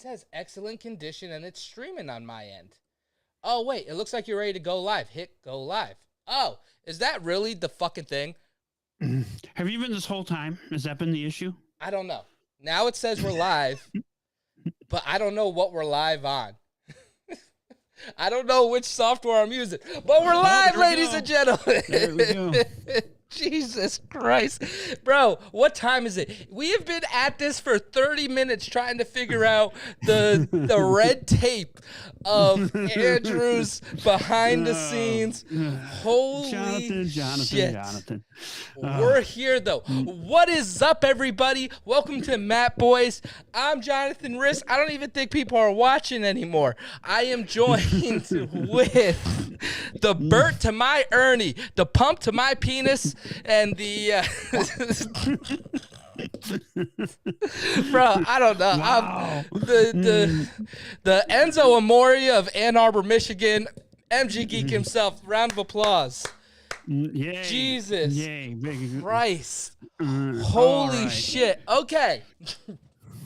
says excellent condition, and it's streaming on my end. Oh, wait, it looks like you're ready to go live. Hit go live. Oh, is that really the fucking thing? Have you been this whole time? Has that been the issue? I don't know. Now it says we're live, but I don't know what we're live on. I don't know which software I'm using, but we're live, ladies and gentlemen. There we go. Jesus Christ. Bro, what time is it? We have been at this for 30 minutes trying to figure out the red tape of Andrew's behind the scenes. Holy Jonathan. We're here, though. What is up, everybody? Welcome to Matt Boys. I'm Jonathan Rizk. I don't even think people are watching anymore. I am joined with the Bert to my Ernie, the pump to my penis, and the bro, I don't know. Wow. The Enzo Amore of Ann Arbor, Michigan, MG Geek himself. Round of applause. Yay. Jesus Yay. Christ. Holy right. shit. Okay.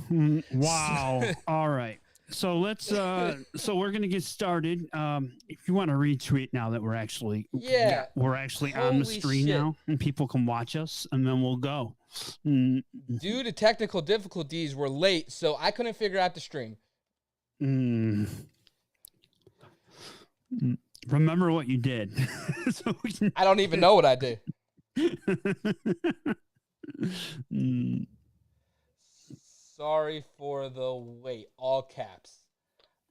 Wow. All right. So let's so we're gonna get started. If you want to retweet now that we're actually we're actually on the screen now and people can watch us, and then we'll go. Due to technical difficulties, we're late, so I couldn't figure out the stream. Remember what you did. So I don't even know what I did. Sorry for the wait, all caps.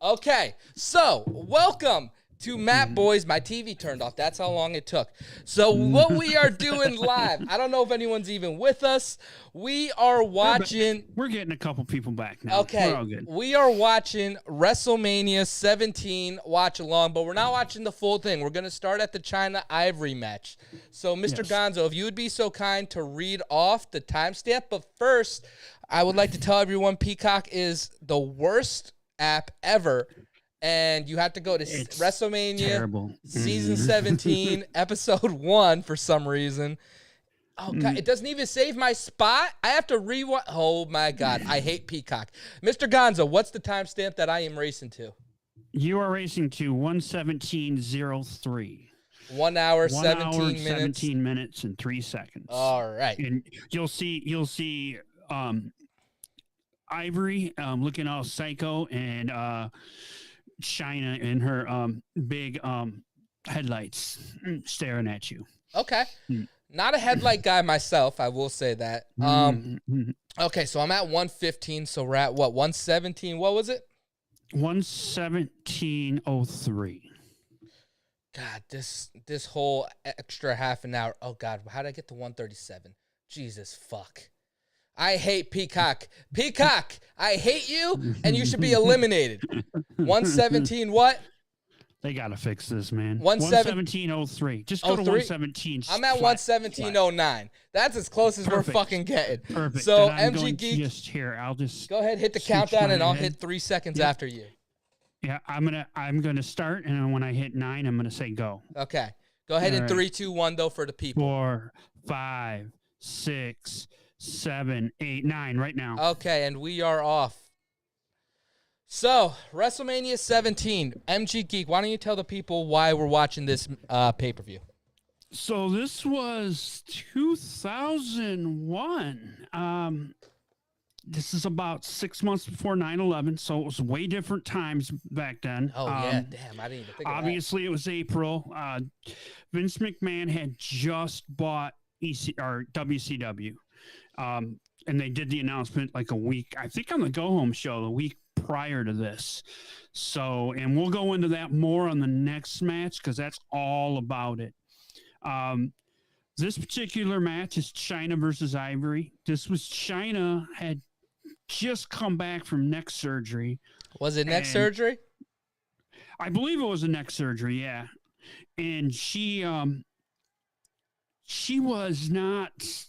Okay, so welcome to Matt Boys. My TV turned off. That's how long it took. So what we are doing live, I don't know if anyone's even with us. We are watching. We're getting a couple people back now. Okay, we're all good. We are watching WrestleMania 17 watch along, but we're not watching the full thing. We're going to start at the China Ivory match. So, Mr. Gonzo, if you would be so kind to read off the timestamp, but first, I would like to tell everyone Peacock is the worst app ever, and you have to go to WrestleMania Season 17, Episode 1 for some reason. Oh, God, it doesn't even save my spot. I have to rewind. Oh, my God. I hate Peacock. Mr. Gonzo, what's the timestamp that I am racing to? You are racing to 1:17:03. 1 hour, 1 17 hour, minutes. 17 minutes and 3 seconds. All right. And you'll see Ivory looking all psycho, and China in her big headlights staring at you. Okay. Not a headlight guy myself, I will say that. Okay, so I'm at 115, so we're at what, 117? What was it? 1:17:03. God, this whole extra half an hour. Oh, God, how did I get to 137? Jesus, fuck. I hate Peacock. Peacock, I hate you, and you should be eliminated. 117 what? They got to fix this, man. 117:03. Just go to 117. I'm at 117:09. That's as close as we're fucking getting. Perfect. So, MG Geek. I'll just go ahead, hit the countdown, and I'll hit 3 seconds after you. Yeah, I'm gonna start, and when I hit 9, I'm gonna say go. Okay. Go ahead in 3, 2, 1, though, for the people. 4, 5, 6, 7, 8, 9 right now. Okay, and we are off. So, WrestleMania 17, MG Geek, why don't you tell the people why we're watching this pay-per-view? So this was 2001. This is about 6 months before 9/11, so it was way different times back then. Oh, yeah, damn, I didn't even think of that. Obviously, it was April. Vince McMahon had just bought WCW. And they did the announcement like a week, I think on the Go Home show, the week prior to this. So, and we'll go into that more on the next match because that's all about it. This particular match is China versus Ivory. This was China had just come back from neck surgery. Was it neck surgery? I believe it was a neck surgery, yeah. And she was not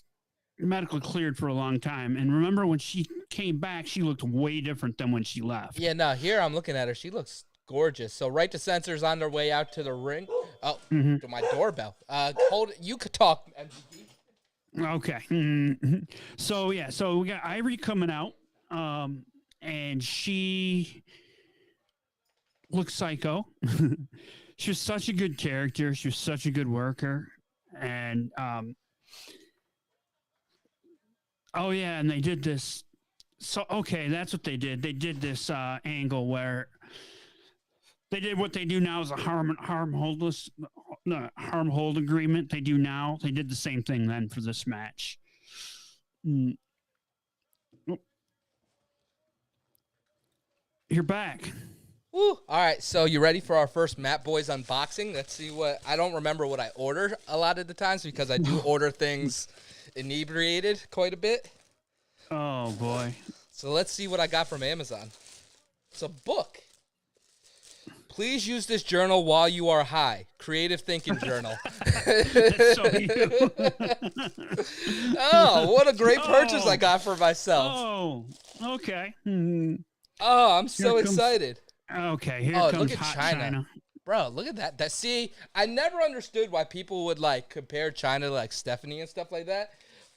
medically cleared for a long time. And remember when she came back, she looked way different than when she left. Yeah, no, here I'm looking at her. She looks gorgeous. So right to censor's on their way out to the ring. Oh, to my doorbell. Hold it. You could talk, MGD. Okay. So, yeah, so we got Ivory coming out. and she looked psycho. She was such a good character. She was such a good worker. And, oh, yeah, and they did this. So, okay, that's what they did. They did this angle where they did what they do now is a harm hold agreement. They do now. They did the same thing then for this match. Mm. You're back. Woo. All right, so you ready for our first Matt Boys unboxing? Let's see what... I don't remember what I order a lot of the times because I do order things inebriated quite a bit. Oh, boy. So let's see what I got from Amazon. It's a book. Please use this journal while you are high. Creative Thinking Journal. That's so you. Oh, what a great purchase I got for myself. Oh, okay. Oh, I'm so excited. Okay, here comes look at hot China. Bro, look at that. See, I never understood why people would like compare China to like Stephanie and stuff like that.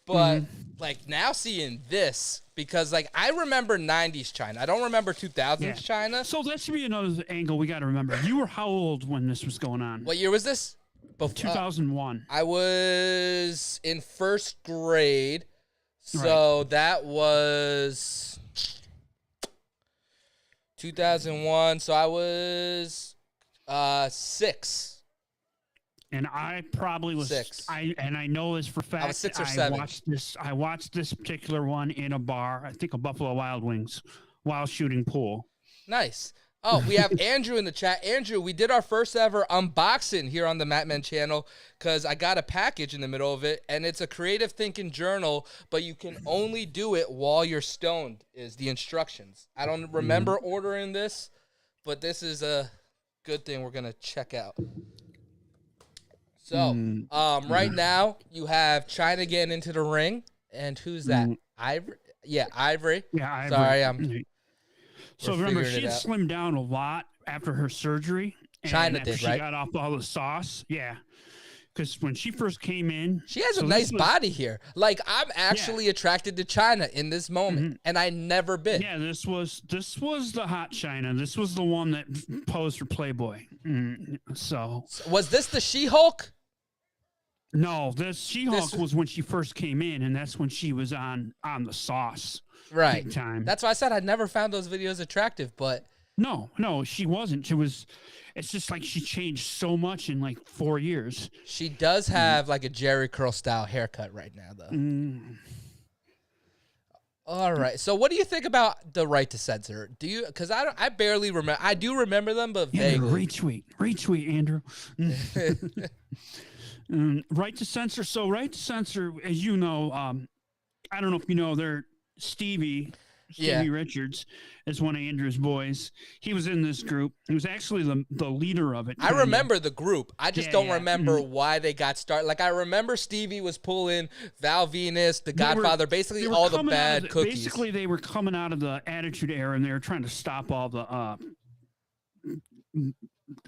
But like now seeing this, because like I remember 90s China. I don't remember 2000s China. So that should be another angle we got to remember. You were how old when this was going on? What year was this? 2001. I was in first grade. So that was 2001. So I was 6. And I probably was 6. I know this for a fact. I was 6 or 7. I watched this particular one in a bar. I think a Buffalo Wild Wings, while shooting pool. Nice. Oh, we have Andrew in the chat. Andrew, we did our first ever unboxing here on the Matt Men channel because I got a package in the middle of it, and it's a Creative Thinking Journal, but you can only do it while you're stoned is the instructions. I don't remember ordering this, but this is a good thing we're going to check out. So, right now, you have China getting into the ring. And who's that? Ivory? Yeah, Ivory. Yeah, Ivory. Sorry, So remember, she had slimmed down a lot after her surgery. China did, she got off all the sauce. Yeah. Because when she first came in... She has a nice body here. Like, I'm actually attracted to China in this moment, and I never been. Yeah, this was the hot China. This was the one that posed for Playboy. So was this the She-Hulk? No, this She-Hulk was when she first came in, and that's when she was on the sauce. Right. Big time. That's why I said I never found those videos attractive, but... No, she wasn't. It's just like she changed so much in like 4 years. She does have like a Jerry Curl style haircut right now, though. All right. So, what do you think about the right to censor? Do you? Because I barely remember. I do remember them, but vaguely. Retweet, Andrew. Right to censor. So, right to censor, as you know, I don't know if you know, Stevie Richards is one of Andrew's boys. He was in this group. He was actually the leader of it. I remember the group. I just don't remember why they got started. Like, I remember Stevie was pulling Val Venus, The Godfather, basically all the bad cookies. Basically, they were coming out of the Attitude Era, and they were trying to stop all the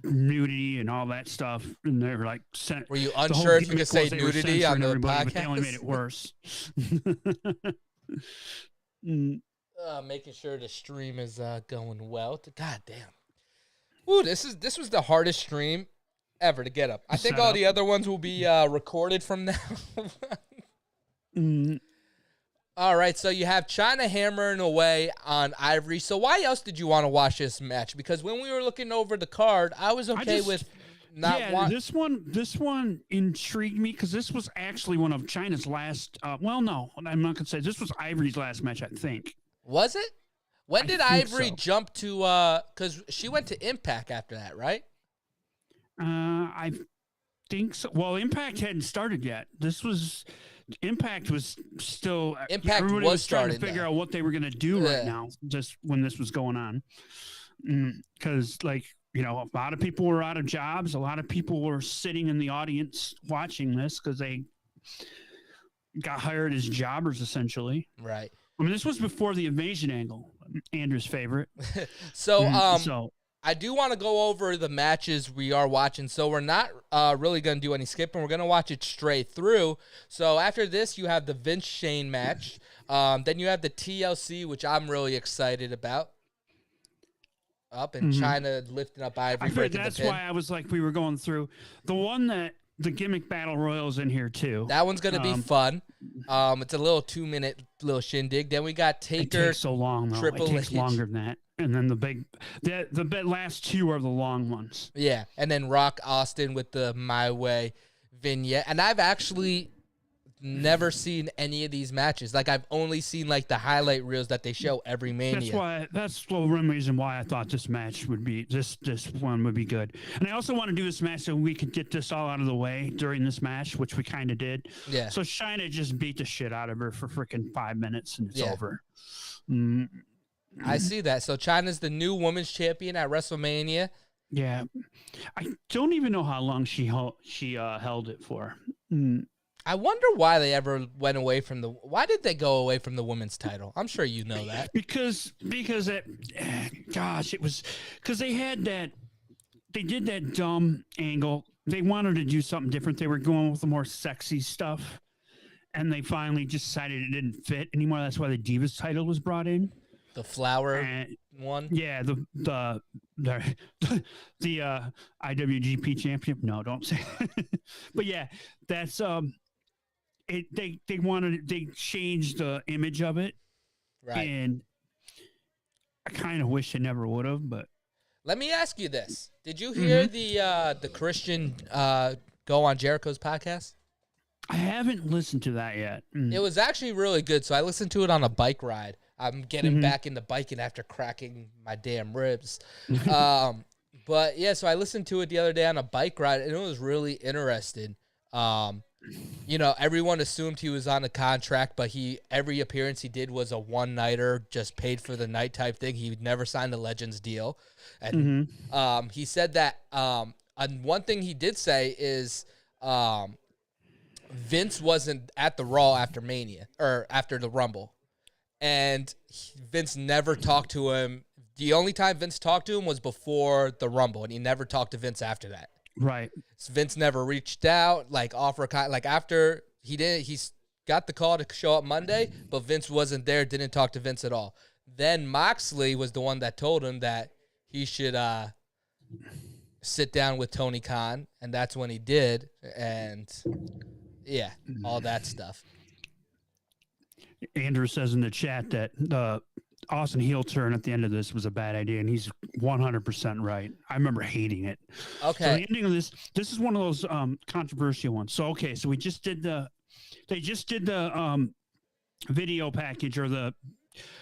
nudity and all that stuff. And they were like... Were you unsure if you could say nudity on the podcast? But they only made it worse. Making sure the stream is going well. God damn. Ooh, this was the hardest stream ever to get up. I think all the other ones will be recorded from now. All right, so you have China hammering away on Ivory. So why else did you want to watch this match? Because when we were looking over the card, I was okay with not watching. This one intrigued me because this was actually one of China's last. Well, no, I'm not gonna say this was Ivory's last match. I think. Was it? When did Ivory jump to? Because she went to Impact after that, right? I think so. Well, Impact hadn't started yet. Impact was still. Impact was trying to figure out what they were going to do right now, just when this was going on. Because, a lot of people were out of jobs. A lot of people were sitting in the audience watching this because they got hired as jobbers, essentially. Right. I mean, this was before the invasion angle, Andrew's favorite. So I do want to go over the matches we are watching. So we're not really going to do any skipping. We're going to watch it straight through. So after this, you have the Vince Shane match. Then you have the TLC, which I'm really excited about. Up in China, lifting up Ivory. I think that's why I was like, we were going through the one that the gimmick battle royals in here too. That one's gonna be fun. It's a little 2-minute little shindig. Then we got Taker. It takes so long though. It takes longer than that. And then the last two are the long ones. Yeah, and then Rock Austin with the My Way vignette. And I've actually never seen any of these matches. Like, I've only seen like the highlight reels that they show every Mania. That's the one reason why I thought this match would be this one would be good. And I also want to do this match so we could get this all out of the way during this match, which we kind of did. Yeah. So Chyna just beat the shit out of her for freaking 5 minutes and it's over. I see that. So Chyna's the new women's champion at WrestleMania. Yeah, I don't even know how long she held it for. I wonder why they ever went away from the. Why did they go away from the women's title? I'm sure you know that. Because it was because they had that. They did that dumb angle. They wanted to do something different. They were going with the more sexy stuff, and they finally just decided it didn't fit anymore. That's why the Divas title was brought in. The flower one. Yeah, the IWGP champion. No, don't say. But yeah, that's they changed the image of it, right? And I kind of wish they never would have. But let me ask you this: did you hear the Christian go on Jericho's podcast? I haven't listened to that yet. It was actually really good. So I listened to it on a bike ride. I'm getting back into biking after cracking my damn ribs. But yeah, so I listened to it the other day on a bike ride, and it was really interesting. You know, everyone assumed he was on a contract, but every appearance he did was a one-nighter, just paid for the night type thing. He never signed a Legends deal. And he said that and one thing he did say is Vince wasn't at the Raw after Mania, or after the Rumble. And Vince never talked to him. The only time Vince talked to him was before the Rumble, and he never talked to Vince after that. Right. So Vince never reached out, like after he's got the call to show up Monday, but Vince wasn't there, didn't talk to Vince at all. Then Moxley was the one that told him that he should sit down with Tony Khan, and that's when he did, and yeah, all that stuff. Andrew says in the chat that the Austin heel turn at the end of this was a bad idea, and he's 100% right. I remember hating it. Okay. So the ending of this is one of those controversial ones. So so they just did the video package, or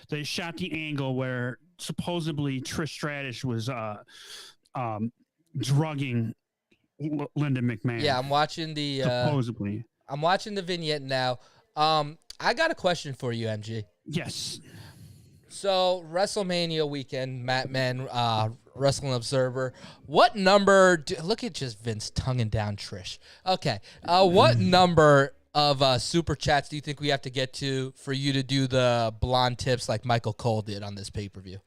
they shot the angle where supposedly Trish Stratus was drugging Linda McMahon. Yeah, I'm watching supposedly. I'm watching the vignette now. I got a question for you, MG. Yes. So, WrestleMania weekend, Matt Man, Wrestling Observer. What number? Look at just Vince tonguing down Trish. Okay. What number of super chats do you think we have to get to for you to do the blonde tips like Michael Cole did on this pay-per-view?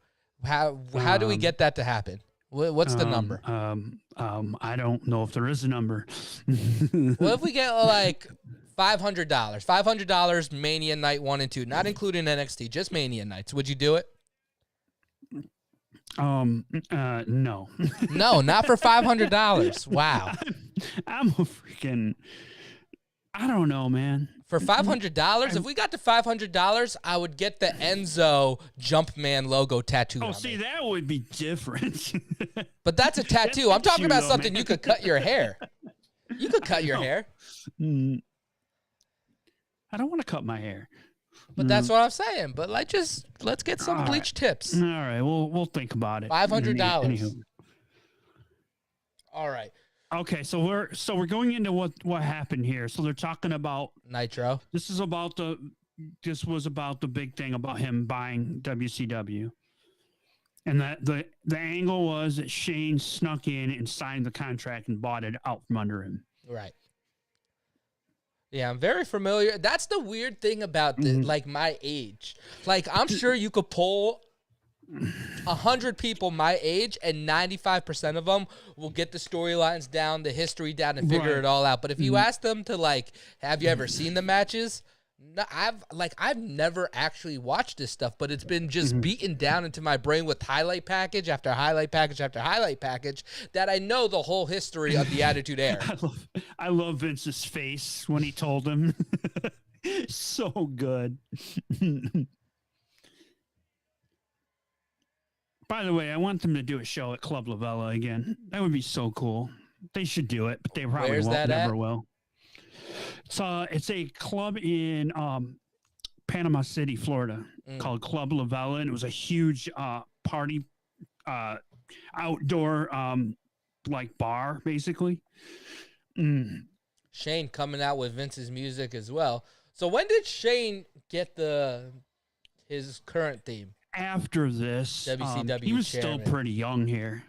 How do we get that to happen? What's the number? I don't know if there is a number. Well, if we get like $500, $500 Mania night 1 and 2, not including NXT, just Mania nights, would you do it? No. No, not for $500. Wow. I'm a freaking. I don't know, man. For $500, if we got to $500, I would get the Enzo Jumpman logo tattoo. Oh, see, that would be different. But that's a tattoo. I'm talking about something you could cut your hair. You could cut your hair. I don't want to cut my hair. But that's what I'm saying. But let's get some bleach tips. All right, we'll think about it. $500. All right. Okay, so we're going into what happened here. So they're talking about Nitro. This was about the big thing about him buying WCW. And that the angle was that Shane snuck in and signed the contract and bought it out from under him. Right. Yeah, I'm very familiar. That's the weird thing about like my age. Like, I'm sure you could pull 100 people my age, and 95% of them will get the storylines down, the history down, and figure it all out. But if you ask them to, like, have you ever seen the matches? No, I've never actually watched this stuff, but it's been just beaten down into my brain with highlight package after highlight package after highlight package that I know the whole history of the Attitude Era. I love Vince's face when he told him. So good. By the way, I want them to do a show at Club La Vela again. That would be so cool. They should do it, but they probably never will. It's a club in Panama City, Florida, called Club La Vela, and it was a huge party, outdoor like bar, basically. Shane coming out with Vince's music as well. So when did Shane get his current theme? After this, WCW he was chairman. still pretty young here.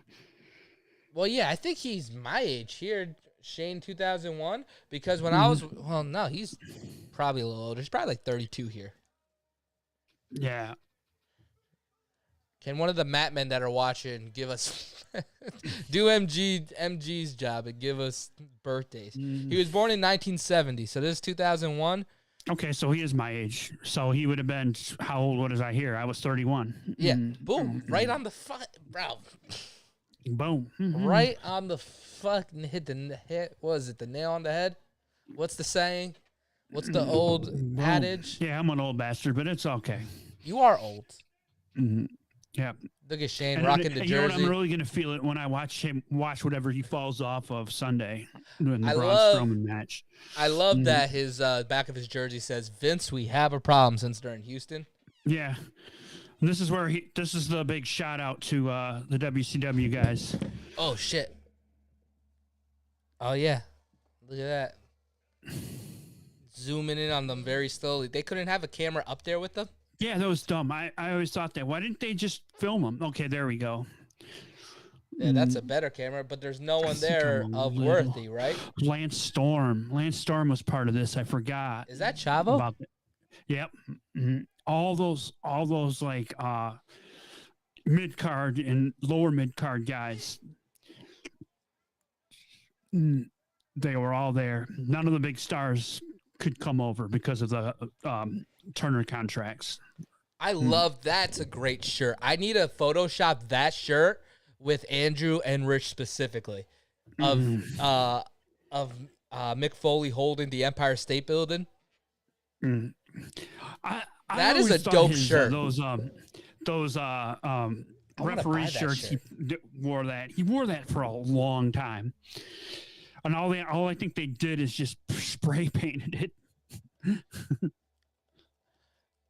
Well, yeah, I think he's my age here, Shane 2001, because when I was, well, no, he's probably a little older. He's probably like 32 here. Yeah. Can one of the Mat Men that are watching give us, do MG's job and give us birthdays? He was born in 1970, so this is 2001. Okay, so he is my age. So he would have been, how old was I here? I was 31. Yeah, boom, right on the bro. Boom. Right on the fucking hit. What is it, the nail on the head? What's the saying? What's the old adage? Yeah, I'm an old bastard, but it's okay. You are old. Yeah. Look at Shane rocking the jersey. You know what, I'm really going to feel it when I watch whatever he falls off of Sunday in the Braun Strowman match. I love that his back of his jersey says, "Vince, we have a problem," since they're in Houston. Yeah. This is where this is the big shout out to the WCW guys. Oh shit. Oh yeah. Look at that. Zooming in on them very slowly. They couldn't have a camera up there with them? Yeah, that was dumb. I always thought that. Why didn't they just film them? Okay, there we go. Yeah, that's a better camera, but there's no one there of worthy, right? Lance Storm. Lance Storm was part of this. I forgot. Is that Chavo? Yep. All those like mid card and lower mid card guys. They were all there. None of the big stars could come over because of the Turner contracts. I love that's a great shirt. I need to Photoshop that shirt with Andrew and Rich specifically of Mick Foley holding the Empire State Building. That is a dope shirt. Those referee shirts. He wore that. He wore that for a long time, and all I think they did is just spray painted it.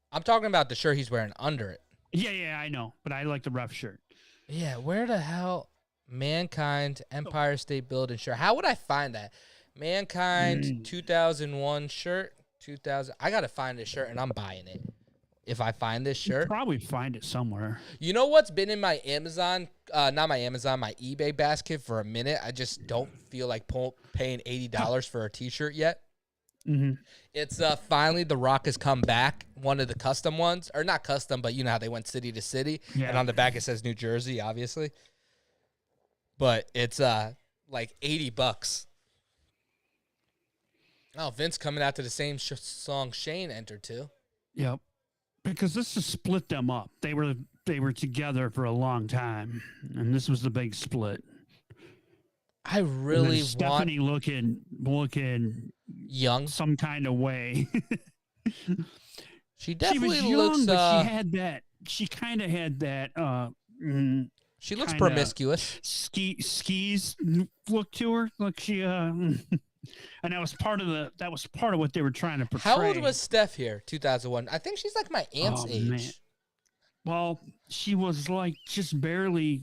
I'm talking about the shirt he's wearing under it. Yeah, I know, but I like the ref shirt. Yeah, where the hell? Mankind Empire State Building shirt. How would I find that? Mankind 2001 shirt. 2000. I gotta find this shirt and I'm buying it. If I find this shirt, you'll probably find it somewhere. You know what's been in my Amazon? Not my Amazon, my eBay basket for a minute. I just don't feel like paying $80 for a T-shirt yet. It's finally The Rock has come back. One of the custom ones, or not custom, but you know how they went city to city, and on the back it says New Jersey, obviously. But it's like $80. Oh, Vince coming out to the same song Shane entered to. Yep, because this has split them up. They were together for a long time, and this was the big split. I really want Stephanie looking young, some kind of way. She definitely she was young, looks. But she had that. She kind of had that. She looks promiscuous. Skis look to her. Like she. And that was part of what they were trying to portray. How old was Steph here? 2001. I think she's like my aunt's age. Man. Well, she was like just barely.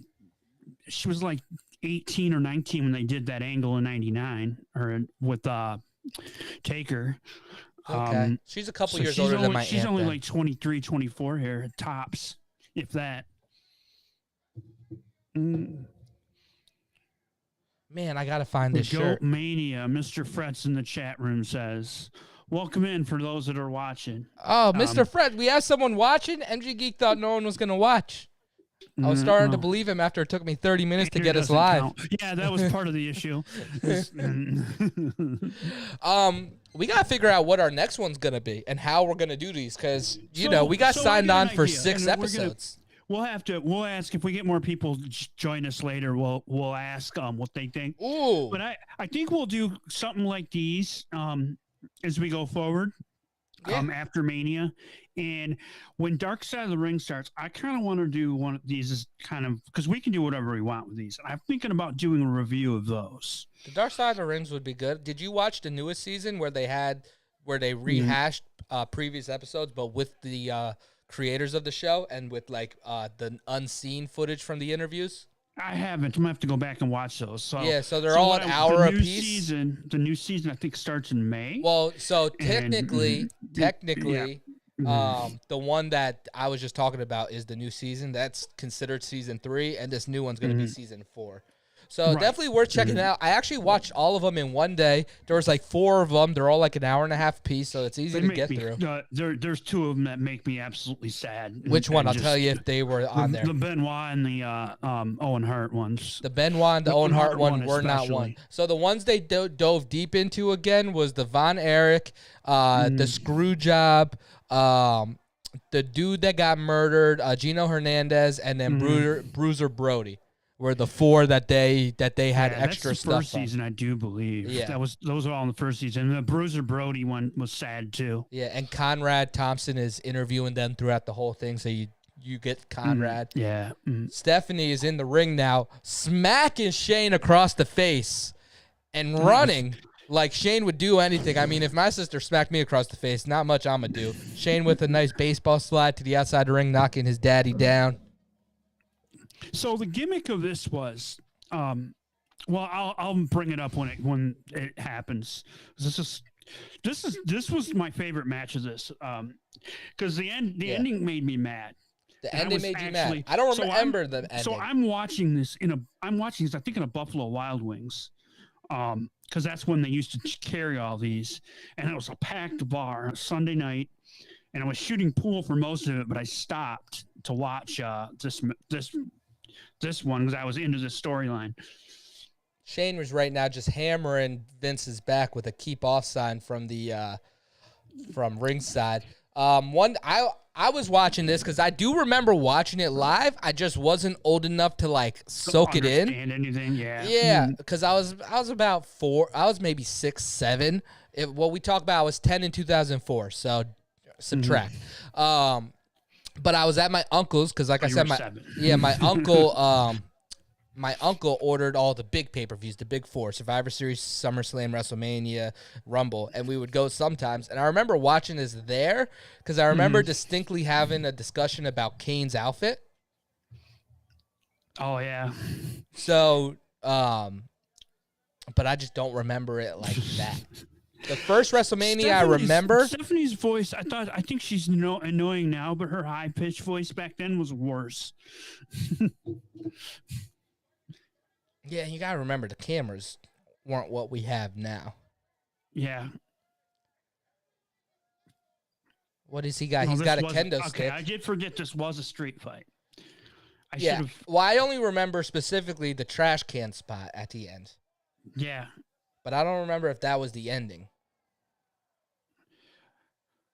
She was like 18 or 19 when they did that angle in '99, or with Taker. Okay, she's a couple years older than my aunt. She's only like 23, 24 here, tops, if that. Man, I gotta find this shirt. Goat Mania, Mr. Fretz in the chat room says, "Welcome in for those that are watching." Oh, Mr. Fred, we have someone watching. MG Geek thought no one was gonna watch. I was starting to believe him after it took me 30 minutes to get us live. Count. Yeah, that was part of the issue. We got to figure out what our next one's going to be and how we're going to do these because, we got signed on for 6 episodes. We'll ask if we get more people join us later. We'll ask what they think. Ooh. But I think we'll do something like these as we go forward after Mania. And when Dark Side of the Ring starts, I kind of want to do one of these as kind of because we can do whatever we want with these. I'm thinking about doing a review of those. The Dark Side of the Rings would be good. Did you watch the newest season where they rehashed previous episodes, but with the creators of the show and with the unseen footage from the interviews? I haven't. I'm gonna have to go back and watch those. So they're all an hour apiece. The new season I think starts in May. Well, so technically, the one that I was just talking about is the new season. That's considered season 3, and this new one's gonna be season 4. So definitely worth checking it out. I actually watched all of them in one day. There was 4 of them. They're all an hour and a half piece, so it's easy to get through. There's 2 of them that make me absolutely sad. Which one? I'll tell you if they were on there. The Benoit and the Owen Hart ones. The Benoit and the Owen Hart one were not one. So the ones they dove deep into again was the Von Erich, the Screw Job, the dude that got murdered, Gino Hernandez, and then Bruiser Brody. Were the 4 that they had extra stuff. First season, I do believe. Yeah, those are all in the first season. And the Bruiser Brody one was sad too. Yeah, and Conrad Thompson is interviewing them throughout the whole thing, so you get Conrad. Stephanie is in the ring now, smacking Shane across the face, and running like Shane would do anything. I mean, if my sister smacked me across the face, not much I'm gonna do. Shane with a nice baseball slide to the outside of the ring, knocking his daddy down. So the gimmick of this was, I'll bring it up when it happens. This was my favorite match of this, because the ending made me mad. The ending made you mad. I don't remember the ending. So I'm watching this I think in a Buffalo Wild Wings, because that's when they used to carry all these, and it was a packed bar Sunday night. And I was shooting pool for most of it, but I stopped to watch this one because I was into this storyline. Shane was right now just hammering Vince's back with a keep off sign from the from ringside. I was watching this because I do remember watching it live. I just wasn't old enough to soak it in. Anything, yeah. Because I was about 4. I was maybe 6, 7. What we talk about was 10 in 2004. So subtract. But I was at my uncle's because, like I said, my uncle ordered all the big pay-per-views, the big 4, Survivor Series, SummerSlam, WrestleMania, Rumble, and we would go sometimes. And I remember watching this there because I remember distinctly having a discussion about Kane's outfit. Oh, yeah. So, but I just don't remember it like that. The first WrestleMania I remember. Stephanie's voice, I think she's annoying now, but her high-pitched voice back then was worse. Yeah, you got to remember the cameras weren't what we have now. Yeah. What does he got? He's got a kendo stick. Okay, I did forget this was a street fight. Well, I only remember specifically the trash can spot at the end. Yeah. But I don't remember if that was the ending.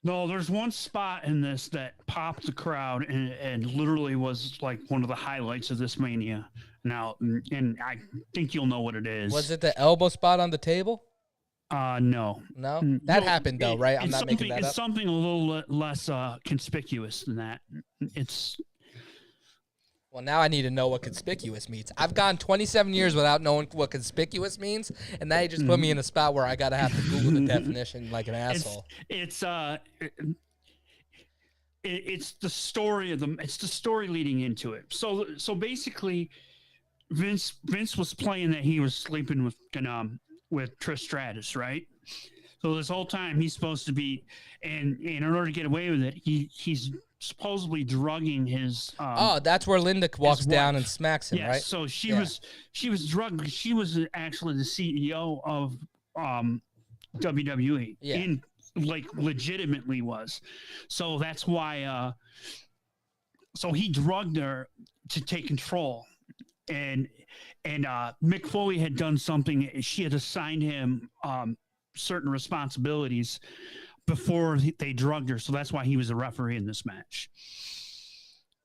No, there's one spot in this that popped the crowd and literally was one of the highlights of this Mania. Now, and I think you'll know what it is. Was it the elbow spot on the table? No. No? That happened, though, right? I'm not making that up. It's something a little less conspicuous than that. Well, now I need to know what conspicuous means. I've gone 27 years without knowing what conspicuous means, and now you just put me in a spot where I got to have to Google the definition like an asshole. It's the story of it's the story leading into it. So basically, Vince was playing that he was sleeping with Trish Stratus, right? So this whole time he's supposed to be, and in order to get away with it, he's supposedly drugging his. That's where Linda walks down and smacks him, right? So she was drugged. She was actually the CEO of WWE. Yeah. Legitimately was. So that's why. So he drugged her to take control. And Mick Foley had done something. She had assigned him certain responsibilities before they drugged her. So that's why he was a referee in this match.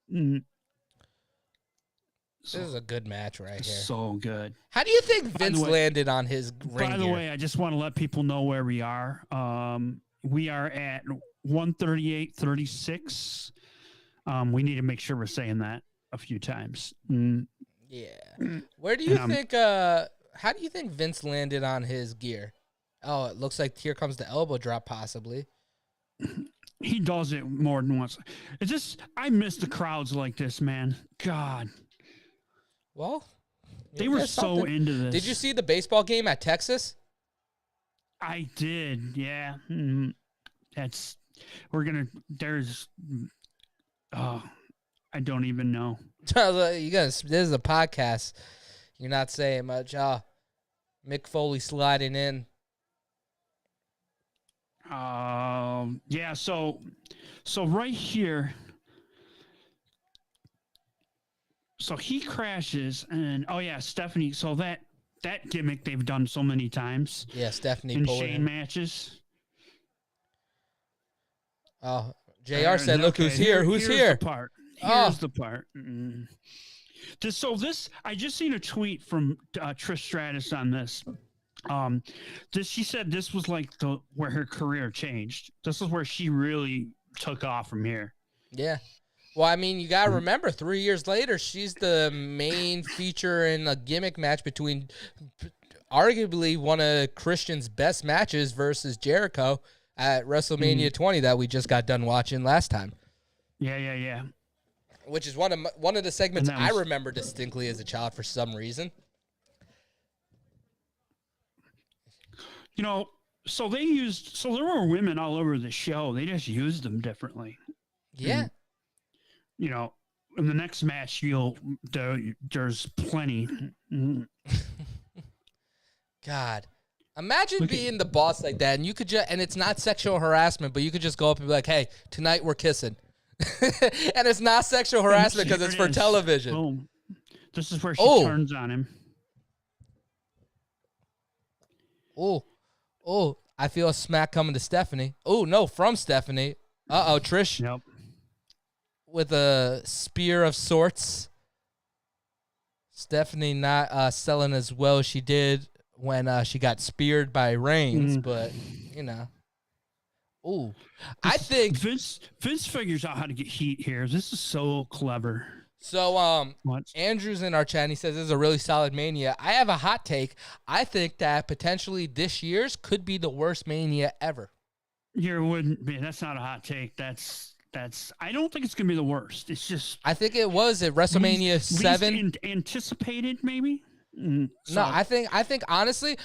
This is a good match right here. So good. How do you think Vince landed on his ring By the way, I just want to let people know where we are. We are at 138.36. We need to make sure we're saying that a few times. Yeah. Where do you think, how do you think Vince landed on his gear? Oh, it looks like here comes the elbow drop, possibly. He does it more than once. It's just, I miss the crowds like this, man. God. Well, they were so into this. Did you see the baseball game at Texas? I did, yeah. There's, I don't even know. You guys, this is a podcast. You're not saying much. Mick Foley sliding in. Yeah, so right here, so he crashes, and Stephanie. So that gimmick they've done so many times. Yeah, Stephanie in pulling Shane matches. Oh, JR said, "Look who's here! Who's here?" The part. Here's the part. I just seen a tweet from Trish Stratus on this. She said this was like where her career changed. This is where she really took off from here. Yeah. Well, I mean, you got to remember, 3 years later, she's the main feature in a gimmick match between arguably one of Christian's best matches versus Jericho at WrestleMania 20 that we just got done watching last time. Yeah. Which is one of the segments I remember distinctly as a child for some reason. You know, so there were women all over the show. They just used them differently. Yeah. And, you know, in the next match, there's plenty. God, imagine being the boss like that, and you could and it's not sexual harassment, but you could just go up and be like, "Hey, tonight we're kissing," and it's not sexual harassment because it's for television. Boom. This is where she turns on him. Oh, I feel a smack coming to Stephanie. Oh, no, from Stephanie. Trish. Yep. With a spear of sorts. Stephanie not selling as well as she did when she got speared by Reigns, but, you know. Ooh. I think Vince figures out how to get heat here. This is so clever. So, Andrew's in our chat, and he says, this is a really solid Mania. I have a hot take. I think that potentially this year's could be the worst Mania ever. Wouldn't be. That's not a hot take. That's. I don't think it's going to be the worst. It's just. I think it was at WrestleMania 7. Anticipated, maybe? No, I think honestly,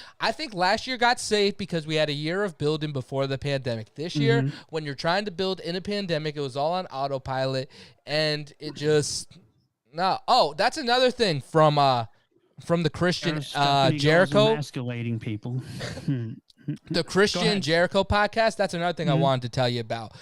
last year got saved because we had a year of building before the pandemic. This year, when you're trying to build in a pandemic, it was all on autopilot, and it just... No. Oh, that's another thing from the Christian Jericho. Emasculating people. The Christian Jericho podcast. That's another thing I wanted to tell you about.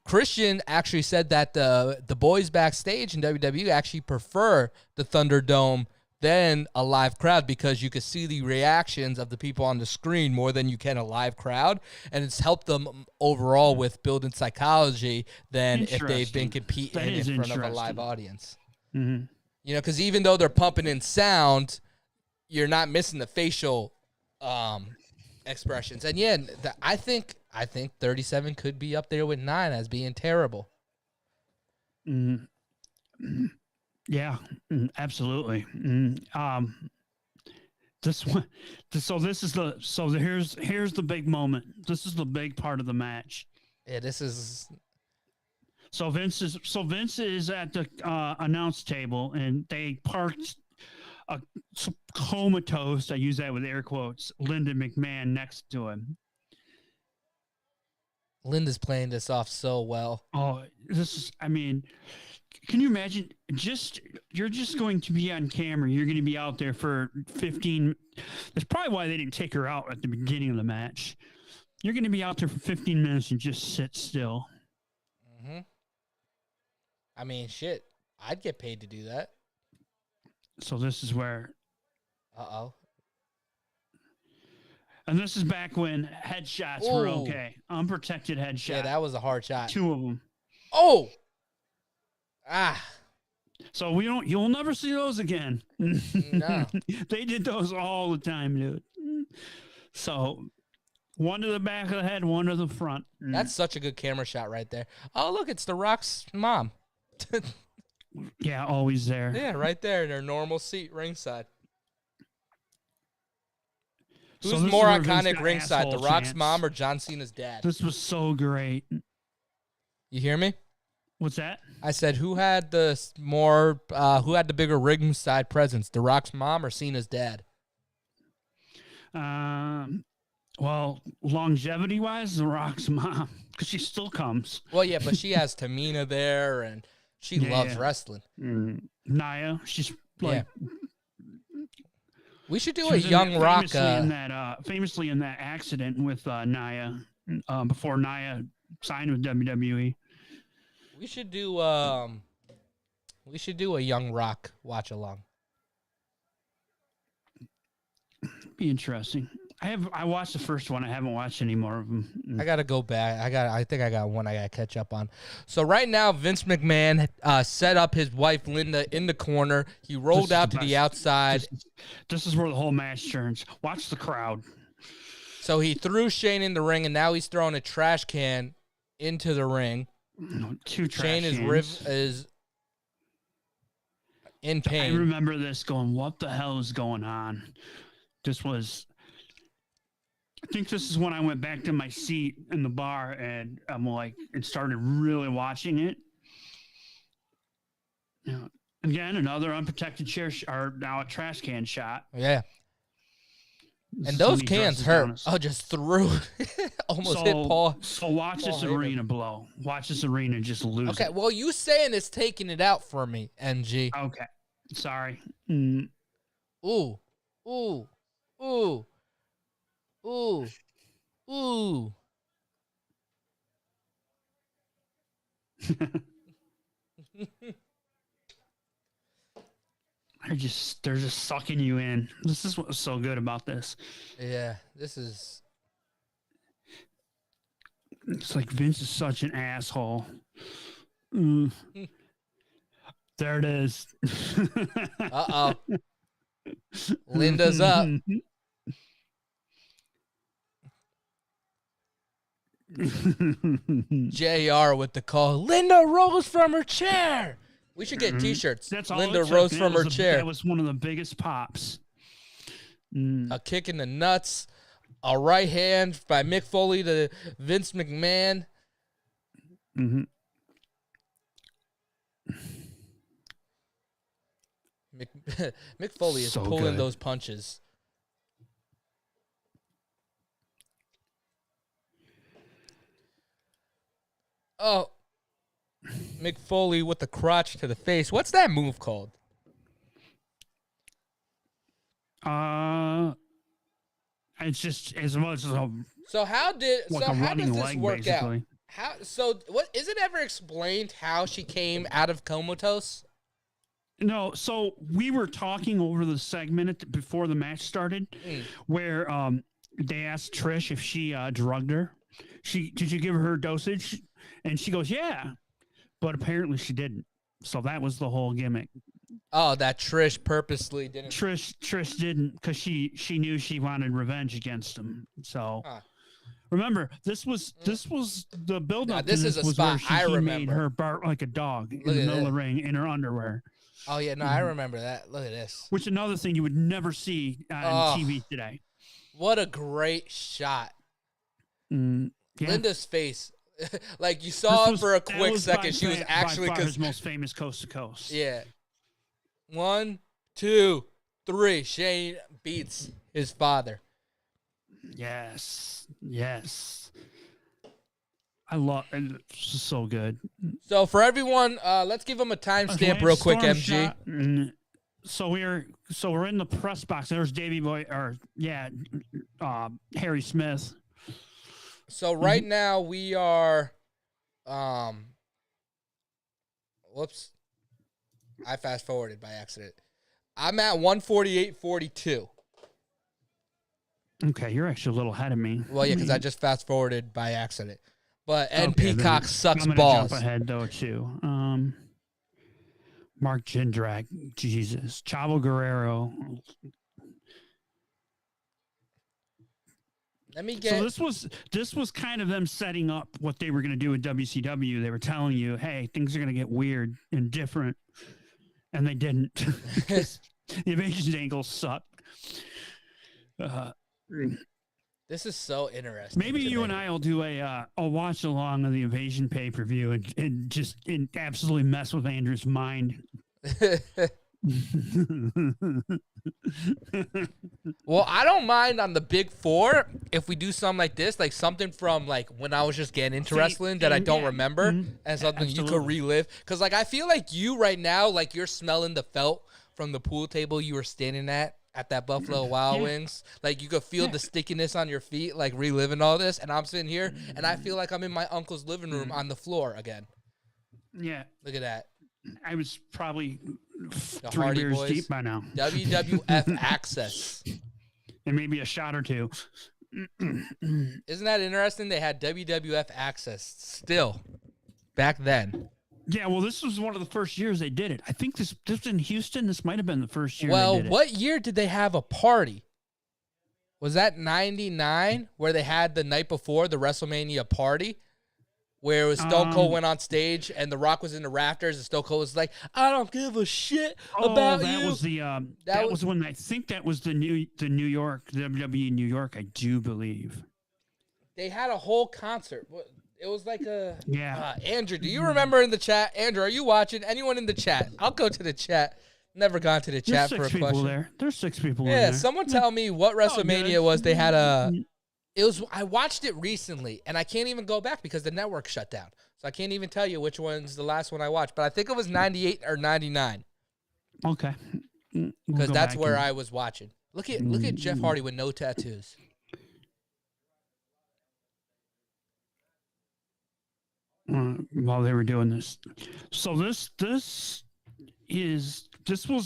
Christian actually said that the boys backstage in WWE actually prefer the Thunderdome than a live crowd because you could see the reactions of the people on the screen more than you can a live crowd, and it's helped them overall with building psychology than if they've been competing in front of a live audience. Mm-hmm. You know, because even though they're pumping in sound, you're not missing the facial expressions. And yeah, I think 37 could be up there with 9 as being terrible. Yeah, absolutely. This one. Here's the big moment. This is the big part of the match. Yeah, this is. So Vince is at the announce table, and they parked a comatose, I use that with air quotes, Linda McMahon next to him. Linda's playing this off so well. Oh, can you imagine? You're just going to be on camera. You're going to be out there for 15. That's probably why they didn't take her out at the beginning of the match. You're going to be out there for 15 minutes and just sit still. Mm-hmm. I mean, shit. I'd get paid to do that. So this is where. Uh-oh. And this is back when headshots were okay. Unprotected headshot. Yeah, that was a hard shot. 2 of them. Oh! Ah. So you'll never see those again. No. They did those all the time, dude. So 1 to the back of the head, 1 to the front. That's such a good camera shot right there. Oh, look, it's The Rock's mom. Yeah, always there. Yeah, right there in her normal seat ringside. Who's So more iconic ringside, The Rock's mom or John Cena's dad? This was so great. You hear me? What's that? I said, who had the bigger ringside presence, The Rock's mom or Cena's dad? Well, longevity-wise, The Rock's mom, because she still comes. Well, yeah, but she has Tamina there, and she loves wrestling. Nia, she's like... Yeah. We should do a young Rock. Famously in that accident with Nia, before Nia signed with WWE. We should do a young Rock watch along. Be interesting. I watched the first one. I haven't watched any more of them. I gotta go back. I think I got one I gotta catch up on. So right now, Vince McMahon set up his wife Linda in the corner. He rolled out to the outside. This is where the whole match turns. Watch the crowd. So he threw Shane in the ring, and now he's throwing a trash can into the ring. No, 2 trash Shane cans. is in pain. I remember this going, what the hell is going on? I think this is when I went back to my seat in the bar and I'm like, and started really watching it. You know, again, another unprotected chair or now a trash can shot. Yeah. And those cans hurt. Oh, just threw. Almost hit Paul. So watch this arena blow. Watch this arena just lose. Okay, well, you saying it's taking it out for me, MG. Okay. Sorry. Ooh. Ooh. Ooh. Ooh. Ooh. They're just sucking you in. This is what's so good about this. Yeah, this is. It's like Vince is such an asshole. There it is. Uh-oh. Linda's up. JR with the call. Linda rose from her chair. We should get T-shirts. That's all. Linda rose from her chair. That was one of the biggest pops. A kick in the nuts. A right hand by Mick Foley to Vince McMahon. Mm-hmm. Mick Foley is so pulling those punches. Oh, Mick Foley with the crotch to the face. What's that move called? It's just as much as how does this work basically. out? What is it ever explained how she came out of comatose? No, so we were talking over the segment before the match started, where they asked Trish if she drugged her. Did you give her dosage? And she goes, yeah, but apparently she didn't. So that was the whole gimmick. Oh, that Trish purposely didn't. Trish didn't because she knew she wanted revenge against him. So remember, this was the build up. This is a spot I remember. Made her bark like a dog in the middle of the ring in her underwear. Oh yeah, no, I remember that. Look at this. Which another thing you would never see on TV today. What a great shot. Yeah. Linda's face. Like you saw for a quick second, she was actually his most famous coast to coast. Yeah. 1, 2, 3. Shane beats his father. Yes. I love it. It's so good. So for everyone, let's give them a timestamp real quick, MG. So we're in the press box. There's Davey Boy, Harry Smith. So right now we are, whoops, I fast forwarded by accident. I'm at 148.42. Okay, you're actually a little ahead of me. Well, yeah, because I just fast forwarded by accident. But and Okay, Peacock then sucks I'm gonna balls. jump ahead though too. Mark Jindrak, Jesus, Chavo Guerrero. Let me get. So this was kind of them setting up what they were going to do with WCW. They were telling you, hey, things are going to get weird and different, and they didn't. The Invasion angle sucked. This is so interesting. Maybe you and I will do a watch along of the Invasion pay per view and just absolutely mess with Andrew's mind. Well, I don't mind on the big four if we do something like this, like something from like when I was just getting into wrestling that I don't remember, and something you could relive. Because like I feel like you right now, like you're smelling the felt from the pool table you were standing at that Buffalo Wild Wings. Like you could feel the stickiness on your feet, like reliving all this. And I'm sitting here, and I feel like I'm in my uncle's living room on the floor again. Yeah, look at that. I was probably The 3 Hardy beers Boys. deep by now. WWF Access. And maybe a shot or two. Isn't that interesting? They had WWF Access still back then. Yeah, well, this was one of the first years they did it. I think this in Houston. This might have been the first year. Well, they did what year did they have a party? Was that 99 where they had the night before the WrestleMania party? Where it was Stone Cold went on stage and The Rock was in the rafters and Stone Cold was like, I don't give a shit about that you. Was the, that was when I think that was the New York, WWE New York, I do believe. They had a whole concert. It was like a... Yeah. Andrew, do you remember in the chat? Andrew, are you watching? Anyone in the chat? I'll go to the chat. Never gone to the chat for a question. There's 6 people there. There's 6 people in there. there. Someone tell me what WrestleMania was. They had a... I watched it recently, and I can't even go back because the network shut down. So I can't even tell you which one's the last one I watched. But I think it was 98 or 99. Okay. Because that's where I was watching. Look at Jeff Hardy with no tattoos. While they were doing this. So this was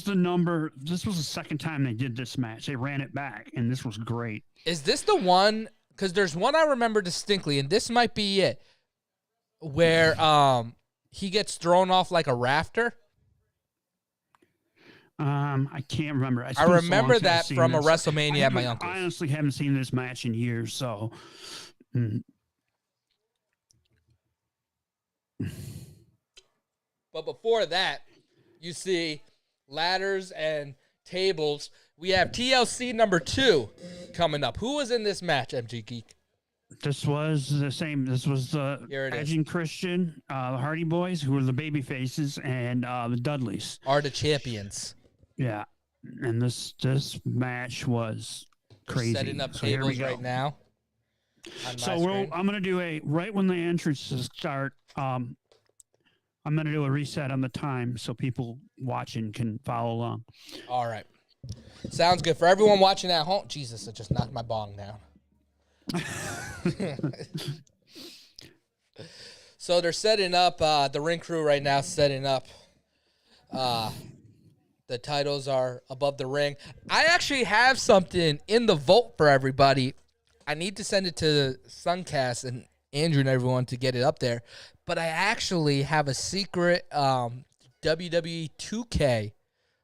the second time they did this match. They ran it back, and this was great. Is this the one? Because there's one I remember distinctly, and this might be it, where he gets thrown off like a rafter. I can't remember. I remember that from a WrestleMania at my uncle's. I honestly haven't seen this match in years, so. But before that, you see ladders and tables. We have TLC number 2 coming up. Who was in this match, MG Geek? This was the same. This was the Edge and Christian, the Hardy Boys, who were the baby faces, and the Dudleys. Are the champions. Yeah. And this match was crazy. We're setting up tables right now. So I'm going to do right when the entrances start, I'm going to do a reset on the time so people watching can follow along. All right. Sounds good. For everyone watching at home, Jesus, I just knocked my bong down. So they're setting up, the ring crew right now setting up. The titles are above the ring. I actually have something in the vault for everybody. I need to send it to Suncast and Andrew and everyone to get it up there. But I actually have a secret WWE 2K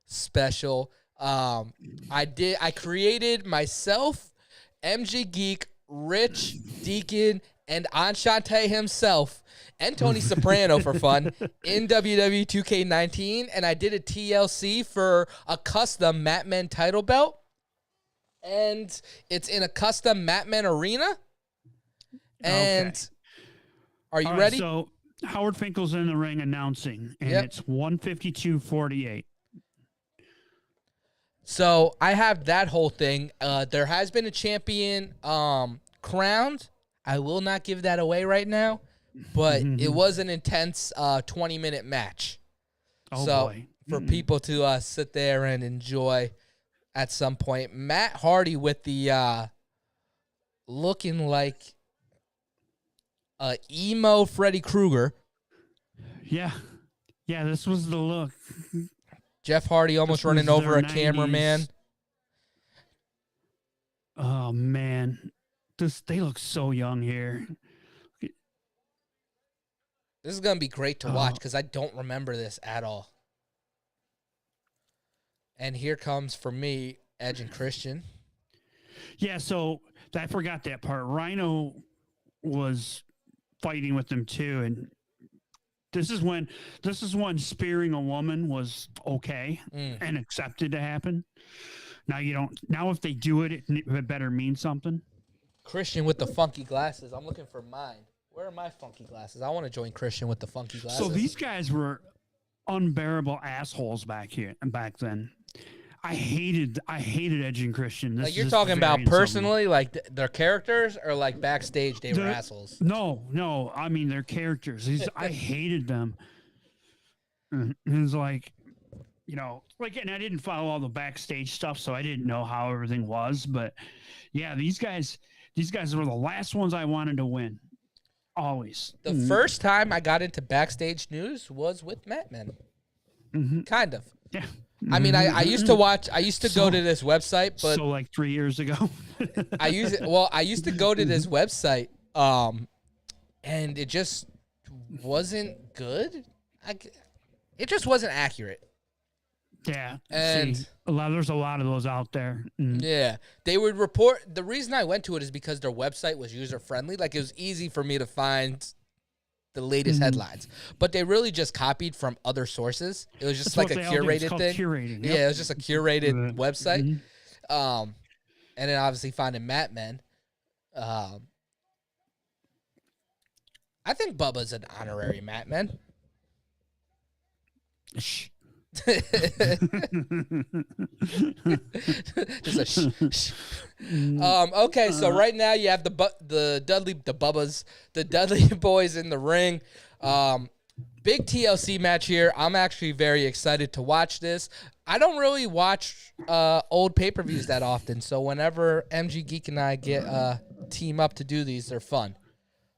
special. I created myself, MG Geek, Rich, Deacon, and Enchante himself, and Tony Soprano for fun in WWE 2K19, and I did a TLC for a custom Matmen title belt, and it's in a custom Matmen arena. And are you ready? So Howard Finkel's in the ring announcing, and it's 152.48. So I have that whole thing. There has been a champion crowned. I will not give that away right now, but it was an intense 20-minute match. Boy. For people to sit there and enjoy at some point. Matt Hardy with the looking like emo Freddy Krueger. Yeah. Yeah, this was the look. Jeff Hardy almost running over a cameraman. Oh man, they look so young here. This is gonna be great to watch because I don't remember this at all. And here comes for me Edge and Christian. Yeah, so I forgot that part. Rhino was fighting with them too, and this is when spearing a woman was okay and accepted to happen. Now you don't. Now if they do it, it better mean something. Christian with the funky glasses. I'm looking for mine. Where are my funky glasses? I want to join Christian with the funky glasses. So these guys were unbearable assholes back then. I hated Edge and Christian. Like you're talking about personally, like their characters, or like backstage they were assholes? No. I mean their characters. I hated them. It was like, and I didn't follow all the backstage stuff, so I didn't know how everything was. But yeah, these guys were the last ones I wanted to win. Always. The first time I got into backstage news was with Mattman. Kind of. Yeah. I mean, I used to go to this website, but so like 3 years ago. I used to go to this website, and it just wasn't good. It just wasn't accurate. Yeah, and there's a lot of those out there. Yeah, they would report. The reason I went to it is because their website was user friendly. Like it was easy for me to find the latest headlines, but they really just copied from other sources. It was just like a curated thing. Curating. Yep. Yeah, it was just a curated website. And then obviously finding Mattman. I think Bubba's an honorary Mattman. Just a shh. Okay, so right now you have the Dudley Boyz in the ring. Big TLC match here. I'm actually very excited to watch this. I don't really watch old pay-per-views that often, so whenever MG Geek and I get team up to do these, they're fun.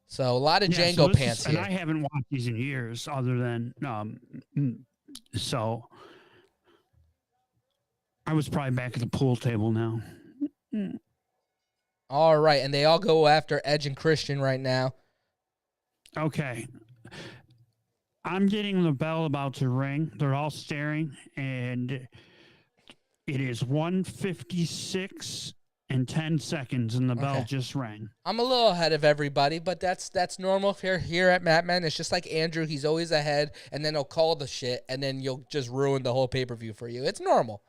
So a lot of Django pants here. And I haven't watched these in years, other than so I was probably back at the pool table now. All right, and they all go after Edge and Christian right now. Okay. I'm getting the bell about to ring. They're all staring, and it is 1:56 and 10 seconds, and the bell just rang. I'm a little ahead of everybody, but that's normal here at Mattman. It's just like Andrew. He's always ahead, and then he'll call the shit, and then you'll just ruin the whole pay-per-view for you. It's normal.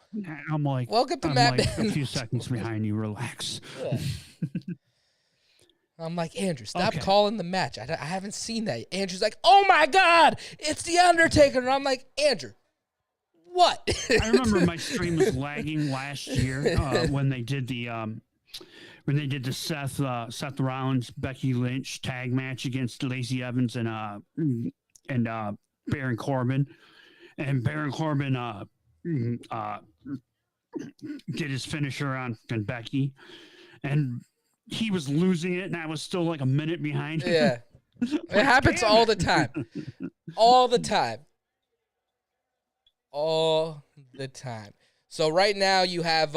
I'm like, welcome to Mattman. Like a few seconds behind you. Relax. Yeah. I'm like, Andrew, stop calling the match. I haven't seen that. Andrew's like, oh, my God, it's The Undertaker. And I'm like, Andrew, what? I remember my stream was lagging last year when they did the Seth Rollins Becky Lynch tag match against Lacey Evans and Baron Corbin, and Baron Corbin did his finisher on Becky, and he was losing it, and I was still like a minute behind him. Yeah, it happens all the time, all the time. All the time. So right now you have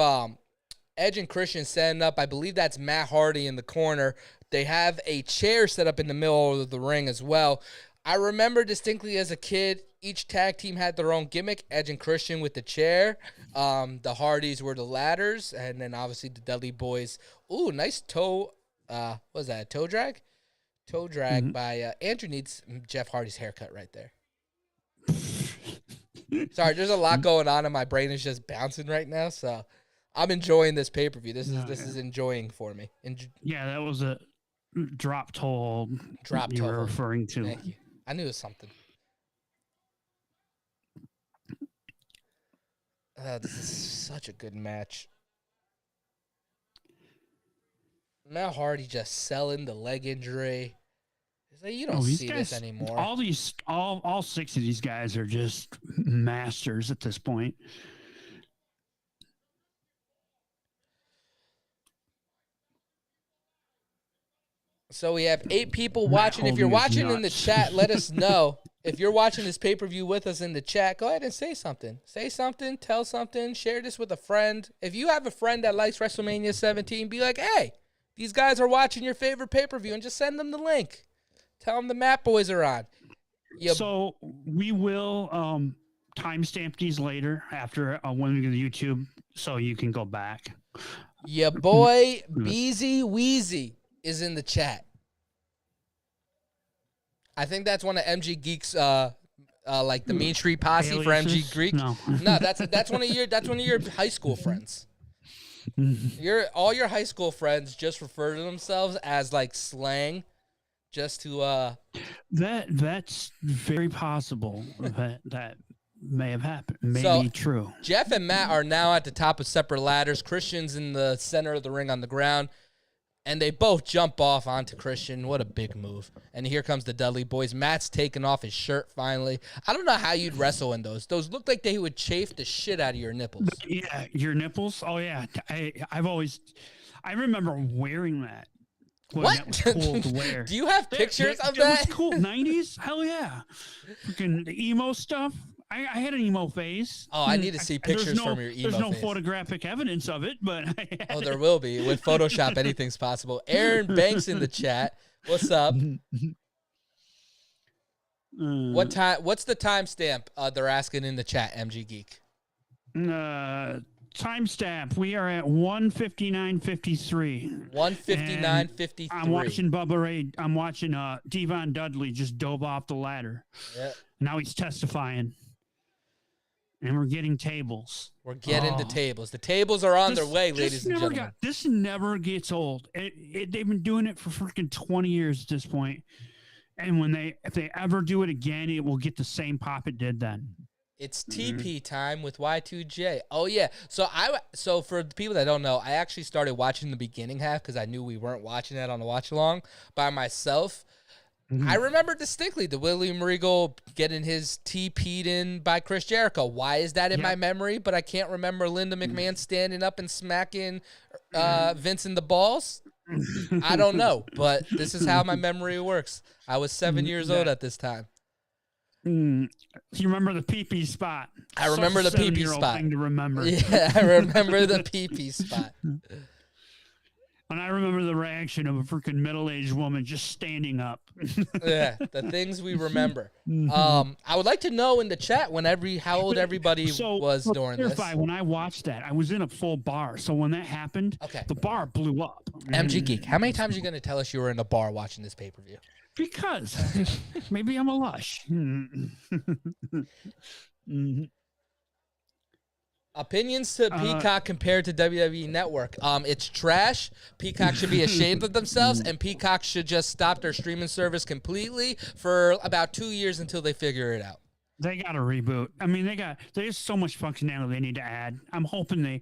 Edge and Christian setting up. I believe that's Matt Hardy in the corner. They have a chair set up in the middle of the ring as well. I remember distinctly as a kid, each tag team had their own gimmick. Edge and Christian with the chair. The Hardys were the ladders. And then obviously the Dudley Boyz. Ooh, nice toe. What was that, a toe drag? Toe drag by Andrew needs Jeff Hardy's haircut right there. Sorry, there's a lot going on and my brain is just bouncing right now, so I'm enjoying this pay-per-view. This is enjoying for me. Yeah, that was a drop toe hold you were referring to. Thank you. I knew it was something. This is such a good match. Matt Hardy just selling the leg injury. Like, you don't see this anymore. All six of these guys are just masters at this point. So we have 8 people watching. If you're watching in the chat, let us know if you're watching this pay-per-view with us in the chat, go ahead and say something. Say something, tell something, share this with a friend. If you have a friend that likes WrestleMania 17, be like, hey, these guys are watching your favorite pay-per-view, and just send them the link. Tell them the Matt Boys are on. So we will timestamp these later after when we go to YouTube, so you can go back. Your boy Beezy Weezy is in the chat. I think that's one of MG Geek's, like the Main Street Posse for MG Geek. No, that's one of your high school friends. All your high school friends just refer to themselves as like slang, just to. That's very possible. that may have happened. Maybe true. Jeff and Matt are now at the top of separate ladders. Christian's in the center of the ring on the ground. And they both jump off onto Christian. What a big move. And here comes the Dudley Boys. Matt's taking off his shirt finally. I don't know how you'd wrestle in those. Those look like they would chafe the shit out of your nipples. Yeah, your nipples? Oh, yeah. I remember wearing that. What? That was cool to wear. Do you have pictures of that? It was cool. 90s? Hell yeah. Freaking emo stuff. I had an emo phase. Oh, I need to see pictures from your emo There's no phase. Photographic evidence of it, but... Oh, there will be. With Photoshop, anything's possible. Aaron Banks in the chat. What's up? What's the timestamp they're asking in the chat, MG Geek? Timestamp. We are at 1:59:53. 1:59:53. I'm watching Bubba Ray. I'm watching Devon Dudley just dove off the ladder. Yeah. Now he's testifying. And we're getting tables. We're getting the tables. The tables are on their way, ladies and gentlemen. This never gets old. They've been doing it for freaking 20 years at this point. And if they ever do it again, it will get the same pop it did then. It's TP time with Y2J. Oh, yeah. So for the people that don't know, I actually started watching the beginning half because I knew we weren't watching that on the watch-along by myself. I remember distinctly the William Regal getting his TP'd in by Chris Jericho. Why is that in my memory? But I can't remember Linda McMahon standing up and smacking Vince in the balls. I don't know, but this is how my memory works. I was 7 years old at this time. You remember the pee-pee spot? I remember the pee-pee spot. Thing to remember. Yeah, I remember the pee-pee spot. And I remember the reaction of a freaking middle-aged woman just standing up. Yeah, the things we remember. I would like to know in the chat how old everybody was during this. When I watched that, I was in a full bar. So when that happened, the bar blew up. MG Geek, how many times are you going to tell us you were in a bar watching this pay-per-view? Because maybe I'm a lush. Opinions to Peacock compared to WWE Network. It's trash. Peacock should be ashamed of themselves, and Peacock should just stop their streaming service completely for about 2 years until they figure it out. They got to reboot. I mean, there's so much functionality they need to add. I'm hoping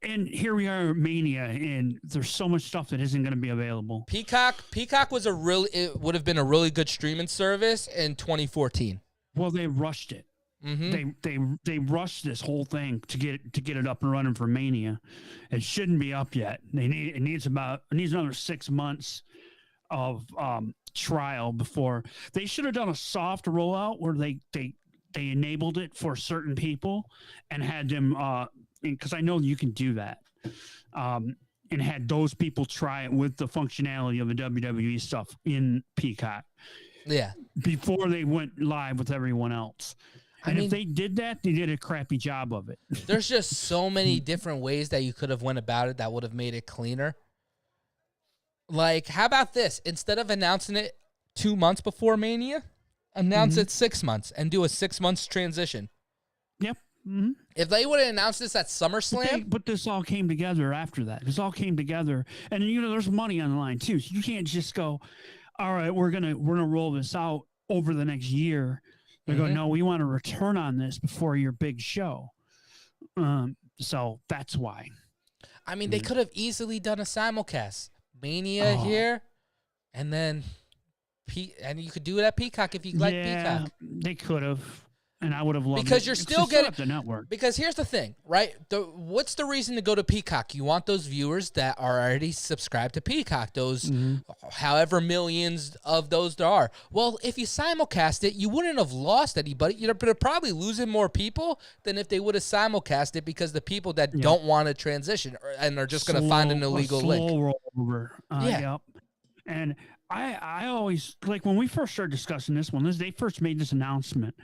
and here we are, Mania, and there's so much stuff that isn't going to be available. Peacock it would have been a really good streaming service in 2014. Well, they rushed it. They rushed this whole thing to get it up and running for Mania. It shouldn't be up yet. It needs another 6 months of trial before. They should have done a soft rollout where they enabled it for certain people and had them because I know you can do that. And had those people try it with the functionality of the WWE stuff in Peacock. Yeah. Before they went live with everyone else. And if they did that, they did a crappy job of it. There's just so many different ways that you could have went about it that would have made it cleaner. Like, how about this? Instead of announcing it 2 months before Mania, announce it 6 months and do a 6 months transition. Yep. If they would have announced this at SummerSlam. But this all came together after that. This all came together. And, there's money on the line, too. So you can't just go, all right, we're gonna roll this out over the next year. They go, no, we want a return on this before your big show. So that's why. I mean, they could have easily done a simulcast. Mania here, and then and you could do it at Peacock if you like Peacock. They could have. and I would have loved because it. you're still Set getting up the network. Because here's the thing, right? What's the reason to go to Peacock? You want those viewers that are already subscribed to Peacock, those however millions of those there are. Well, if you simulcast it, you wouldn't have lost anybody. You're probably losing more people than if they would have simulcast it, because the people that don't want to transition and are just going to find an illegal link. Rollover. Yep. And I always, like, when we first started discussing this one, they first made this announcement,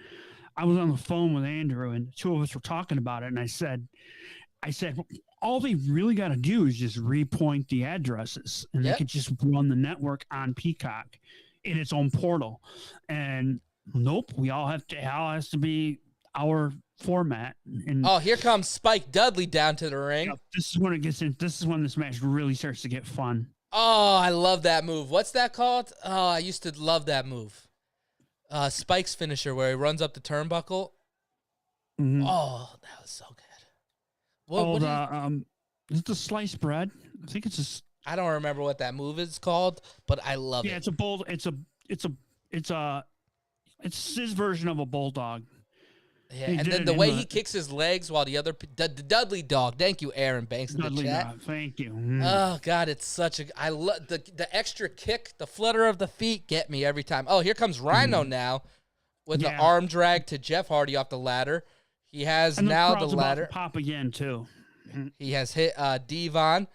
I was on the phone with Andrew, and the two of us were talking about it, and I said, all they really got to do is just repoint the addresses, and they could just run the network on Peacock in its own portal. And nope, it all has to be our format. And here comes Spike Dudley down to the ring. This is when it gets in. This is when this match really starts to get fun. Oh, I love that move. What's that called? Oh, I used to love that move. Spike's finisher, where he runs up the turnbuckle. Mm-hmm. Oh, that was so good. Is it the sliced bread? I think it's just. I don't remember what that move is called, but I love it. Yeah, it's his version of a bulldog. Yeah, and then the way he kicks his legs while the Dudley dog. Thank you, Aaron Banks in the chat. Thank you. Oh God, it's such a. I love the extra kick, the flutter of the feet get me every time. Oh, here comes Rhino now with the arm drag to Jeff Hardy off the ladder. He has now the ladder. About to pop again too. He has hit Devon,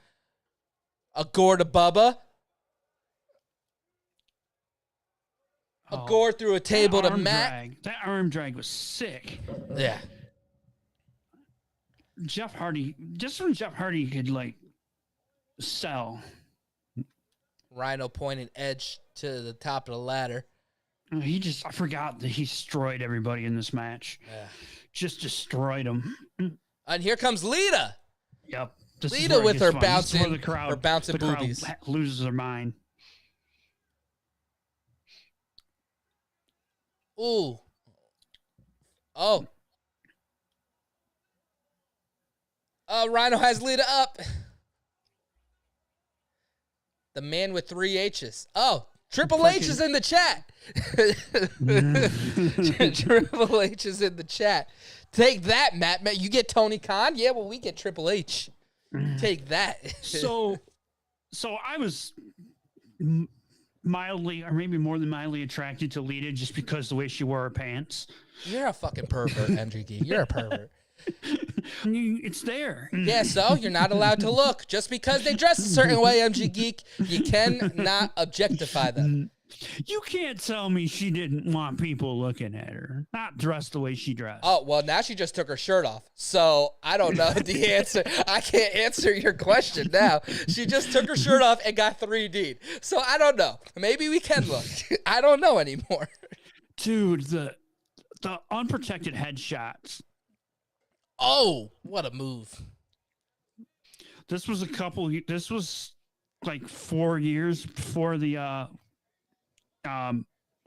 a gore to Bubba. A gore through a table to Matt. That arm drag was sick. Yeah. Jeff Hardy, just when Jeff Hardy could, like, sell. Rhino pointing Edge to the top of the ladder. I forgot that he destroyed everybody in this match. Yeah. Just destroyed them. And here comes Lita. Yep. Lita with her bouncing, the boobies. Crowd loses their mind. Ooh. Oh. Rhino has Lita up. The man with 3 H's. Oh, Triple H is in the chat. Triple H is in the chat. Take that, Matt. You get Tony Khan? Yeah, well, we get Triple H. Take that. So I was mildly, or maybe more than mildly, attracted to Lita just because the way she wore her pants. You're a fucking pervert, MG Geek. You're a pervert. It's there. Yeah, so you're not allowed to look. Just because they dress a certain way, MG Geek, you cannot objectify them. You can't tell me she didn't want people looking at her. Not dressed the way she dressed. Oh, well, now she just took her shirt off. So I don't know the answer. I can't answer your question now. She just took her shirt off and got 3D'd. So I don't know. Maybe we can look. I don't know anymore. Dude, the unprotected headshots. Oh, what a move. This was like 4 years before the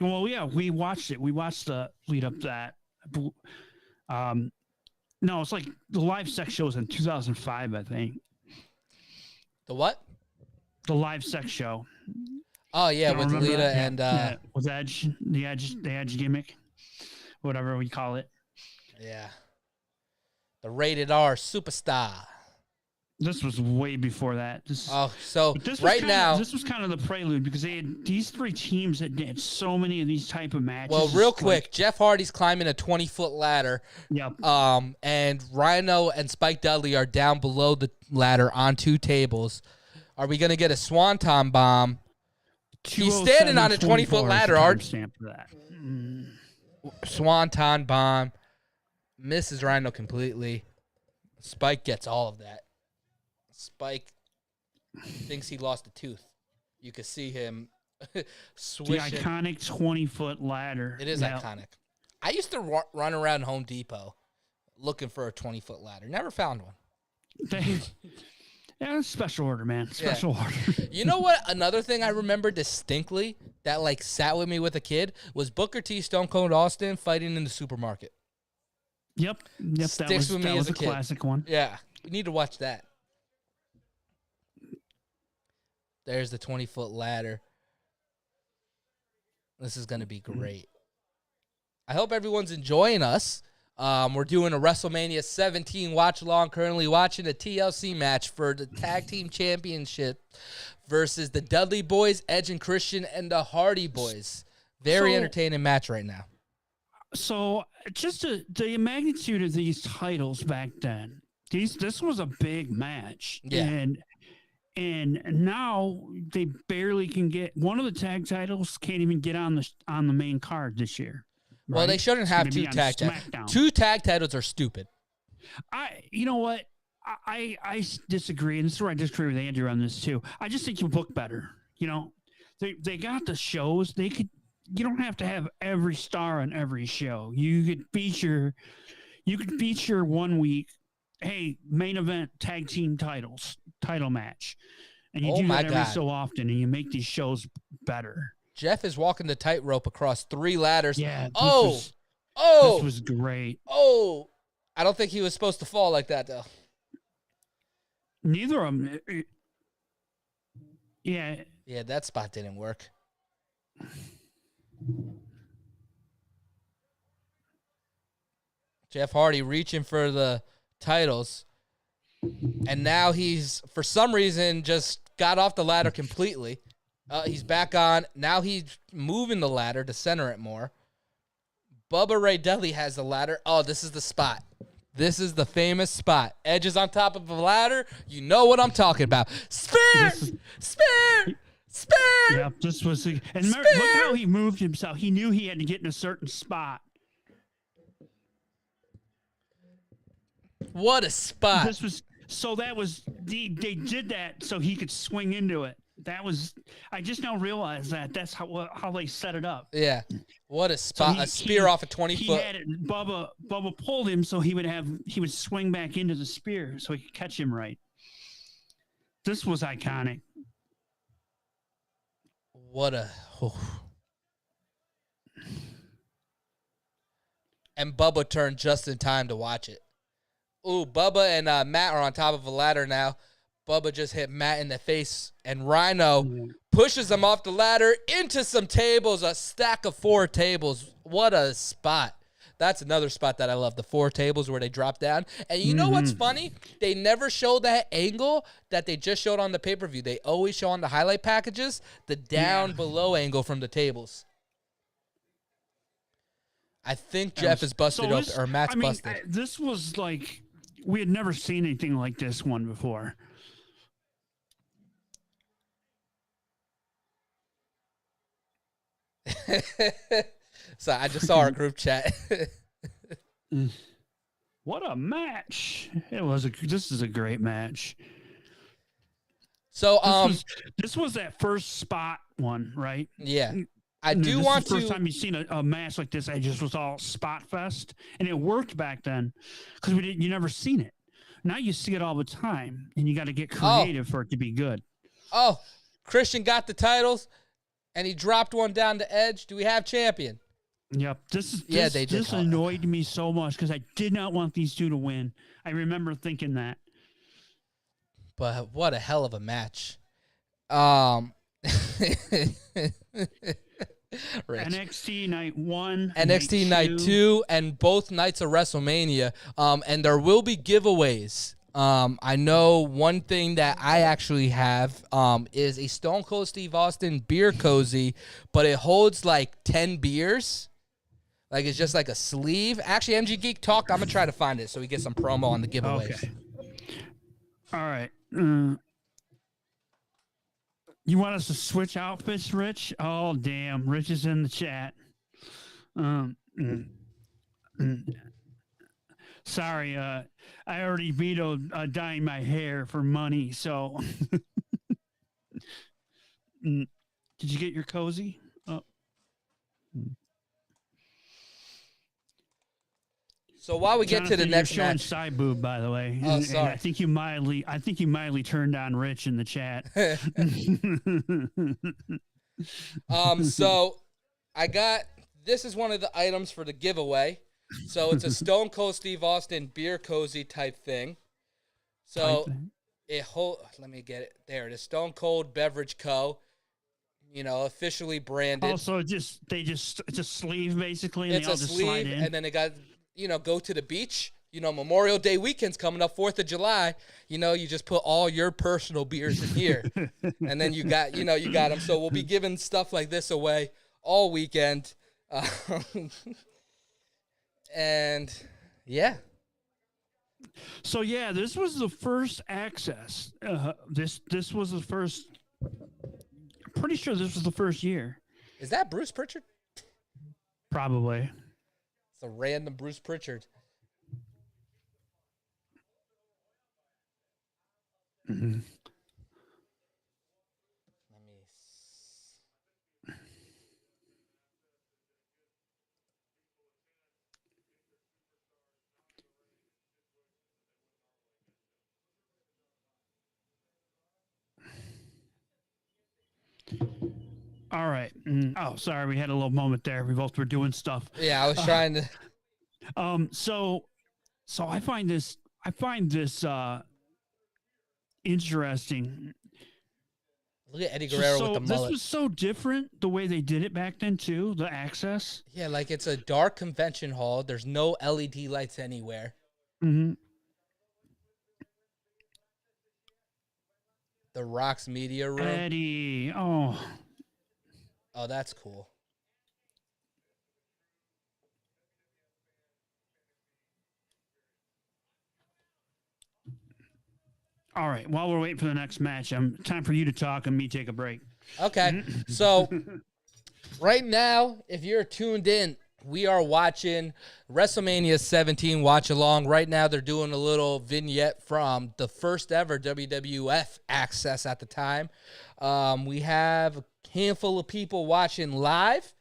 well, yeah, we watched it. We watched the lead up to that. No, it's like the live sex show was in 2005, I think. The what? The live sex show. Oh yeah, with Lita and with Edge, the Edge gimmick, whatever we call it. Yeah. The rated R superstar. This was way before that. This was kind of the prelude, because they had these 3 teams that did so many of these type of matches. Well, real quick, Jeff Hardy's climbing a 20-foot ladder. Yep. And Rhino and Spike Dudley are down below the ladder on 2 tables. Are we going to get a swanton bomb? He's standing on a 20-foot ladder, Art. Swanton bomb. Misses Rhino completely. Spike gets all of that. Spike thinks he lost a tooth. You can see him swishing. The iconic 20-foot ladder. It is iconic. I used to run around Home Depot looking for a 20-foot ladder. Never found one. Yeah, special order, man. Special order. You know what? Another thing I remember distinctly that like sat with me with a kid was Booker T, Stone Cold Austin fighting in the supermarket. Yep. Sticks with me as a kid. Classic one. Yeah, you need to watch that. There's the 20-foot ladder. This is going to be great. I hope everyone's enjoying us. We're doing a WrestleMania 17 watch along. Currently watching a TLC match for the Tag Team Championship versus the Dudley Boyz, Edge and Christian, and the Hardy Boys. Very entertaining match right now. So just the magnitude of these titles back then. This was a big match. Yeah. And now they barely can get one of the tag titles. Can't even get on the main card this year. Well, they shouldn't have two tag titles. Two tag titles are stupid. You know what? I disagree, and this is where I disagree with Andrew on this too. I just think you book better. You know, they got the shows. You don't have to have every star on every show. You could feature 1 week. Hey, main event tag team title match, and you do that every so often, and you make these shows better. Jeff is walking the tightrope across 3 ladders. Yeah. This was great. Oh, I don't think he was supposed to fall like that, though. Neither of them. Yeah. Yeah, that spot didn't work. Jeff Hardy reaching for the titles, and now he's, for some reason, just got off the ladder completely. He's back on. Now he's moving the ladder to center it more. Bubba Ray Dudley has the ladder. Oh, this is the spot. This is the famous spot. Edge is on top of a ladder. You know what I'm talking about. Spear! Yep, this was... And look how he moved himself. He knew he had to get in a certain spot. What a spot. They did that so he could swing into it. I just now realized that's how they set it up. Yeah. What a spot. So a spear off a 20-foot. He had it, Bubba pulled him so he would swing back into the spear so he could catch him right. This was iconic. And Bubba turned just in time to watch it. Ooh, Bubba and Matt are on top of a ladder now. Bubba just hit Matt in the face, and Rhino pushes him off the ladder into some tables, a stack of 4 tables. What a spot. That's another spot that I love, the 4 tables where they drop down. And you know what's funny? They never show that angle that they just showed on the pay-per-view. They always show on the highlight packages the down-below angle from the tables. I think Jeff is busted open, or Matt's busted. This was like, we had never seen anything like this one before. So I just saw our group chat. What a match! This is a great match. So this was that first spot one, right? Yeah. This is the first time you've seen a match like this. I just was all spot fest, and it worked back then because you never seen it. Now you see it all the time, and you got to get creative for it to be good. Oh, Christian got the titles, and he dropped one down to Edge. Do we have champion? Yep. This annoyed me so much because I did not want these two to win. I remember thinking that. But what a hell of a match. NXT night 1, NXT night 2, and both nights of WrestleMania. And there will be giveaways. I know one thing that I actually have is a Stone Cold Steve Austin beer cozy, but it holds like 10 beers. Like it's just like a sleeve. Actually, MG Geek talked. I'm going to try to find it so we get some promo on the giveaways. Okay. All right. You want us to switch outfits, Rich? Oh, damn. Rich is in the chat. Sorry, I already vetoed dyeing my hair for money, so... Did you get your cozy? Oh. So while we get to the next you're showing match, side boob, by the way. Oh, sorry. And I think you mildly turned on Rich in the chat. So this is one of the items for the giveaway. So it's a Stone Cold Steve Austin beer cozy type thing. So let me get it. There it is. Stone Cold Beverage Co. officially branded. Also, it's a sleeve basically. And It's they all a just sleeve, slide in. and then it got, go to the beach. Memorial Day weekend's coming up, 4th of July. You just put all your personal beers in here, and then you got them. So we'll be giving stuff like this away all weekend, and yeah. So yeah, this was the first access. This was the first. I'm pretty sure this was the first year. Is that Bruce Pritchard? Probably. It's a random Bruce Pritchard. Mm-hmm. All right. Oh, sorry, we had a little moment there. We both were doing stuff. Yeah, I was trying to. So I find this interesting. Look at Eddie Guerrero with the mullet. This was so different the way they did it back then too. The access. Yeah, like it's a dark convention hall. There's no LED lights anywhere. Mm-hmm. The Rock's media room. Eddie. Oh, that's cool. All right. While we're waiting for the next match, time for you to talk and me take a break. Okay. So right now, if you're tuned in, we are watching WrestleMania 17 watch along. Right now, they're doing a little vignette from the first ever WWF access at the time. We have a handful of people watching live.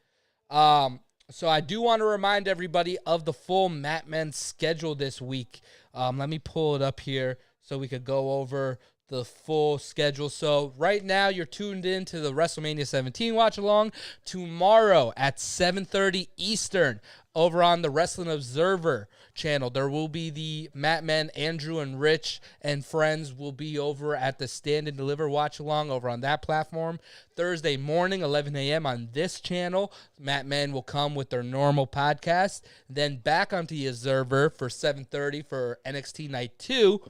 So I do want to remind everybody of the full Mat Men schedule this week. Let me pull it up here so we could go over the full schedule. So right now you're tuned in to the WrestleMania 17 watch along. Tomorrow at 7:30 Eastern over on the Wrestling Observer channel, there will be the Mat Men. Andrew and Rich and friends will be over at the Stand and Deliver watch along over on that platform. Thursday morning, 11 a.m. on this channel, Mat Men will come with their normal podcast. Then back onto the Observer for 7:30 for NXT Night 2.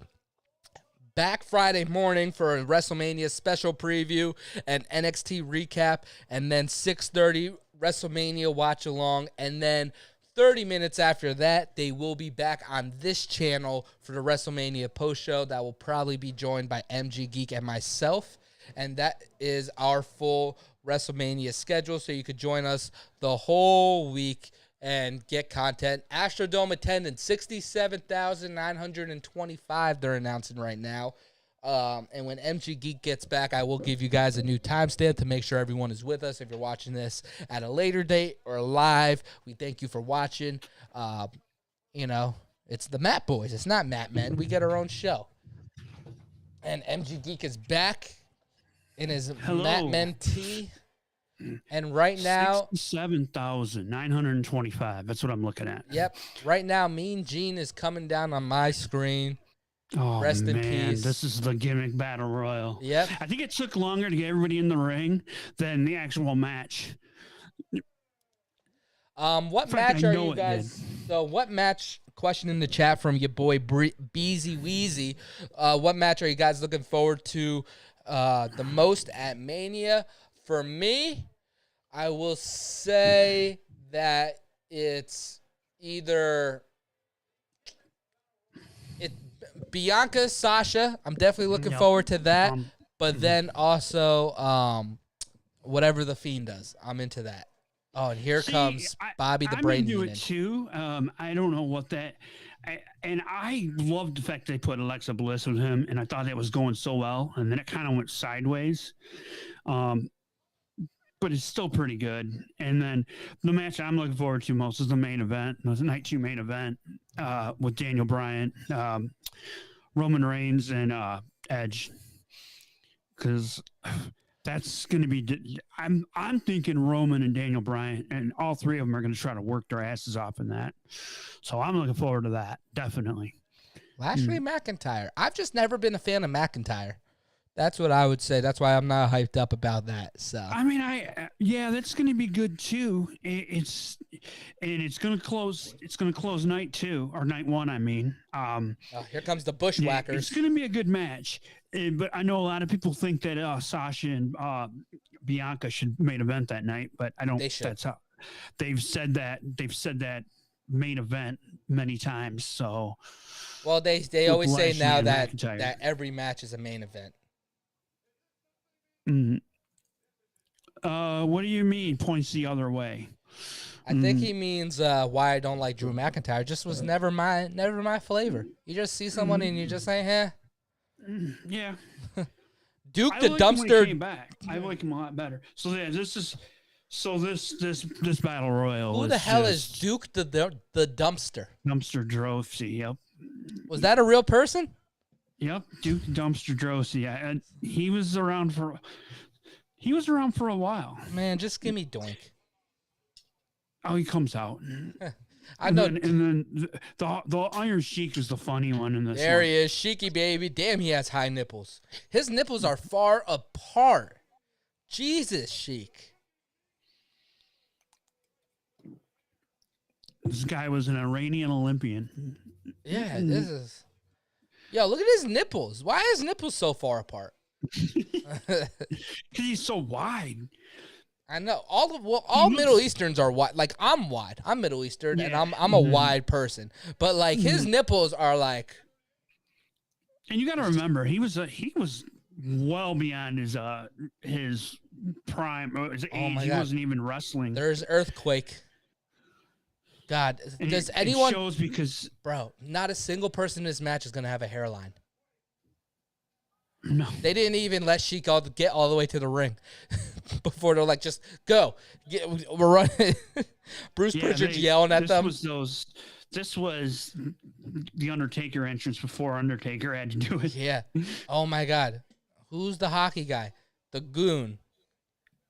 Back Friday morning for a WrestleMania special preview and NXT recap, and then 6:30 WrestleMania watch along, and then 30 minutes after that, they will be back on this channel for the WrestleMania post show that will probably be joined by MG Geek and myself, and that is our full WrestleMania schedule, so you could join us the whole week and get content. Astrodome attendance, 67,925 they're announcing right now. And when MG Geek gets back, I will give you guys a new timestamp to make sure everyone is with us. If you're watching this at a later date or live, we thank you for watching. It's the Mat Boys. It's not Mat Men. We get our own show. And MG Geek is back in his Mat Men tee. And right now, 67,925. That's what I'm looking at. Yep. Right now, Mean Gene is coming down on my screen. Oh, Rest in man. peace. This is the gimmick battle royal. Yep. I think it took longer to get everybody in the ring than the actual match. What match are you guys? So, what match? Question in the chat from your boy Beezy Weezy. What match are you guys looking forward to the most at Mania? For me, I will say that it's either Bianca, Sasha. I'm definitely looking forward to that. But then also whatever the Fiend does, I'm into that. Oh, and here comes Bobby the Brain. I'm into it too. I don't know what that. I loved the fact they put Alexa Bliss with him, and I thought it was going so well, and then it kind of went sideways. But it's still pretty good. And then the match I'm looking forward to most is the main event, the Night 2 main event with Daniel Bryan, Roman Reigns, and Edge. Because that's going to be. I'm thinking Roman and Daniel Bryan, and all three of them are going to try to work their asses off in that. So I'm looking forward to that, definitely. Lashley McIntyre. I've just never been a fan of McIntyre. That's what I would say. That's why I'm not hyped up about that. So I mean, yeah, that's going to be good too. It's going to close. It's going to close night 2 or night 1. I mean, here comes the Bushwhackers. It's going to be a good match. But I know a lot of people think that Sasha and Bianca should main event that night. But I don't. They should. That's how they've said that. They've said that main event many times. So, well, they always say now that McIntyre. every match is a main event. What do you mean? Points the other way. I think he means why I don't like Drew McIntyre. Just was never my flavor. You just see someone and you just say, "Huh." Yeah. Duke I the like him when he dumpster. came back. I like him a lot better. So yeah, this battle royal. Who the hell is Duke the dumpster? Dumpster Drosy? Yep. Was that a real person? Yep, Duke Dumpster Drosy. Yeah, and he was around for a while. Man, just give me Doink. Oh, he comes out. I know. And then the Iron Sheik was the funny one in this. There he is, Sheiky baby. Damn, he has high nipples. His nipples are far apart. Jesus, Sheik. This guy was an Iranian Olympian. Yeah, this is. Yo, look at his nipples. Why are his nipples so far apart? Because he's so wide. I know all Middle Easterns are wide. Like I'm wide. I'm Middle Eastern, and I'm a wide person. But like his nipples are like. And you got to remember, he was well beyond his prime, his age. Oh my he God. wasn't even wrestling. There's Earthquake. God, And does it anyone? shows because Bro, not a single person in this match is gonna have a hairline. no. They didn't even let Sheik get all the way to the ring before they're like, just go. We're running. Bruce Pritchard's yelling at them. This was the Undertaker entrance before Undertaker had to do it. Yeah. Oh my God. Who's the hockey guy? The Goon.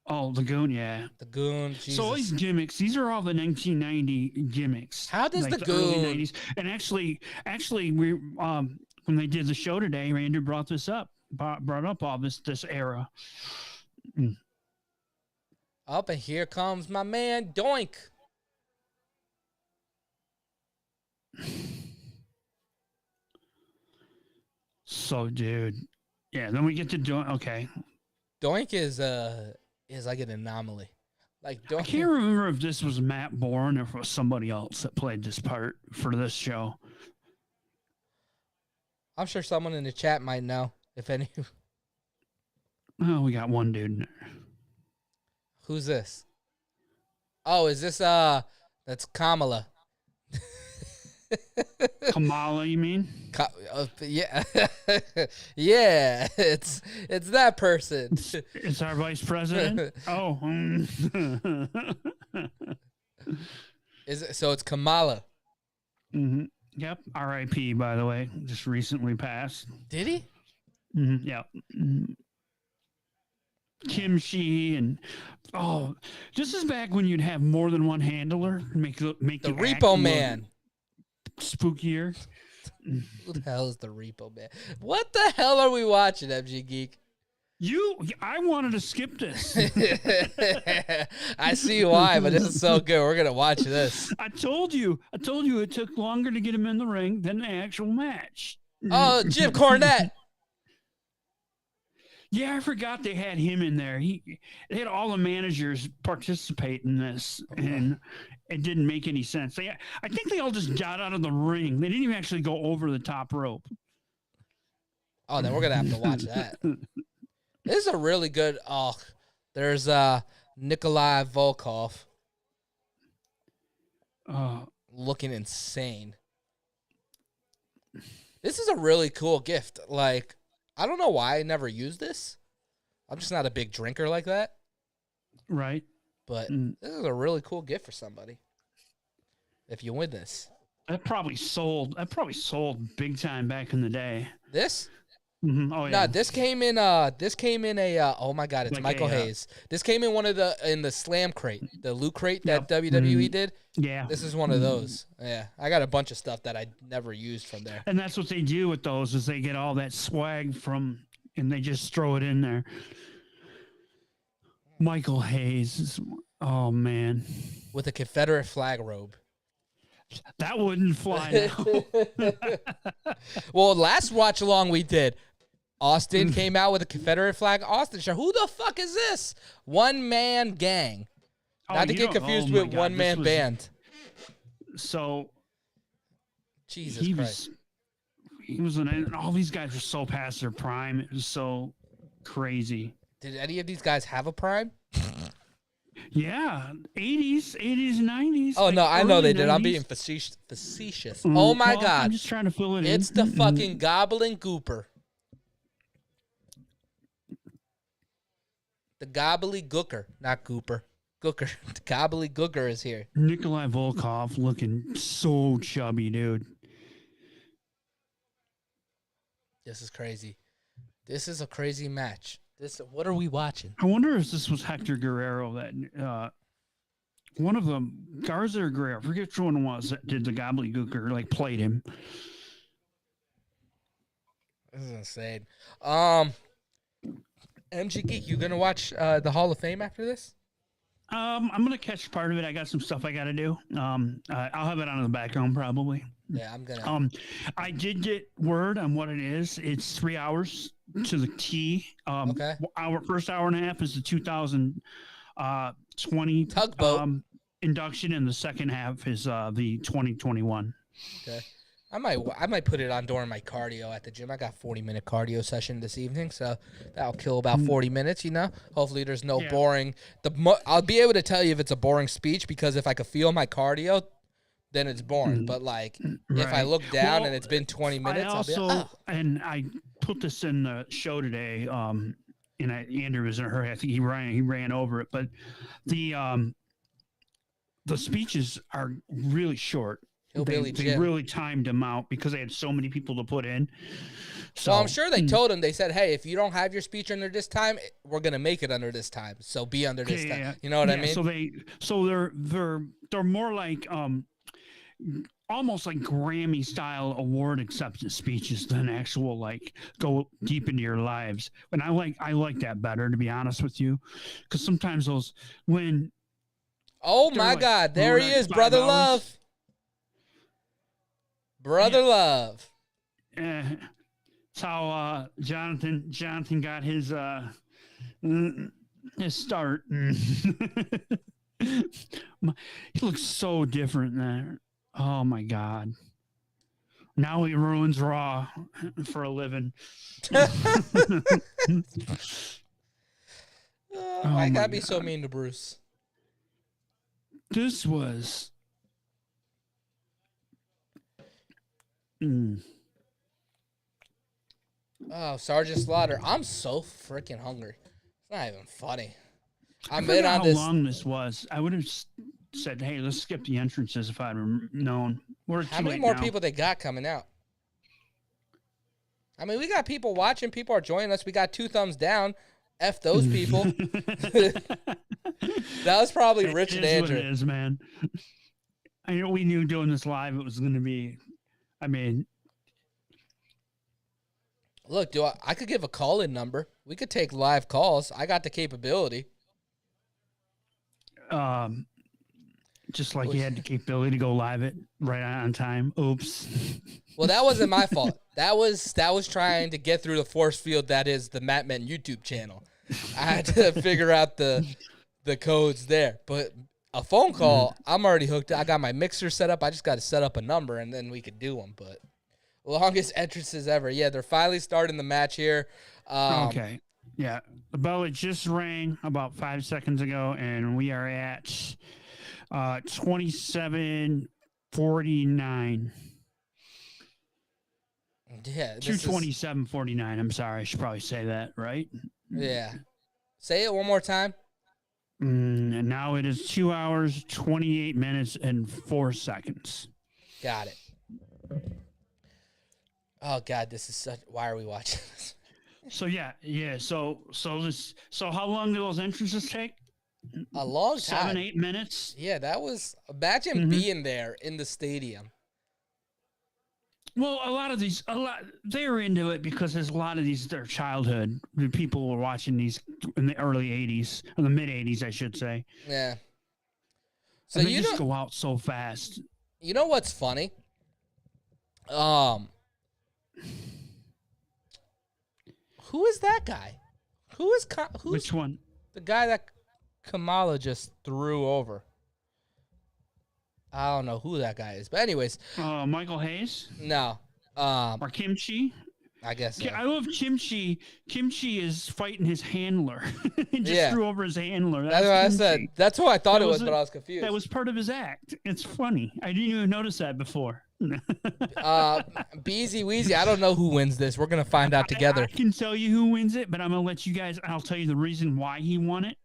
Oh, the Goon, yeah. The Goon. Jesus. So all these gimmicks, these are all the 1990 gimmicks. How does like the early Goon? 90s. And actually, we when they did the show today, Randy brought this up, brought up all this era. Up and here comes my man Doink. So, dude, yeah. Then we get to Doink. Okay, Doink is like an anomaly. Like I can't remember if this was Matt Bourne or if it was somebody else that played this part for this show. I'm sure someone in the chat might know, if any. Oh, we got one dude in there. Who's this? Oh, is this that's Kamala. Kamala, you mean? Yeah. Yeah, it's that person. It's our vice president. Oh, Is it, so it's Kamala. mm-hmm. Yep. R.I.P. By the way, just recently passed. Did he? Mm-hmm. Yep. Mm-hmm. Kim Shi and this is back when you'd have more than one handler, make The you act Repo more Man. spookier. Who the hell is the Repo Man? What the hell are we watching, MG Geek? I wanted to skip this. I see why, but this is so good. We're gonna watch this. I told you it took longer to get him in the ring than the actual match. Oh, Jim Cornette. Yeah, I forgot they had him in there. They had all the managers participate in this, and it didn't make any sense. I think they all just got out of the ring. They didn't even actually go over the top rope. Oh, then we're gonna have to watch that. This is a really good. Oh, there's Nikolai Volkov looking insane. This is a really cool gift. Like, I don't know why I never used this. I'm just not a big drinker like that. Right. But this is a really cool gift for somebody. If you win this. That probably sold big time back in the day. This? Mm-hmm. Oh yeah. No, this came in a oh my God, it's like Michael Hayes. This came in in the slam crate, the loot crate that WWE did. Yeah. This is one of those. Yeah. I got a bunch of stuff that I never used from there. And that's what they do with those is they get all that swag from and they just throw it in there. Michael Hayes. Oh, man. With a Confederate flag robe. That wouldn't fly now. Well, last watch along we did, Austin came out with a Confederate flag Austin shirt. Who the fuck is this? One man gang. Not to get confused with one man band. So Jesus Christ. He was all these guys were so past their prime. It was so crazy. Did any of these guys have a prime? Yeah, 80s, 90s. Oh, like no, I know they 90s. did. I'm being facetious. Oh, my God. I'm just trying to fill it in. It's the fucking gobbling gooper. The gobbly gooker, not gooper. Gooker. The gobbly gooker is here. Nikolai Volkov looking so chubby, dude. This is crazy. This is a crazy match. What are we watching? I wonder if this was Hector Guerrero that one of them, Garza or Guerrero, I forget which one it was that did the gobbledygooker, like played him. This is insane. MG Geek, you gonna watch the Hall of Fame after this? I'm gonna catch part of it. I got some stuff I gotta do. I'll have it on in the background probably. Yeah, I'm gonna. I did get word on what it is. It's 3 hours to the T. Okay. Our first hour and a half is the 2020 Tugboat induction, and the second half is the 2021. Okay. I might put it on during my cardio at the gym. I got 40-minute cardio session this evening, so that'll kill about 40 minutes, you know? Hopefully there's no boring. I'll be able to tell you if it's a boring speech, because if I could feel my cardio, then it's boring. But, like, if I look down and it's been 20 minutes, I'll be like, oh. And I put this in the show today, and Andrew was in a hurry. I think he ran over it. But the speeches are really short. They really timed them out because they had so many people to put in. So I'm sure they told him, they said, hey, if you don't have your speech under this time, we're going to make it under this time. So be under this time. You know what I mean? So they're more like almost like Grammy style award acceptance speeches than actual like go deep into your lives. And I like that better, to be honest with you, because sometimes those when my God, there he is, Brother Love. Brother Love. That's how Jonathan got his start. He looks so different there. Oh my God. Now he ruins Raw for a living. I gotta be so mean to Bruce. This was Oh, Sergeant Slaughter. I'm so freaking hungry. It's not even funny. I forgot how long this was. I would have said, hey, let's skip the entrances if I'd known. How many more people they got coming out? I mean, we got people watching. People are joining us. We got 2 thumbs down. F those people. That was probably Rich and Andrew. What it is, man. I know we knew doing this live it was going to be. I mean, look, I could give a call-in number. We could take live calls. I got the capability. Just like you had the capability to go live it right on time. Oops. Well, that wasn't my fault. That was trying to get through the force field that is the Matt Men YouTube channel. I had to figure out the codes there. But a phone call, I'm already hooked. I got my mixer set up. I just got to set up a number, and then we could do them. But longest entrances ever. Yeah, they're finally starting the match here. Okay. Yeah. The bell just rang about 5 seconds ago, and we are at 27:49. Yeah. 2:27:49. I'm sorry. I should probably say that, right? Yeah. Say it one more time. And now it is 2 hours, 28 minutes, and 4 seconds. Got it. Oh God, this is such. Why are we watching this? So yeah. So how long do those entrances take? A long time. 7-8 minutes. Yeah, that was. Imagine being there in the stadium. Well, they're into it because there's a lot of these their childhood. People were watching these in the early '80s, or the mid '80s, I should say. Yeah. So and they just go out so fast. You know what's funny? Who is that guy? Who's Which one? The guy that Kamala just threw over. I don't know who that guy is, but anyways. Michael Hayes? No. Or Kimchi? I guess so. I love Kimchi. Kimchi is fighting his handler. He just threw over his handler. That's what I said. That's who I thought it was, but I was confused. That was part of his act. It's funny. I didn't even notice that before. Beezy Weezy, I don't know who wins this. We're going to find out together. I can tell you who wins it, but I'm going to let you guys, I'll tell you the reason why he won it.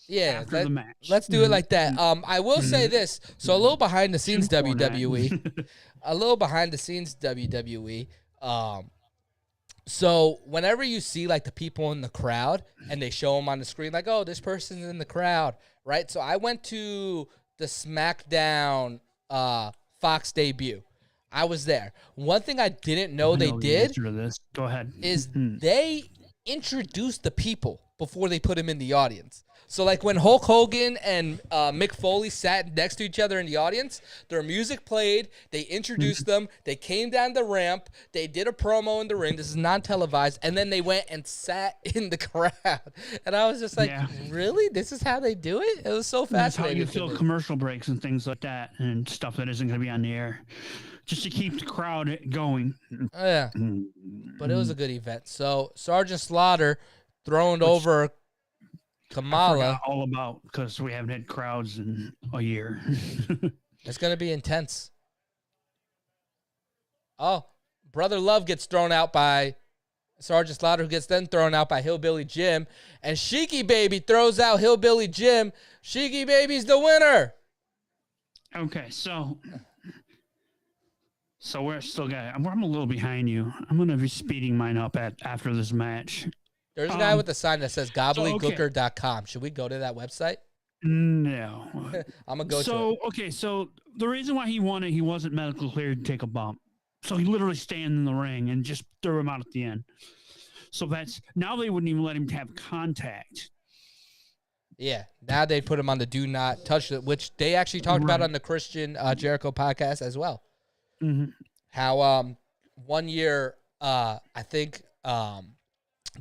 Yeah, after the match. Let's do it like that. I will say this. So a little behind the scenes WWE. A little behind the scenes WWE. So whenever you see like the people in the crowd and they show them on the screen, like, oh, this person's in the crowd, right? So I went to the SmackDown Fox debut. I was there. One thing I didn't know they did Go ahead. is they introduced the people before they put them in the audience. So, like, when Hulk Hogan and Mick Foley sat next to each other in the audience, their music played, they introduced them, they came down the ramp, they did a promo in the ring, this is non-televised, and then they went and sat in the crowd. And I was just like, really? This is how they do it? It was so fascinating. That's how you fill commercial breaks and things like that and stuff that isn't going to be on the air, just to keep the crowd going. Oh, yeah. But it was a good event. So, Sergeant Slaughter thrown over Kamala. All about, because we haven't had crowds in a year. It's going to be intense. Oh, Brother Love gets thrown out by Sergeant Slaughter, who gets then thrown out by Hillbilly Jim. And Sheiky Baby throws out Hillbilly Jim. Sheiky Baby's the winner. Okay, so we're still got. I'm a little behind you. I'm going to be speeding mine up after this match. There's a guy with a sign that says gobbledygooker.com. Should we go to that website? No. I'm going to go to it. Okay, so the reason why he won it, he wasn't medical cleared to take a bump. So he literally stand in the ring and just threw him out at the end. So now they wouldn't even let him have contact. Yeah, now they put him on the do not touch it, which they actually talked about on the Christian Jericho podcast as well. Mm-hmm. How 1 year, I think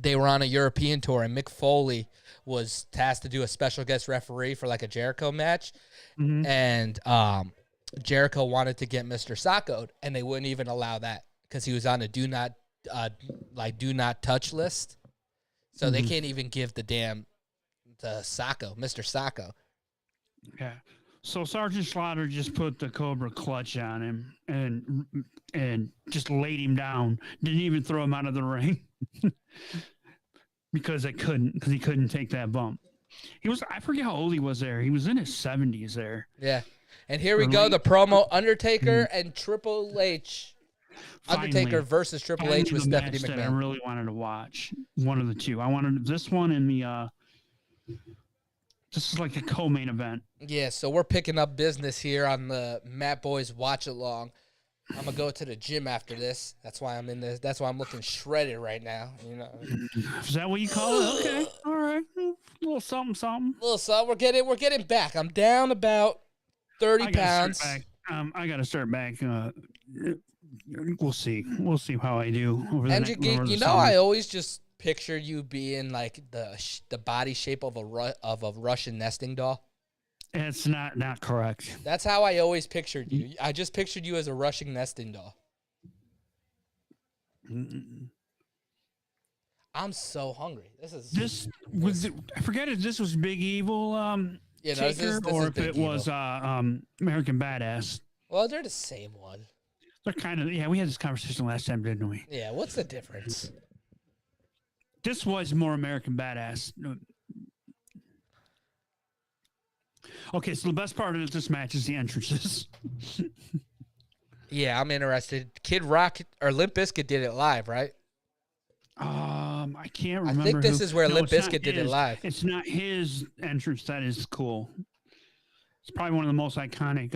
they were on a European tour, and Mick Foley was tasked to do a special guest referee for like a Jericho match. Mm-hmm. And Jericho wanted to get Mr. Sacco'd, and they wouldn't even allow that because he was on a do not touch list. So they can't even give the Sacco, Mr. Sacco. Yeah. So Sergeant Slaughter just put the Cobra clutch on him and just laid him down. Didn't even throw him out of the ring. because he couldn't take that bump. I forget how old he was there. He was in his 70s there. Yeah. And here we go, the promo, Undertaker and Triple H. Finally, Undertaker versus Triple H with Stephanie McMahon. That I really wanted to watch. One of the two. I wanted this one and the this is like a co-main event. Yeah, so we're picking up business here on the Matt Boys Watch Along. I'm gonna go to the gym after this. That's why I'm in this. That's why I'm looking shredded right now. You know. Is that what you call it? Okay. All right. A little something. A little something. We're getting back. I'm down about 30 pounds. I gotta start back. We'll see. We'll see how I do over the MG Geek, you know, summer. I always just picture you being like the body shape of a Russian nesting doll. It's not correct. That's how I always pictured you. I just pictured you as a Russian nesting doll. I'm so hungry. I forget if this was Big Evil Taker, or if it was American Badass. Well, they're the same one. They're kind of, we had this conversation last time, didn't we? Yeah, what's the difference? This was more American Badass. Okay, so the best part of this match is the entrances. Yeah, I'm interested. Kid Rock or Limp Bizkit did it live, right? I can't remember. I think this is where Limp Bizkit did it live. It's not his entrance that is cool. It's probably one of the most iconic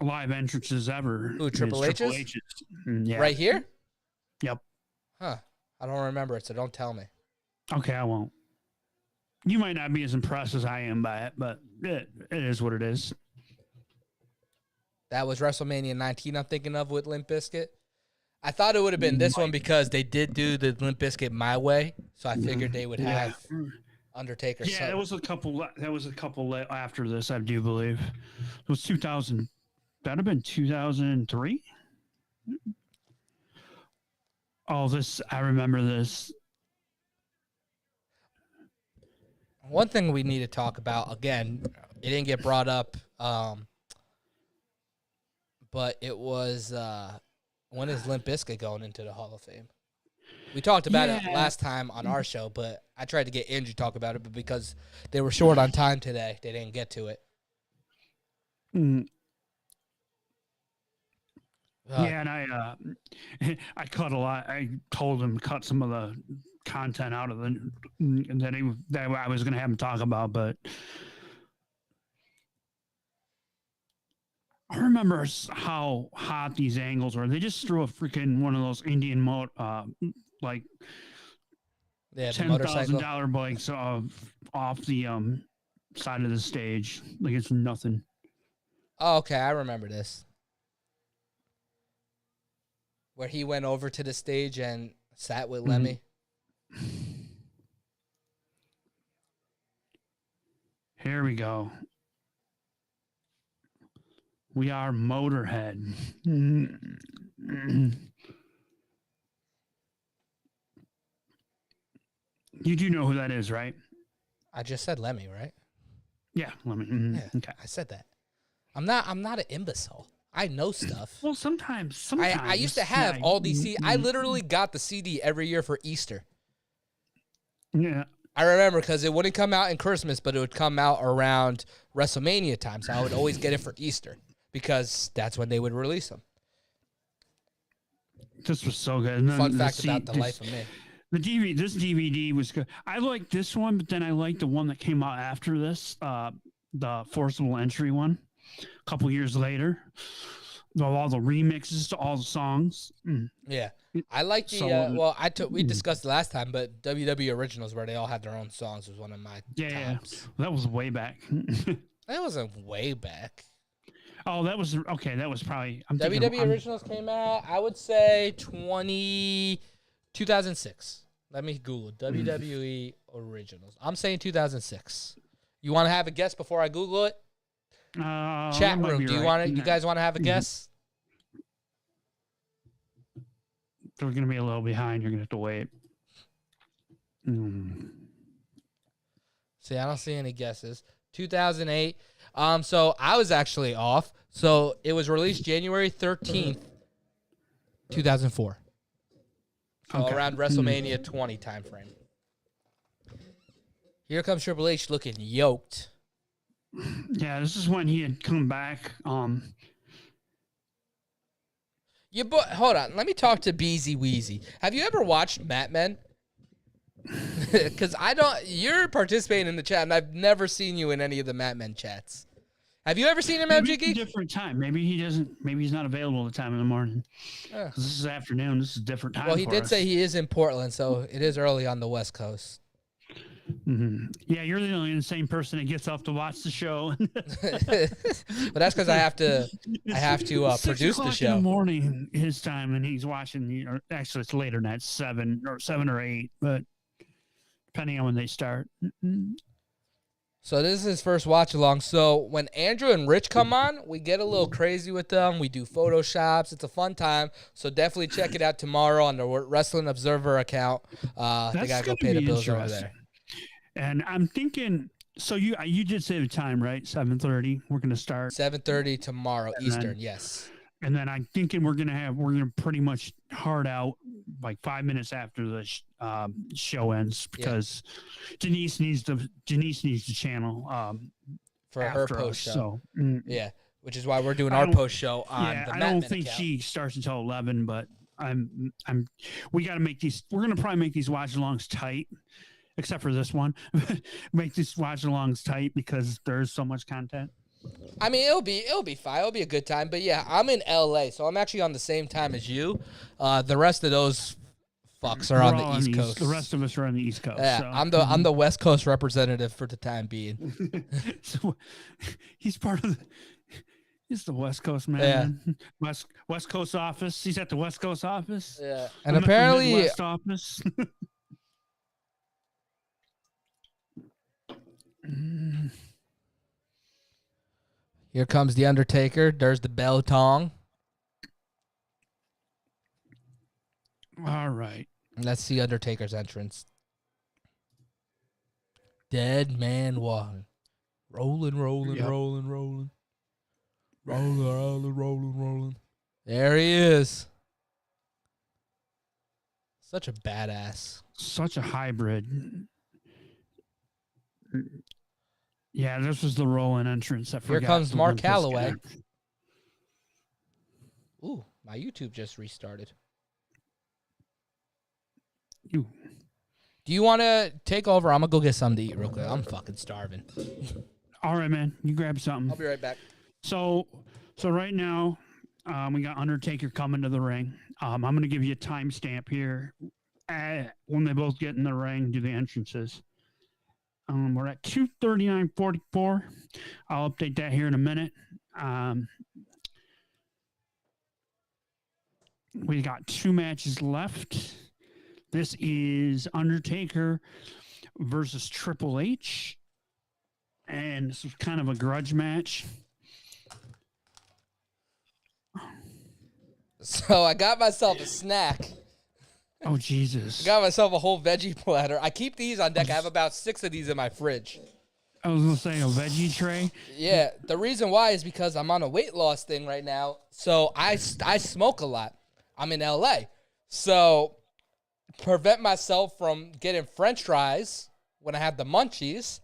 live entrances ever. Ooh, Triple H's? Yeah. Right here? Yep. Huh. I don't remember it, so don't tell me. Okay, I won't. You might not be as impressed as I am by it, but it is what it is. That was WrestleMania 19 I'm thinking of with Limp Bizkit. I thought it would have been this one because they did do the Limp Bizkit my way, so I figured they would have Undertaker. Yeah, that was a couple. After this, I do believe it was 2000. That'd have been 2003. Oh, I remember this. One thing we need to talk about again, it didn't get brought up, but it was when is Limp Bizkit going into the Hall of Fame? We talked about it last time on our show, but I tried to get Andrew to talk about it, but because they were short on time today, they didn't get to it. Yeah, and I cut a lot. I told him to cut some of the content out of that I was going to have him talk about, but I remember how hot these angles were. They just threw a freaking one of those Indian like $10,000 bikes off the side of the stage. Like it's nothing. Oh, okay, I remember this. Where he went over to the stage and sat with Lemmy. Here we go. We are Motorhead. You do know who that is, right? I just said Lemmy, right? Yeah, Lemmy. Yeah, okay. I said that. I'm not an imbecile. I know stuff. Well, sometimes. I used to have all these CDs. I literally got the CD every year for Easter. Yeah. I remember because it wouldn't come out in Christmas, but it would come out around WrestleMania time. So I would always get it for Easter because that's when they would release them. This was so good. Fun fact about the life of me. This DVD was good. I liked this one, but then I liked the one that came out after this, the Forcible Entry one. A couple years later, all the remixes to all the songs. Yeah, I like the. We discussed it last time, but WWE Originals, where they all had their own songs, was one of my tops. Well, that was way back. That wasn't way back. Oh, that was okay. That was probably WWE Originals came out. I would say 2006. Let me Google it. WWE Originals. I'm saying 2006. You want to have a guess before I Google it? Chat room. Do you want to? You guys want to have a guess? We're going to be a little behind. You're going to have to wait. See, I don't see any guesses. 2008. So I was actually off. So it was released January 13th, 2004. So around WrestleMania 20 time frame. Here comes Triple H looking yoked. Yeah, this is when he had come back. Hold on. Let me talk to Beezy Weezy. Have you ever watched Mat Men? Because you're participating in the chat, and I've never seen you in any of the Mat Men chats. Have you ever seen him, MG Geek? Different time. Maybe he doesn't. Maybe he's not available at the time in the morning. This is afternoon. This is a different time. Well, he did say he is in Portland, so it is early on the West Coast. Yeah, you're the only insane person that gets up to watch the show. But that's because I have to produce the show. In the morning, his time, and he's watching. Or actually, it's later than that, 7 or 8, but depending on when they start. So this is his first watch along. So when Andrew and Rich come on, we get a little crazy with them. We do Photoshops. It's a fun time. So definitely check it out tomorrow on the Wrestling Observer account. They gotta go pay the bills over there. And I'm thinking, so you did say the time, right? 7:30. We're gonna start 7:30 tomorrow Eastern. Yes. And then I'm thinking we're gonna pretty much hard out like 5 minutes after the show ends because Denise needs the channel for her post show. So which is why we're doing our post show on the I don't think account. she starts until 11, but we got to make these. We're gonna probably make these watch alongs tight, except for this one. Make these watch alongs tight because there's so much content. I mean, it'll be fine. It'll be a good time. But yeah, I'm in LA, so I'm actually on the same time as you. The rest of those fucks are on the East Coast. The rest of us are on the East Coast. Yeah, so. I'm the West Coast representative for the time being. So he's part of the. He's the West Coast man. Yeah. West Coast office. He's at the West Coast office. Yeah, and apparently Midwest office. Here comes the Undertaker. There's the bell tong. All right. Let's see Undertaker's entrance. Dead man walking. Rolling, rolling, Yep. rolling, rolling. Rolling, rolling, rolling, rolling. There he is. Such a badass. Such a hybrid. Yeah, this was the rolling entrance. Here comes Mark Calloway. Ooh, my YouTube just restarted. You. Do you want to take over? I'm going to go get something to eat real quick. I'm fucking starving. All right, man. You grab something. I'll be right back. So right now, we got Undertaker coming to the ring. I'm going to give you a timestamp here when they both get in the ring, do the entrances. We're at 2:39:44. I'll update that here in a minute. We got 2 matches left. This is Undertaker versus Triple H. And this was kind of a grudge match. So I got myself a snack. Oh, Jesus. I got myself a whole veggie platter. I keep these on deck. I have about 6 of these in my fridge. I was going to say a veggie tray. Yeah, the reason why is because I'm on a weight loss thing right now. So I smoke a lot. I'm in LA. So prevent myself from getting French fries when I have the munchies.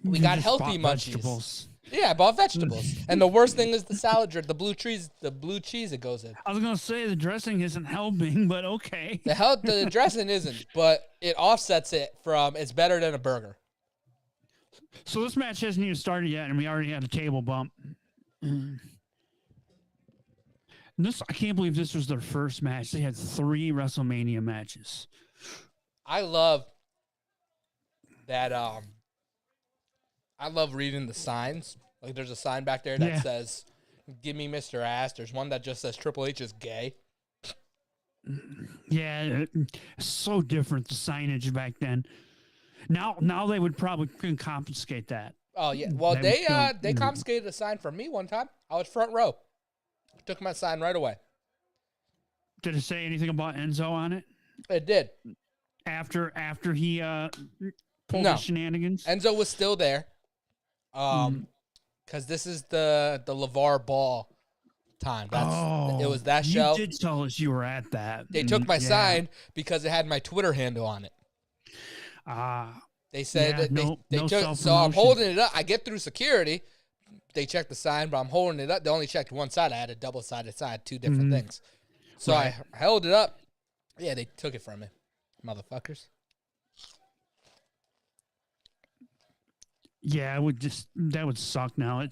We got healthy munchies. Vegetables. Yeah, I bought vegetables. And the worst thing is the salad dressing, the blue cheese it goes in. I was going to say the dressing isn't helping, but okay. The dressing isn't, but it offsets it from it's better than a burger. So this match hasn't even started yet, and we already had a table bump. I can't believe this was their first match. They had 3 WrestleMania matches. I love that. I love reading the signs. Like there's a sign back there that says, "Give me Mr. Ass." There's one that just says Triple H is gay. Yeah, it's so different, the signage back then. Now they would probably confiscate that. Oh yeah, well they confiscated a sign from me one time. I was front row. Took my sign right away. Did it say anything about Enzo on it? It did. After he pulled the shenanigans? Enzo was still there. Because this is the LeVar Ball time. It was that show. You did tell us you were at that. They took my sign because it had my Twitter handle on it. They said that they took. So I'm holding it up. I get through security. They checked the sign, but I'm holding it up. They only checked one side. I had a double-sided sign, 2 different things. So I held it up. Yeah, they took it from me, motherfuckers. Yeah, that would suck. Now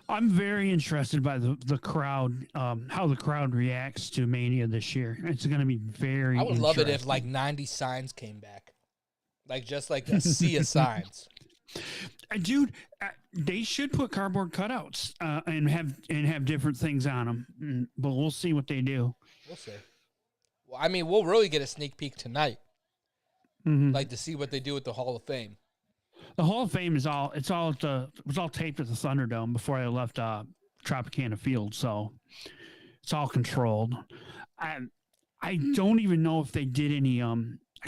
I'm very interested by the crowd, how the crowd reacts to Mania this year. It's going to be very. I would love it if like 90 signs came back, like just like a sea of signs. Dude, they should put cardboard cutouts and have different things on them, but we'll see what they do. We'll see. Well, I mean, we'll really get a sneak peek tonight, like to see what they do with the Hall of Fame. The Hall of Fame was all taped at the Thunderdome before I left Tropicana Field, so it's all controlled. I don't even know if they did any. I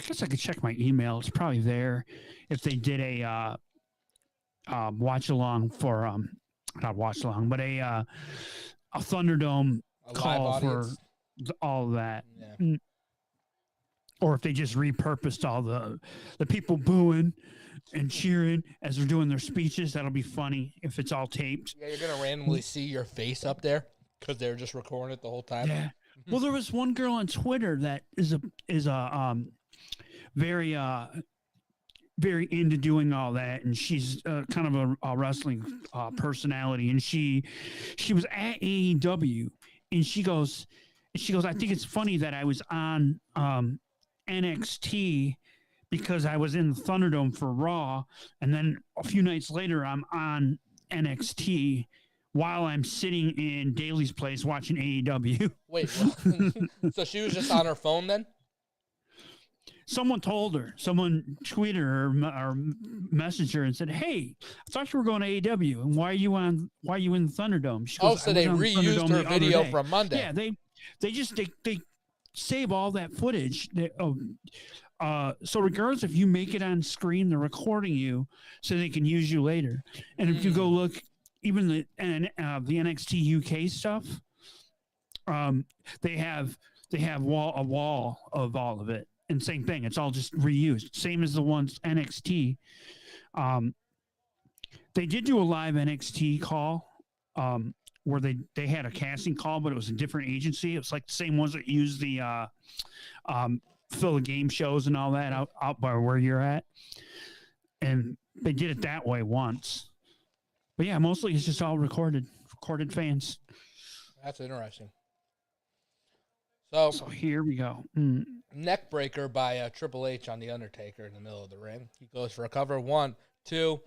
guess I could check my email. It's probably there. If they did a watch along for not watch along, but a Thunderdome call for all of that. Yeah. Or if they just repurposed all the people booing and cheering as they're doing their speeches. That'll be funny if it's all taped. Yeah, you're going to randomly see your face up there because they were just recording it the whole time. Yeah. Well, there was one girl on Twitter that is a very very into doing all that, and she's kind of a wrestling personality, and she was at AEW, and she goes, I think it's funny that I was on NXT because I was in the Thunderdome for Raw, and then a few nights later I'm on NXT while I'm sitting in Daly's place watching AEW. Wait, so she was just on her phone then? Someone told her, someone tweeted her or messaged her and said, "Hey, I thought you were going to AEW, and why are you in the Thunderdome?" She goes, so they reused her video from Monday. Yeah, they save all that footage. So regardless if you make it on screen, they're recording you so they can use you later. And if you go look, even the NXT UK stuff, they have a wall of all of it. And same thing, it's all just reused. Same as the ones NXT. They did do a live NXT call where they had a casting call, but it was a different agency. It was like the same ones that use the fill the game shows and all that out by where you're at. And they did it that way once. But yeah, mostly it's just all recorded fans. That's interesting. So here we go. Neck breaker by Triple H on The Undertaker in the middle of the ring. He goes for a cover. 1, 2.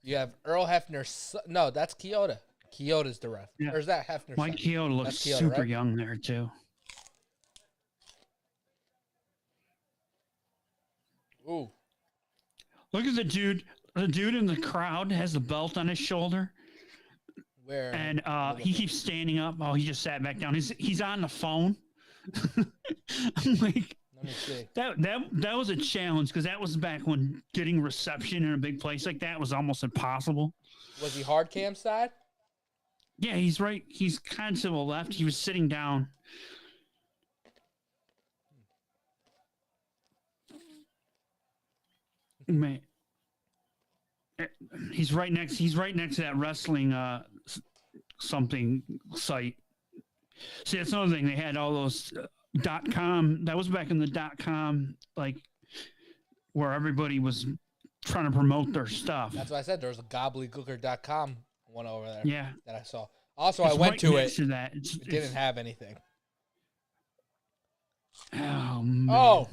You have Earl Hebner's. No, that's Kyoto. Kyoto's the ref. Yeah. Or is that Hefner's? Mike Kyoto looks super right? young there too. Ooh. Look at the dude. The dude in the crowd has the belt on his shoulder. Where? And he keeps standing up. Oh, he just sat back down. He's on the phone. I'm like, let me see. That was a challenge because that was back when getting reception in a big place like that was almost impossible. Was he hard cam side? Yeah, he's right. He's kind of to the left. He was sitting down. Man, he's right next to that wrestling something site. See, that's another thing. They had all those .com. That was back in the .com, like where everybody was trying to promote their stuff. That's what I said. There was a gobbledygooker.com one over there. Yeah, that I saw. Also, I went to it. It didn't have anything. Oh man. Oh.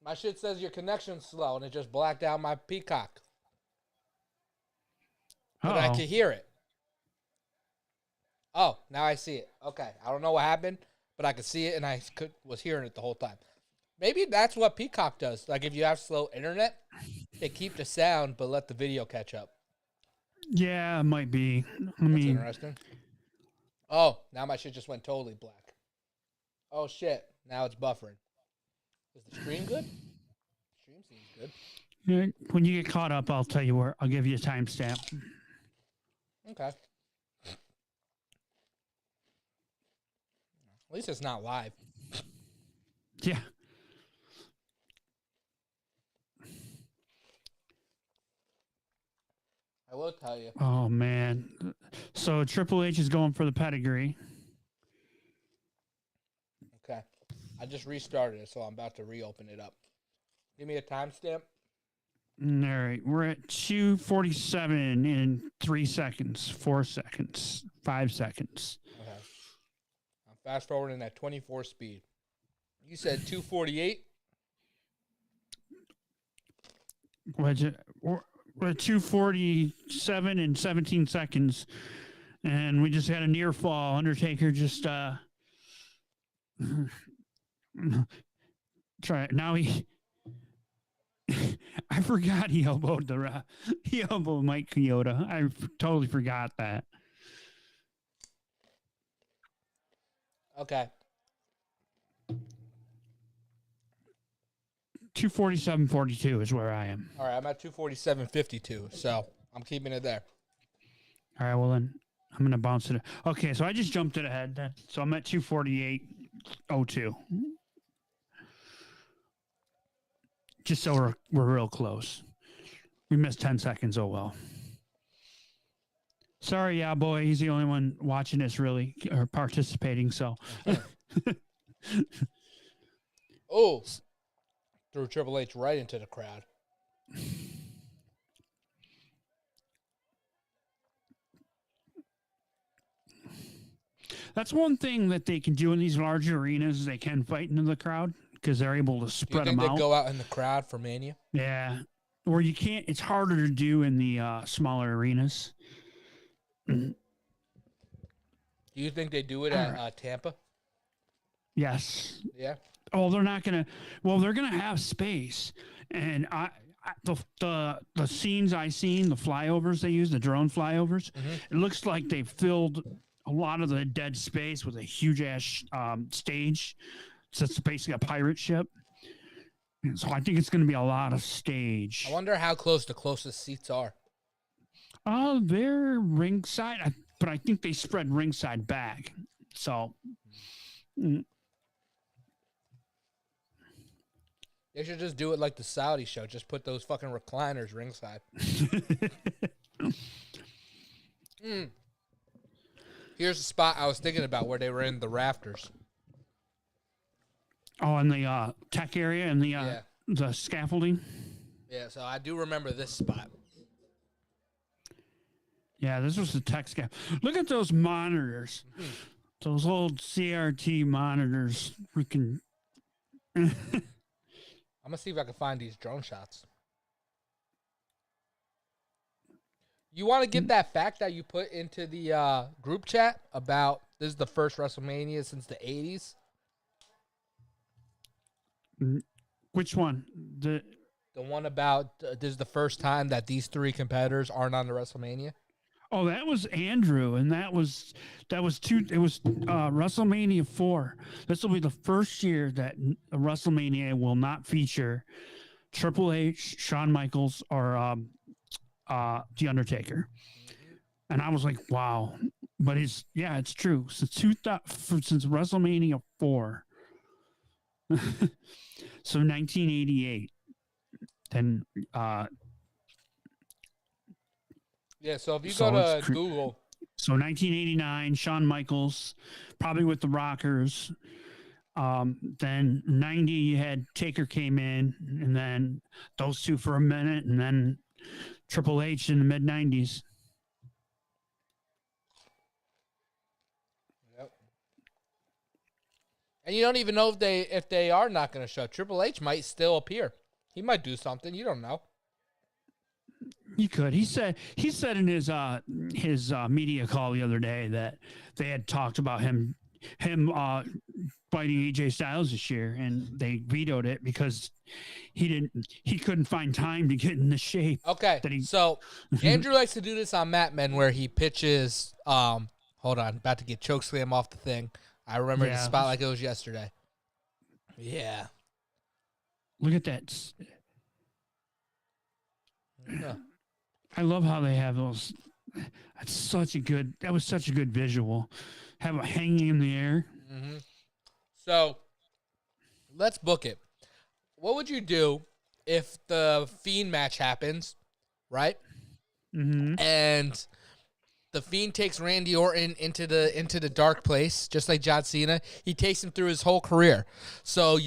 My shit says your connection's slow, and it just blacked out my Peacock. But I could hear it. Oh, now I see it. Okay. I don't know what happened, but I could see it, and I was hearing it the whole time. Maybe that's what Peacock does. Like, if you have slow internet, they keep the sound, but let the video catch up. Yeah, it might be. That's interesting. Oh, now my shit just went totally black. Oh, shit. Now it's buffering. Is the stream good? The stream seems good. Yeah, when you get caught up, I'll tell you where. I'll give you a timestamp. Okay. At least it's not live. Yeah. I will tell you. Oh, man. So Triple H is going for the pedigree. Okay. I just restarted it, so I'm about to reopen it up. Give me a timestamp. All right. We're at 2:47 in 3 seconds, 4 seconds, 5 seconds. Okay. I'm fast forwarding at 24 speed. You said 2:48? We're at 2:47 in 17 seconds, and we just had a near fall. Undertaker just try it. Now I forgot he elbowed Mike Chioda. I totally forgot that. Okay. 2:47.42 is where I am. All right, I'm at 2:47.52, so I'm keeping it there. All right, well then I'm gonna bounce it. Okay, so I just jumped it ahead then. So I'm at 2:48.02. Just so we're real close. We missed 10 seconds. Oh well. Sorry, yeah, boy. He's the only one watching this really or participating. So. Oh. Threw Triple H right into the crowd. That's one thing that they can do in these large arenas. Is they can fight into the crowd because they're able to spread them out. Do you think they go out in the crowd for Mania? Yeah. Or you can't. It's harder to do in the smaller arenas. Do you think they do it at Tampa? Yes. Yeah. Oh, they're not gonna. Well, they're gonna have space, and the scenes I seen, the flyovers they use, the drone flyovers. It looks like they filled a lot of the dead space with a huge ass stage. So it's basically a pirate ship. And so I think it's going to be a lot of stage. I wonder how close the closest seats are. Oh, they're ringside, but I think they spread ringside back. So they should just do it like the Saudi show. Just put those fucking recliners ringside. Here's the spot I was thinking about where they were in the rafters. Oh, in the tech area and the scaffolding. Yeah, so I do remember this spot. Yeah, this was the tech scaff. Look at those monitors. Those old CRT monitors. Freaking. I'm gonna see if I can find these drone shots. You want to get that fact that you put into the group chat about this is the first WrestleMania since the 80s? Which one? The one about this is the first time that these three competitors aren't on the WrestleMania? Oh, that was Andrew, and that was WrestleMania 4. This will be the first year that WrestleMania will not feature Triple H, Shawn Michaels, or The Undertaker. And I was like, wow. But it's true. Since WrestleMania 4. So 1988. Then so if you go to Google. So 1989, Shawn Michaels, probably with the Rockers. Then 90, you had Taker came in, and then those two for a minute, and then Triple H in the mid 90s. Yep. And you don't even know if they are not going to show. Triple H might still appear. He might do something. You don't know. He could. He said in his media call the other day that they had talked about him fighting AJ Styles this year, and they vetoed it because he couldn't find time to get in the shape. Okay. So Andrew likes to do this on Mat Men where he pitches. Hold on, about to get chokeslam off the thing. I remember the spot like it was yesterday. Yeah. Look at that. Yeah. I love how they have those. That was such a good visual. Have it hanging in the air. Mm-hmm. So let's book it. What would you do if the Fiend match happens, right? Mm-hmm. And the Fiend takes Randy Orton into the dark place, just like John Cena. He takes him through his whole career. So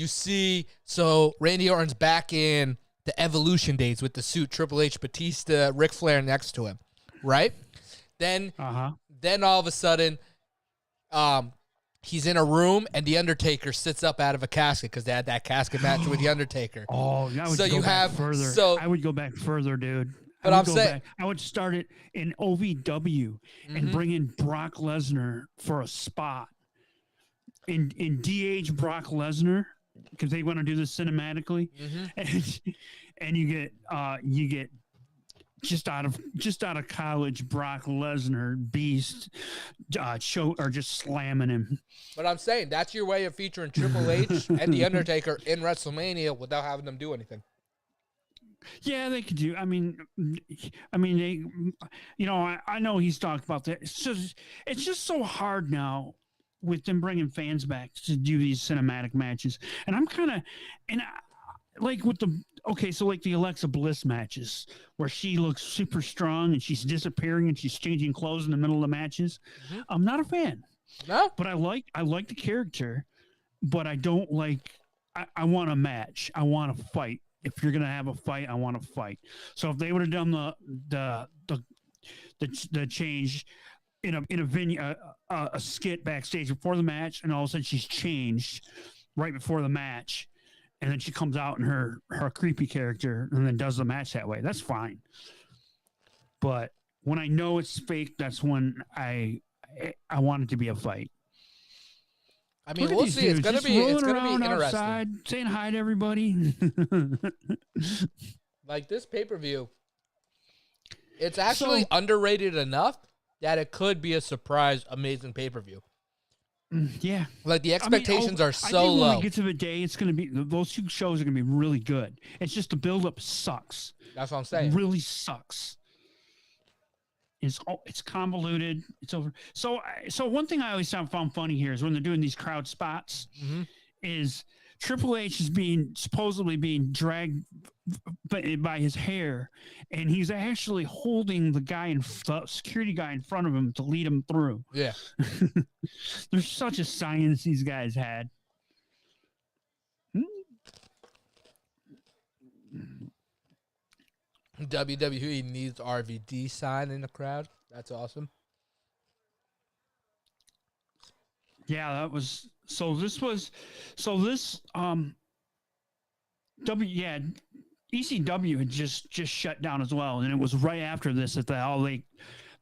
Randy Orton's back in the Evolution days with the suit, Triple H, Batista, Ric Flair next to him, right? Then all of a sudden, he's in a room and the Undertaker sits up out of a casket because they had that casket match with the Undertaker. Oh, I would go back further. I would go back further, dude. But I'm saying I would start it in OVW and bring in Brock Lesnar for a spot. In DH Brock Lesnar, because they want to do this cinematically, and you get just out of college Brock Lesnar beast show or just slamming him. But I'm saying that's your way of featuring Triple H and the Undertaker in WrestleMania without having them do anything. Yeah, they could do. I mean, they. I know he's talked about that. It's just so hard now with them bringing fans back to do these cinematic matches, and I'm kind of like with the like the Alexa Bliss matches where she looks super strong and she's disappearing and she's changing clothes in the middle of the matches. I'm not a fan. No, but I like the character, but I don't like I want a match. I want to fight. If you're gonna have a fight, I want to fight. So if they would have done the change in a venue, a skit backstage before the match, and all of a sudden she's changed right before the match, and then she comes out in her creepy character and then does the match that way, that's fine. But when I know it's fake, that's when I want it to be a fight. I mean, we'll see. It's gonna be interesting. Outside, saying hi to everybody. Like this pay-per-view, it's actually underrated enough that it could be a surprise, amazing pay-per-view. Yeah, like the expectations are so I think low. when we get to the day, it's going to be those two shows are going to be really good. It's just the build-up sucks. That's what I'm saying. It really sucks. It's convoluted. It's over. So one thing I always found funny here is when they're doing these crowd spots, is Triple H is supposedly being dragged by his hair, and he's actually holding the security guy in front of him to lead him through. Yeah. There's such a science these guys had. WWE needs RVD sign in the crowd. That's awesome. Yeah, that was ECW had just shut down as well, and it was right after this that the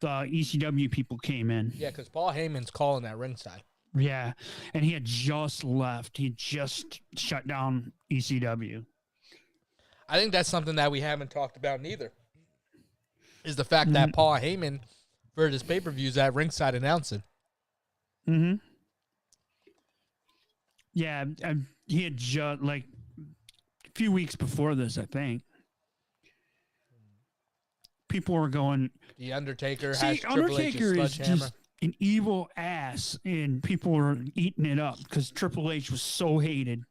ECW people came in. Yeah, because Paul Heyman's calling that ringside. Yeah, and he had just left. He just shut down ECW. I think that's something that we haven't talked about neither, is the fact that Paul Heyman, for his pay-per-views, at ringside announcing. Mm-hmm. Yeah, he had just, like, a few weeks before this, I think. People were going... The Undertaker has Triple Undertaker H's is sledgehammer. just an evil ass, and people were eating it up because Triple H was so hated.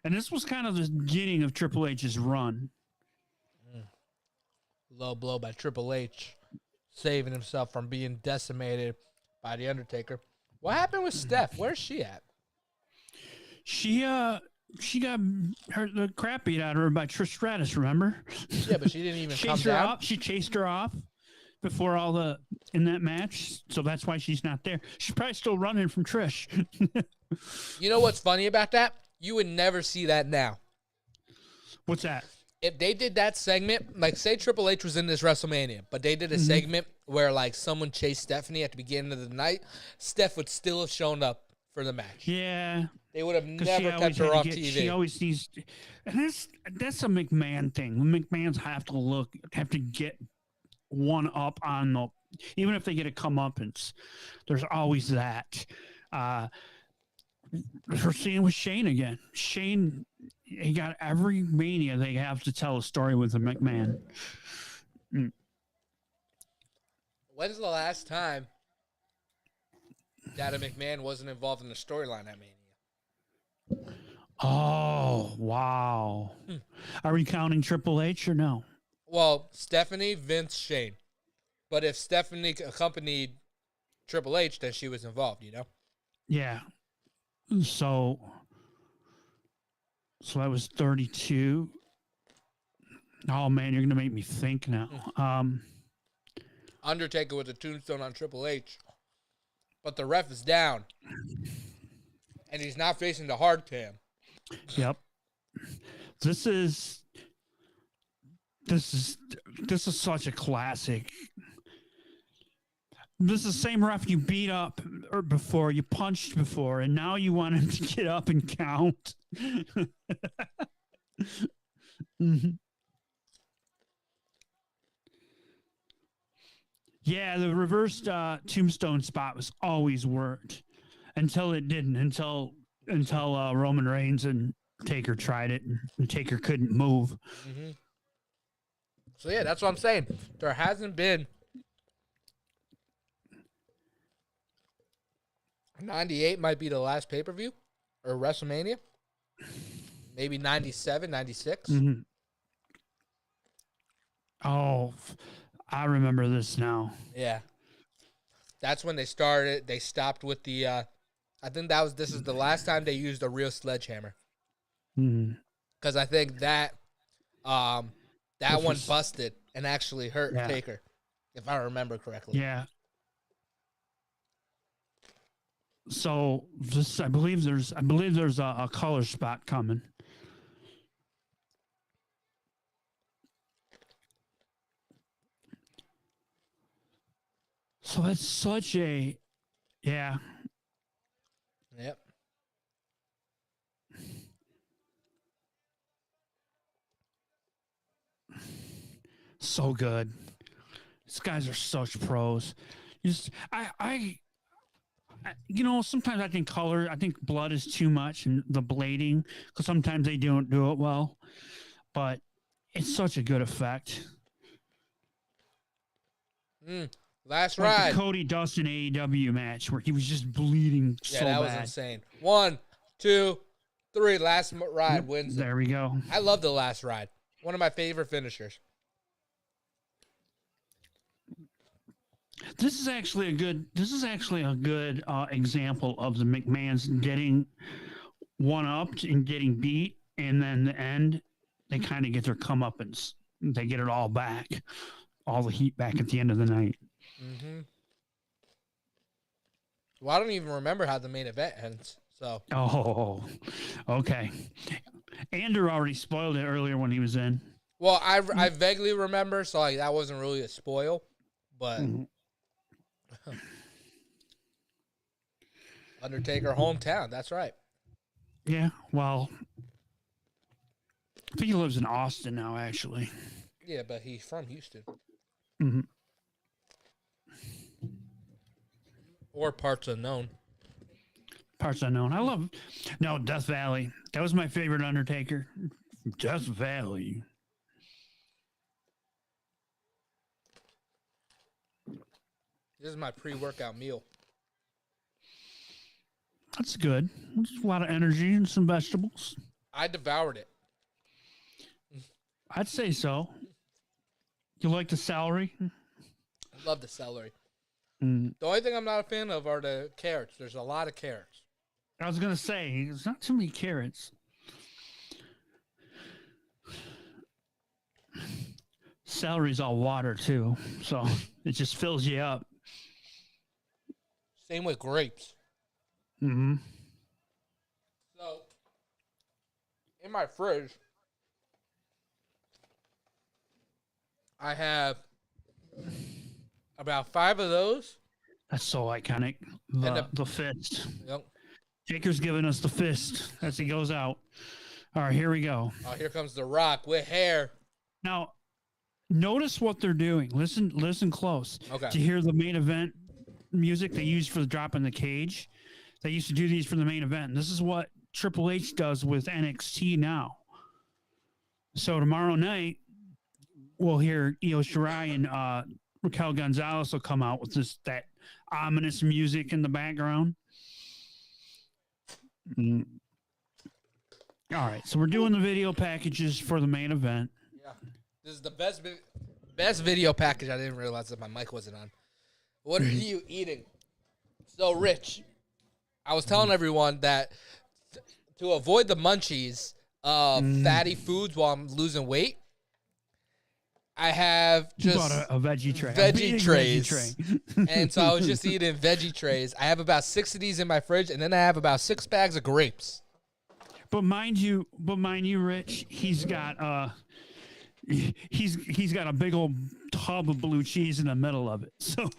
And this was kind of the beginning of Triple H's run. Low blow by Triple H, saving himself from being decimated by The Undertaker. What happened with Steph? Where's she at? She got the crap beat out of her by Trish Stratus, remember? Yeah, but she didn't even come down. She chased her off before in that match, so that's why she's not there. She's probably still running from Trish. You know what's funny about that? You would never see that now. What's that? If they did that segment, like say Triple H was in this WrestleMania, but they did a segment where like someone chased Stephanie at the beginning of the night, Steph would still have shown up for the match. Yeah. They would have never kept her off TV. She always needs, and that's a McMahon thing. The McMahons have to get one up on the, even if they get a comeuppance, there's always that. We're seeing with Shane again. Shane, he got every Mania they have to tell a story with a McMahon. When's the last time that a McMahon wasn't involved in the storyline at Mania? Oh, wow. Are we counting Triple H or no? Well, Stephanie, Vince, Shane. But if Stephanie accompanied Triple H, then she was involved, you know? Yeah. So that was 32. Oh, man, you're going to make me think now. Undertaker with a tombstone on Triple H. But the ref is down. And he's not facing the hard cam. Yep. This is such a classic. This is the same ref you beat up before, you punched before, and now you want him to get up and count. Yeah, the reversed tombstone spot was always worked until it didn't. Until Roman Reigns and Taker tried it, and Taker couldn't move. So yeah, that's what I'm saying. There hasn't been 98 might be the last pay-per-view or WrestleMania. Maybe 97, 96. Oh, I remember this now. Yeah. That's when they started. They stopped with the I think this is the last time they used a real sledgehammer. because I think that that one was- busted and actually hurt Yeah. Taker, if I remember correctly. Yeah. So this, I believe there's a color spot coming. So it's such a, yeah. Yep. So good. These guys are such pros. Just you know, sometimes I think blood is too much and the blading, because sometimes they don't do it well, but it's such a good effect. Last Like ride. the Cody Dustin AEW match where he was just bleeding Yeah, so that was bad. insane. 1, 2, 3. Last ride Yep, wins. there we go. I love the last ride. One of my favorite finishers. This is actually a good example of the McMahons getting one-upped and getting beat, and then the end, they kind of get their comeuppance. They get it all back, all the heat back at the end of the night. Mm-hmm. Well, I don't even remember how the main event ends. So. Oh, okay. Andrew already spoiled it earlier when he was in. Well, I vaguely remember, so like that wasn't really a spoil, but Undertaker hometown. That's right. Yeah, well, I think he lives in Austin now, actually. Yeah, but he's from Houston. Mm-hmm. Or parts unknown. Parts unknown. Death Valley. That was my favorite Undertaker. Death Valley. This is my pre-workout meal. That's good. Just a lot of energy and some vegetables. I devoured it. I'd say so. You like the celery? I love the celery. Mm. The only thing I'm not a fan of are the carrots. There's a lot of carrots. I was going to say, there's not too many carrots. Celery's all water, too. So it just fills you up. Same with grapes. Mm-hmm. So, in my fridge, I have about 5 of those. That's so iconic. The fist. Yep. Taker's giving us the fist as he goes out. All right, here we go. Oh, here comes The Rock with hair. Now, notice what they're doing. Listen close. Okay. To hear the main event music they used for the drop in the cage. They used to do these for the main event. And this is what Triple H does with NXT now. So tomorrow night, we'll hear Io Shirai and Raquel Gonzalez will come out with that ominous music in the background. All right, so we're doing the video packages for the main event. Yeah. This is the best video package. I didn't realize that my mic wasn't on. What are you eating? So, Rich, I was telling everyone that to avoid the munchies of fatty foods while I'm losing weight, I have just bought a veggie tray. Veggie trays. Veggie tray. And so I was just eating veggie trays. I have about 6 of these in my fridge, and then I have about 6 bags of grapes. But mind you, Rich, he's got a big old tub of blue cheese in the middle of it. So,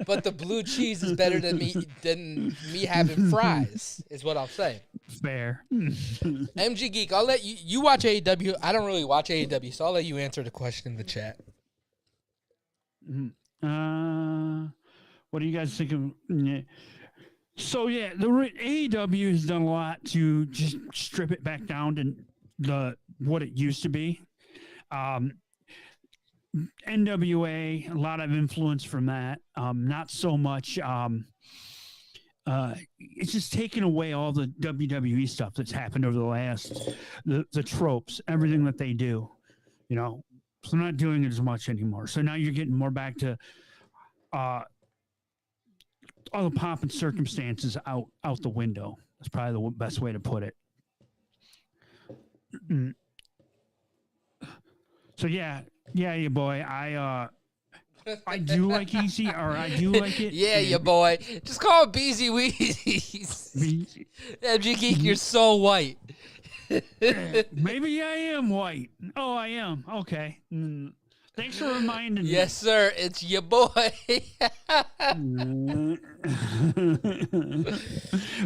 but the blue cheese is better than me having fries. Is what I'm saying. Fair. MG Geek, I'll let you watch AEW. I don't really watch AEW, so I'll let you answer the question in the chat. What do you guys think of? Yeah. So yeah, the AEW has done a lot to just strip it back down to what it used to be. NWA, a lot of influence from that. Not so much. It's just taken away all the WWE stuff that's happened over the last, the tropes, everything that they do, so they're not doing it as much anymore. So now you're getting more back to, all the pomp and circumstances out the window. That's probably the best way to put it. So yeah, your boy. I do like Easy, or I do like it. Yeah, your boy. Just call him Beezy Weezy. MG Geek, you're so white. Maybe I am white. Oh, I am. Okay. Thanks for reminding me. Yes, sir. It's your boy.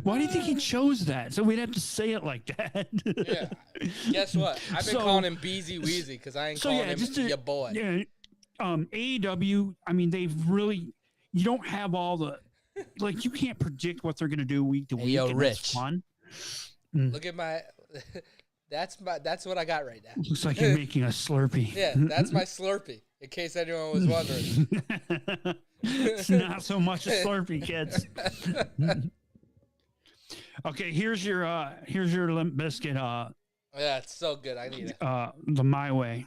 Why do you think he chose that? So we'd have to say it like that. Yeah. Guess what? I've been calling him Beezy Weezy because I ain't calling him your boy. Yeah. AEW, I mean, you don't have all the, like, you can't predict what they're going to do week to week. Yo, and Rich. It's fun. Look at my, that's what I got right now. Looks like you're making a Slurpee. Yeah, that's my Slurpee, in case anyone was wondering. It's not so much a Slurpee, kids. Okay, here's your Limp Biscuit. Yeah, it's so good. I need it. The My Way.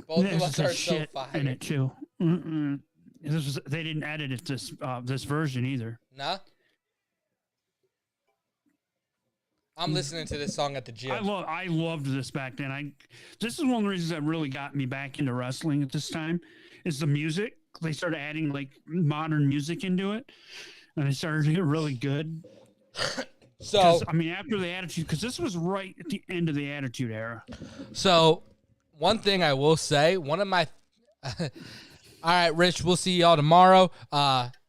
Both of us are so fire in it too. They didn't edit it this version either. Nah. I'm listening to this song at the gym. I loved this back then. This is one of the reasons that really got me back into wrestling at this time, is the music. They started adding like modern music into it, and they started to get really good. So I mean, after the Attitude, because this was right at the end of the Attitude Era. So one thing I will say, one of my all right, Rich, we'll see y'all tomorrow.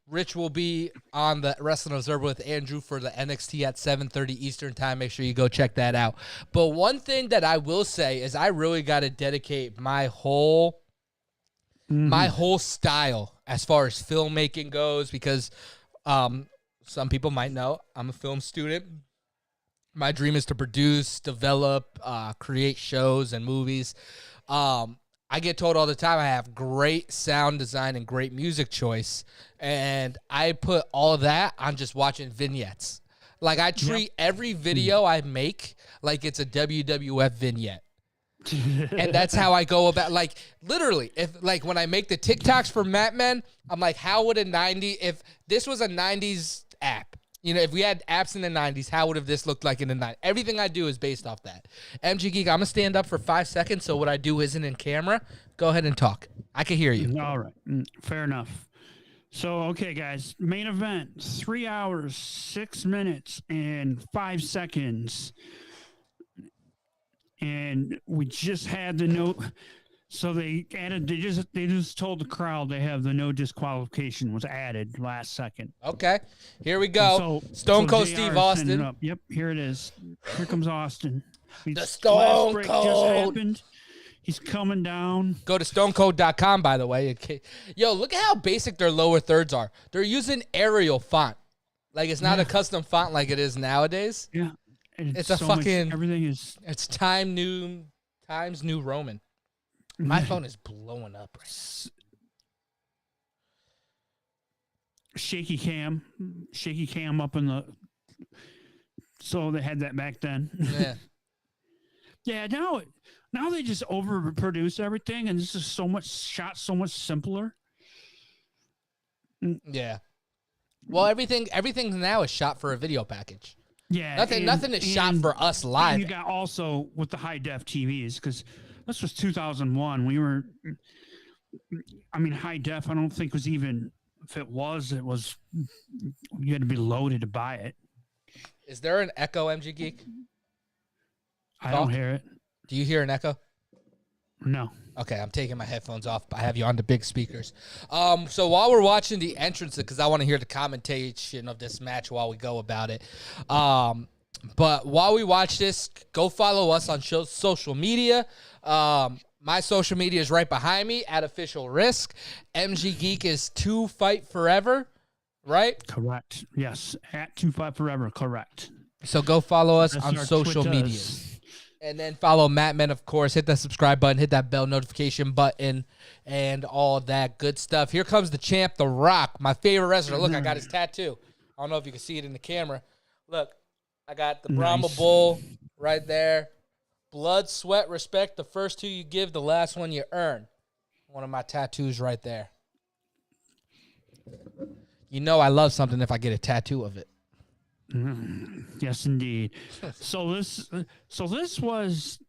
Rich will be on the Wrestling Observer with Andrew for the NXT at 7:30 Eastern time. Make sure you go check that out. But one thing that I will say is I really got to dedicate my whole style as far as filmmaking goes, because some people might know I'm a film student. My dream is to produce, develop, create shows and movies. I get told all the time I have great sound design and great music choice, and I put all of that on just watching vignettes. Like, I treat every video I make like it's a WWF vignette. And that's how I go about, like, literally, when I make the TikToks for Mat Men, I'm like, how would if this was a 90s app, if we had apps in the 90s, how would have this looked like in the 90s? Everything I do is based off that. MG Geek, I'm going to stand up for 5 seconds, so what I do isn't in camera. Go ahead and talk. I can hear you. All right. Fair enough. So, okay, guys, main event, 3 hours, 6 minutes, and 5 seconds. And we just had the note. So they just told the crowd they have the no disqualification was added last second. Okay, here we go. Stone Cold Steve Austin. Yep, here it is. Here comes Austin. The Stone Cold just happened. He's coming down. Go to stonecold.com, by the way. Yo, look at how basic their lower thirds are. They're using Arial font. Like, it's not a custom font like it is nowadays. Yeah. It's a fucking everything is. It's Times New Roman. My phone is blowing up right now. Shaky cam up in the. So they had that back then. Yeah. Yeah. Now they just overproduce everything, and this is so much simpler. Yeah. Well, everything now is shot for a video package. Yeah. Nothing is shot for us live. And you got also with the high def TVs, because this was 2001. High def, I don't think was even, if it was, you had to be loaded to buy it. Is there an echo, MG Geek? I don't hear it. Do you hear an echo? No. Okay, I'm taking my headphones off. I have you on the big speakers. So while we're watching the entrance, because I want to hear the commentation of this match while we go about it. But while we watch this, go follow us on social media. My social media is right behind me at Official Risk. MG Geek is 2 Fight Forever, right? Correct. Yes, at 2 Fight Forever. Correct. So go follow us on social media. And then follow Mat Men, of course. Hit that subscribe button. Hit that bell notification button. And all that good stuff. Here comes the champ, The Rock. My favorite wrestler. Look, I got his tattoo. I don't know if you can see it in the camera. Look, I got the Brahma Bull right there. Blood, sweat, respect. The first 2 you give, the last one you earn. One of my tattoos right there. You know I love something if I get a tattoo of it. Yes, indeed. So this was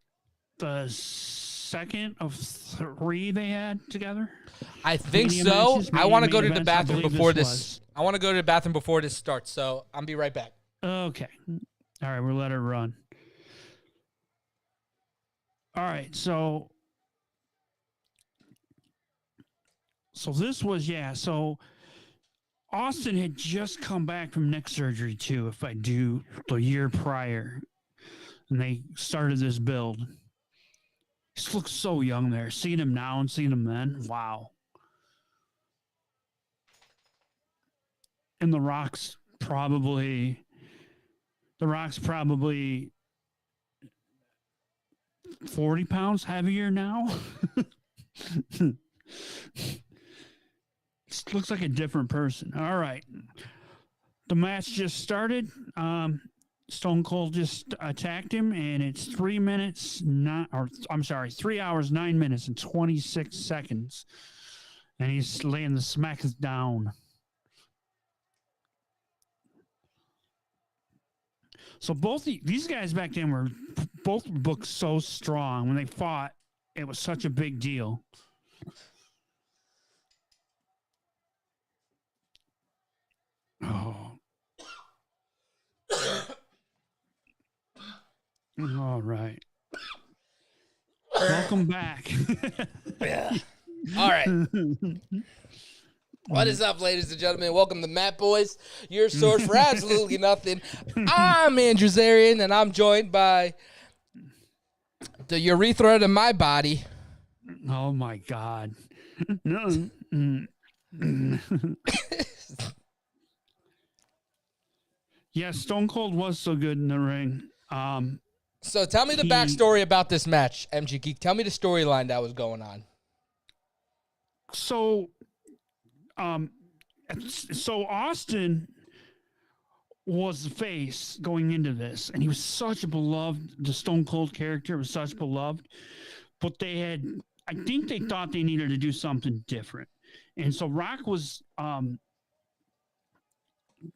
the second of 3 they had together. I think Mania so. matches, I want to main go to the events, I bathroom believe before this this. I want to go to the bathroom before this starts. So I'll be right back. Okay. All right, we'll let it run. All right, so this was so Austin had just come back from neck surgery too, if I do the year prior. And they started this build. He just looks so young there. Seeing him now and seeing him then, wow. And The Rock's probably 40 pounds heavier now. Looks like a different person. All right. The match just started. Stone Cold just attacked him, and it's 3 hours, 9 minutes, and 26 seconds. And he's laying the smack down. So these guys back then were both booked so strong. When they fought, it was such a big deal. Oh. All right. Welcome back. Yeah. All right. What is up, ladies and gentlemen? Welcome to Matt Boys, your source for absolutely nothing. I'm Andrew Zarian, and I'm joined by the urethra to my body. Oh, my God. Yeah, Stone Cold was so good in the ring. So tell me the backstory about this match, MG Geek. Tell me the storyline that was going on. So Austin was the face going into this, and he was such a beloved. The Stone Cold character was such beloved, but I think they thought they needed to do something different, and so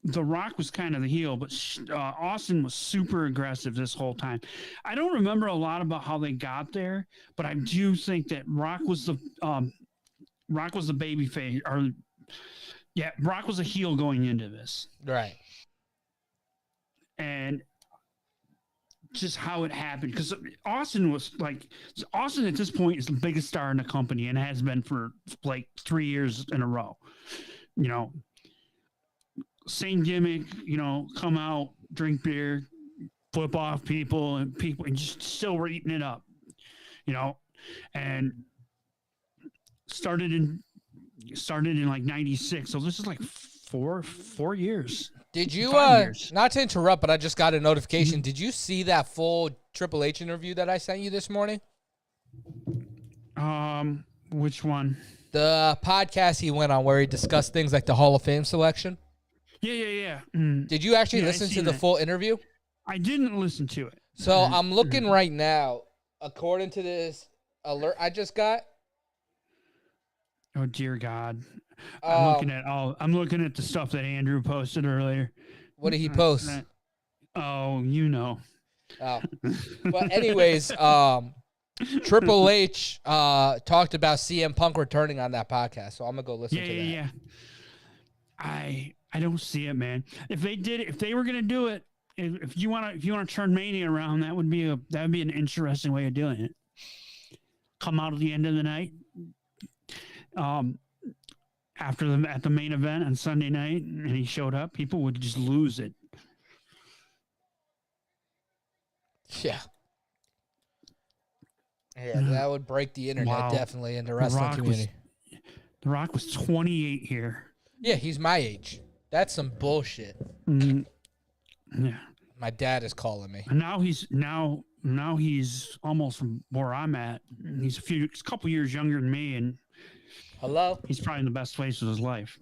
The Rock was kind of the heel, but Austin was super aggressive this whole time. I don't remember a lot about how they got there, but I do think that Rock was the baby face, Rock was a heel going into this, Right? and just how it happened, because Austin at this point is the biggest star in the company and has been for like 3 years in a row. Same gimmick, come out, drink beer, flip off people, and just still were eating it up, and started in like 96. So this is like four years. Did you, 5 years. Not to interrupt, but I just got a notification. Mm-hmm. Did you see that full Triple H interview that I sent you this morning? Which one? The podcast he went on where he discussed things like the Hall of Fame selection. Yeah. Did you actually listen to the full interview? I didn't listen to it. So I'm looking right now, according to this alert I just got. Oh dear God! I'm looking at the stuff that Andrew posted earlier. What did he post? Oh, Oh, but anyways, Triple H talked about CM Punk returning on that podcast, so I'm gonna go listen to that. Yeah. I don't see it, man. If they were gonna do it, if you want to turn Mania around, that would be an interesting way of doing it. Come out at the end of the night, at the main event on Sunday night, and he showed up, people would just lose it. Yeah, that would break the internet definitely in the wrestling community. The Rock was 28 here. Yeah, he's my age. That's some bullshit. Yeah. My dad is calling me. And now he's almost where I'm at. He's a couple years younger than me, and hello. He's probably in the best place of his life.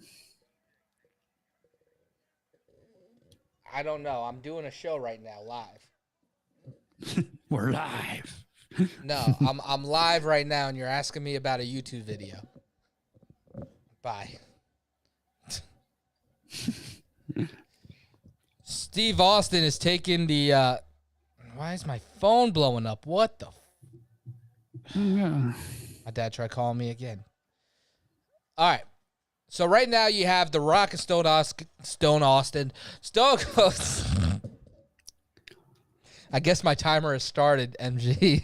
I don't know. I'm doing a show right now, live. We're live. No, I'm live right now, and you're asking me about a YouTube video. Bye. Steve Austin is taking the. Why is my phone blowing up? What the? Yeah. My dad tried calling me again. All right. So right now you have The Rock and Stone Austin. I guess my timer has started, MG.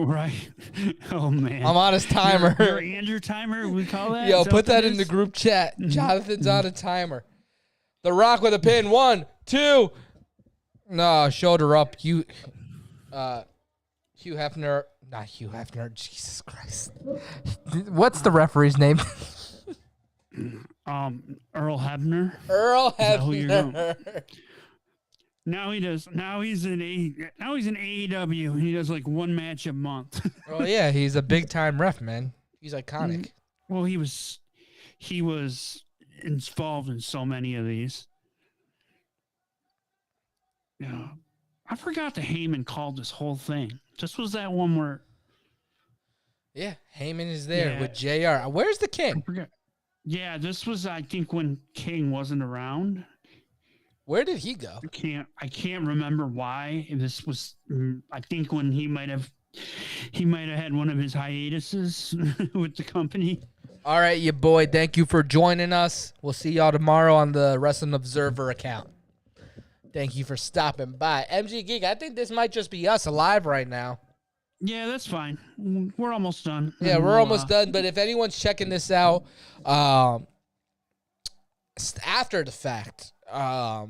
Right. Oh, man. I'm on his timer. Your Andrew timer, we call that? Yo, put that in the group chat. Jonathan's on a timer. The Rock with a pin. 1, 2. No, shoulder up. Hugh Hefner. Not Hugh Hefner. Jesus Christ. What's the referee's name? Earl Hebner. Earl Hebner. Now he does. Now he's in AEW. He does like one match a month. Oh yeah, he's a big time ref, man. He's iconic. Well, he was involved in so many of these. Yeah, I forgot that Heyman called this whole thing. This was that one where. Yeah, Heyman is there with JR. Where's the King? I forget. Yeah, this was, I think, when King wasn't around. Where did he go? I can't remember why. This was, I think, when he might have had one of his hiatuses with the company. All right, you boy. Thank you for joining us. We'll see y'all tomorrow on the Wrestling Observer account. Thank you for stopping by. MG Geek, I think this might just be us alive right now. Yeah, that's fine. We're almost done. Yeah, we're almost done. But if anyone's checking this out after the fact, we're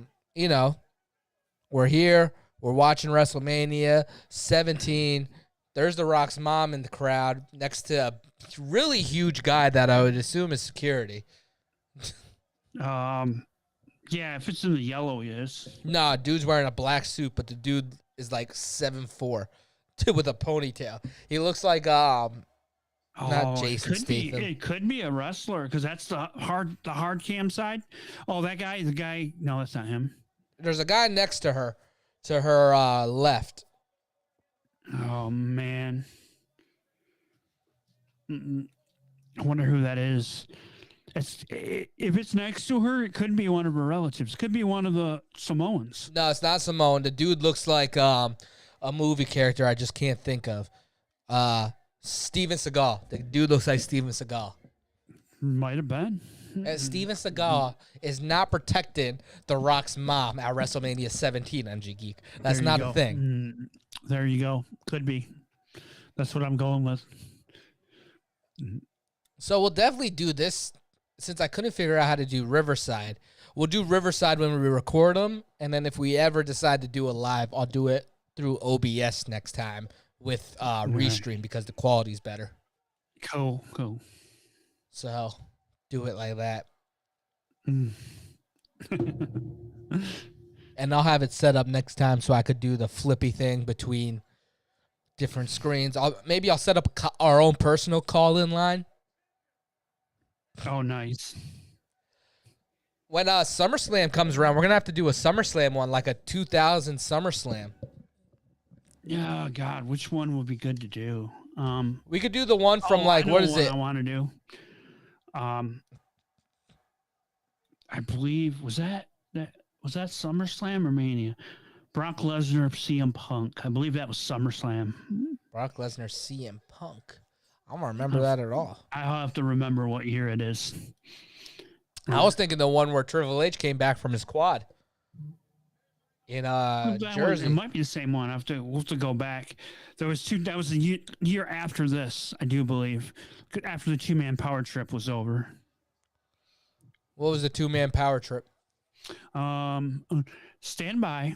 here. We're watching WrestleMania 17. There's The Rock's mom in the crowd next to a really huge guy that I would assume is security. Yeah, if it's in the yellow, he is. Nah, dude's wearing a black suit, but the dude is like 7'4", with a ponytail. He looks like not Jason Statham. It could be a wrestler because that's the hard cam side. Oh, the guy. No, that's not him. There's a guy next to her left. Oh man, I wonder who that is. If it's next to her, it could be one of her relatives. It could be one of the Samoans. No, it's not Samoan. The dude looks like a movie character I just can't think of. Steven Seagal. The dude looks like Steven Seagal. Might have been. Steven Seagal is not protecting The Rock's mom at WrestleMania 17, MG Geek. That's not a thing. There you go. Could be. That's what I'm going with. So we'll definitely do this. Since I couldn't figure out how to do Riverside, we'll do Riverside when we record them. And then if we ever decide to do a live, I'll do it through OBS next time with Restream because the quality's better. Cool. So do it like that. And I'll have it set up next time so I could do the flippy thing between different screens. Maybe I'll set up our own personal call-in line. Oh, nice. When SummerSlam comes around, we're going to have to do a SummerSlam one, like a 2000 SummerSlam. Yeah, God, which one would be good to do? We could do the one from what is it? I want to do. I believe was that SummerSlam or Mania? Brock Lesnar, CM Punk. I believe that was SummerSlam. Brock Lesnar, CM Punk. I don't remember that at all. I'll have to remember what year it is. I was thinking the one where Triple H came back from his quad in Jersey. It might be the same one. We'll have to go back. There was two. That was the year after this, I do believe. After the 2-man power trip was over. What was the 2-man power trip? Stand by.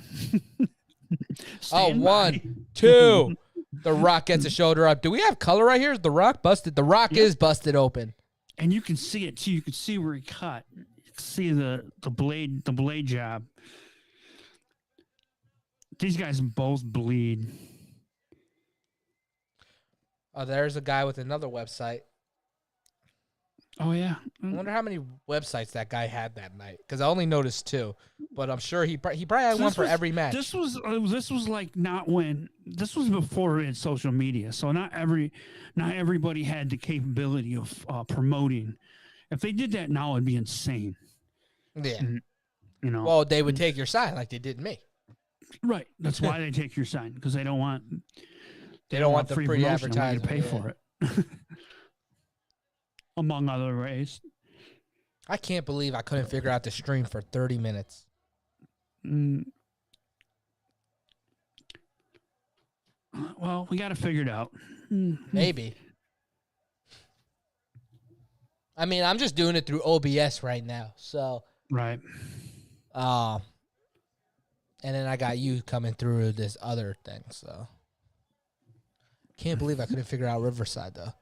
One, two. The Rock gets a shoulder up. Do we have color right here? Is The Rock busted? The Rock is busted open. And you can see it too. You can see where he cut. You can see the blade job. These guys both bleed. Oh, there's a guy with another website. Oh yeah. I wonder how many websites that guy had that night because I only noticed 2, but I'm sure he probably had one for every match. This was like this was before we had social media, so not everybody had the capability of promoting. If they did that now, it'd be insane. Yeah. You know. Well, they would take your side like they did me. Right. That's why they take your sign, because they don't want the free free promotion. They want you advertisement. to pay for it. Among other ways. I can't believe I couldn't figure out the stream for 30 minutes. Well, we got to figure it out. Maybe. I mean, I'm just doing it through OBS right now. So, right. And then I got you coming through this other thing. So, can't believe I couldn't figure out Riverside though.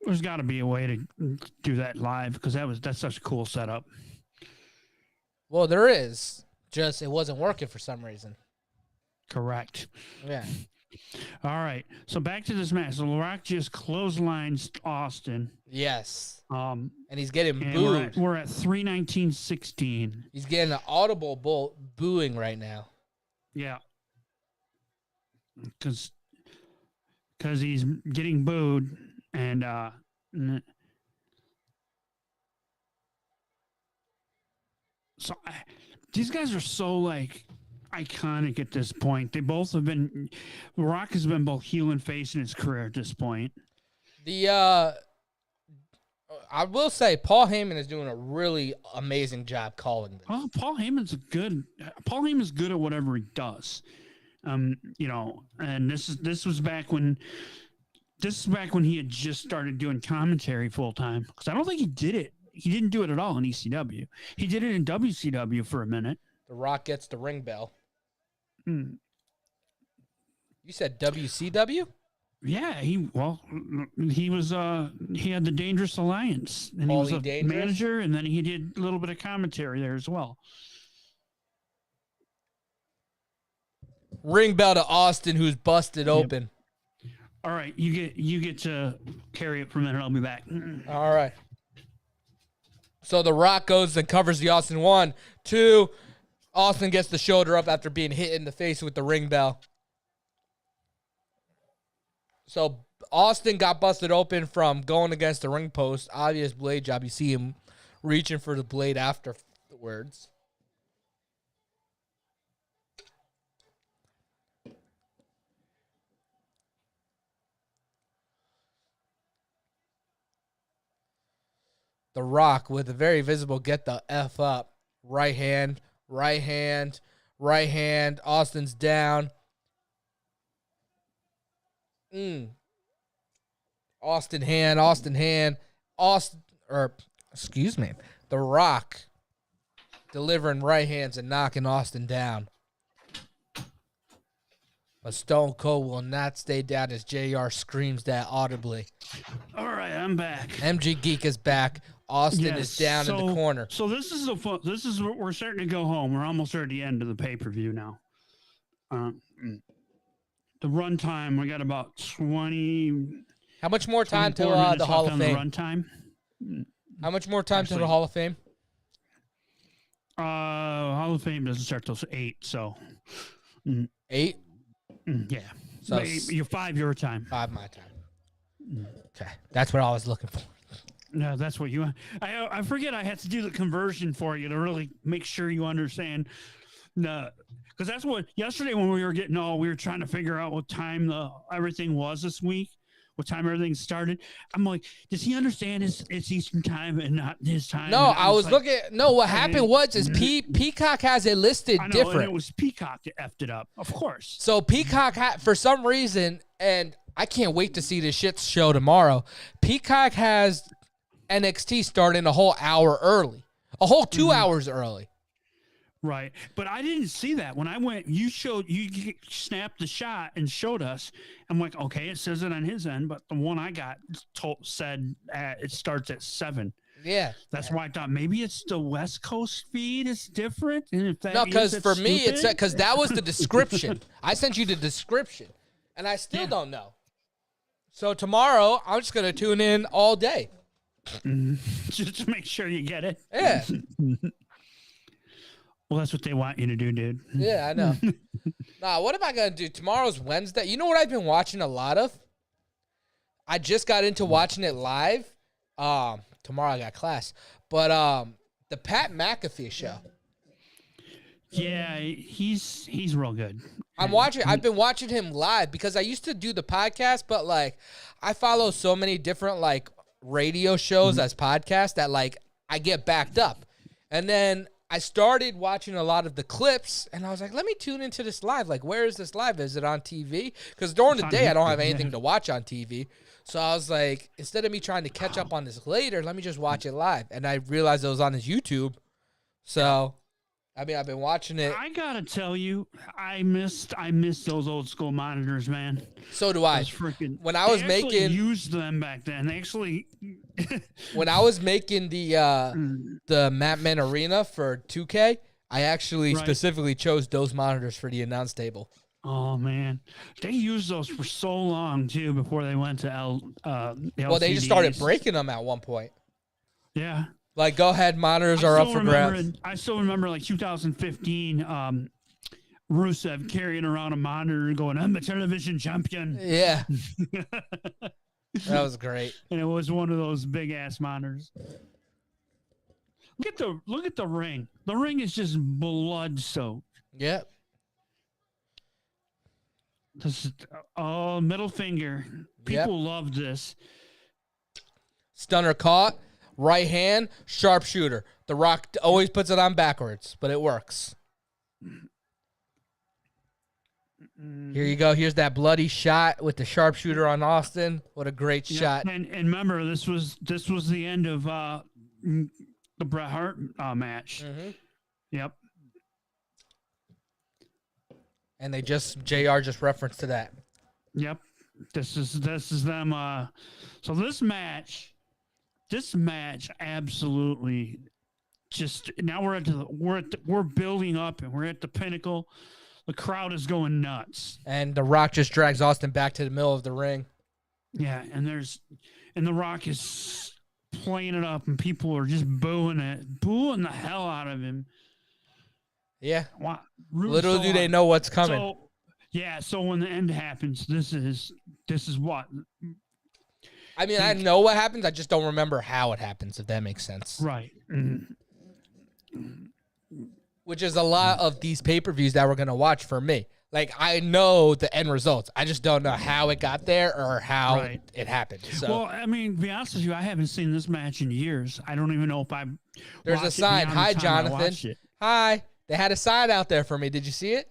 There's got to be a way to do that live, because that's such a cool setup. Well, there is. Just it wasn't working for some reason. Correct. Yeah. All right. So back to this match. So The Rock just clotheslines Austin. Yes. And he's getting booed. We're at 3:19:16. He's getting an audible booing right now. Yeah. Because he's getting booed, and so these guys are so like iconic at this point. They both have been. Rock has been both heel and face in his career at this point. I will say Paul Heyman is doing a really amazing job calling this. Oh, Paul Heyman's good at whatever he does. You know, and this was back when he had just started doing commentary full time. Because I don't think he did it. He didn't do it at all in ECW. He did it in WCW for a minute. The Rock gets the ring bell. Hmm. You said WCW? Yeah, he was he had the Dangerous Alliance, and he was a manager, and then he did a little bit of commentary there as well. Ring bell to Austin, who's busted open. All right, you get to carry it for a minute. I'll be back. All right. So The Rock goes and covers the Austin 1, 2. Austin gets the shoulder up after being hit in the face with the ring bell. So Austin got busted open from going against the ring post. Obvious blade job. You see him reaching for the blade afterwards. The Rock with a very visible get the F up. Right hand, right hand, right hand. Austin's down. Austin hand. The Rock delivering right hands and knocking Austin down. But Stone Cold will not stay down as JR screams that audibly. All right, I'm back. MG Geek is back. Austin is down in the corner. So this is we're starting to go home. We're almost at the end of the pay-per-view now. The run time, we got about 20. How much more time till the Hall of Fame? Run time. How much more time till the Hall of Fame? Hall of Fame doesn't start till 8, so 8. Yeah. So you're 5 your time. 5 my time. Okay, that's what I was looking for. No, that's what you. I forget I had to do the conversion for you to really make sure you understand. No, because that's what yesterday when we were trying to figure out what time everything was this week, what time everything started. I'm like, does he understand it's Eastern time and not his time? No, I was looking. No, what happened was Peacock has it listed I know, different. And it was Peacock that effed it up, of course. So Peacock for some reason, and I can't wait to see this shit show tomorrow. Peacock has NXT starting a whole hour early, a whole 2 hours early. Right. But I didn't see that. When I went, you snapped the shot and showed us. I'm like, okay, it says it on his end, but the one I got said it starts at 7. Yeah. That's why I thought maybe it's the West Coast feed is different. And if that no, because for me, stupid. it's because that was the description. I sent you the description, and I still don't know. So tomorrow, I'm just going to tune in all day. Just to make sure you get it. Yeah. Well, that's what they want you to do, dude. Yeah, I know. Nah, what am I going to do? Tomorrow's Wednesday. You know what I've been watching a lot of? I just got into watching it live. Tomorrow I got class. But The Pat McAfee show. Yeah, he's real good. I've been watching him live because I used to do the podcast, but like I follow so many different like radio shows as podcasts that like I get backed up. And then I started watching a lot of the clips and I was like, let me tune into this live. Like, where is this live? Is it on TV? Because during the day I don't have anything to watch on TV. So I was like, instead of me trying to catch up on this later, let me just watch it live. And I realized it was on his YouTube. So I mean, I've been watching it. I gotta tell you, I miss those old school monitors, man. So do I. When I was making used them back then, they actually. When I was making the Mapman Arena for 2K, I actually specifically chose those monitors for the announce table. Oh man, they used those for so long too before they went to LCDs. Well, they just started breaking them at one point. Yeah. Like, go ahead, monitors are up for grabs. I still remember, like, 2015, Rusev carrying around a monitor and going, I'm a television champion. Yeah. That was great. And it was one of those big-ass monitors. Look at the ring. The ring is just blood-soaked. Yep. This is, middle finger. People love this. Stunner caught. Right hand, sharpshooter. The Rock always puts it on backwards, but it works. Here you go. Here's that bloody shot with the sharpshooter on Austin. What a great shot. And remember, this was the end of the Bret Hart match. Mm-hmm. Yep. And JR just referenced to that. Yep. This is them. So this match absolutely just now we're building up and we're at the pinnacle. The crowd is going nuts. And The Rock just drags Austin back to the middle of the ring. Yeah, and The Rock is playing it up and people are just booing the hell out of him. Yeah. Wow. Little do they know what's coming. So when the end happens, this is what I mean, I know what happens. I just don't remember how it happens, if that makes sense. Right. Which is a lot of these pay-per-views that we're going to watch for me. Like, I know the end results. I just don't know how it got there or how it happened. So, well, I mean, to be honest with you, I haven't seen this match in years. I don't even know if I There's a sign. Hi, Jonathan. Hi. They had a sign out there for me. Did you see it?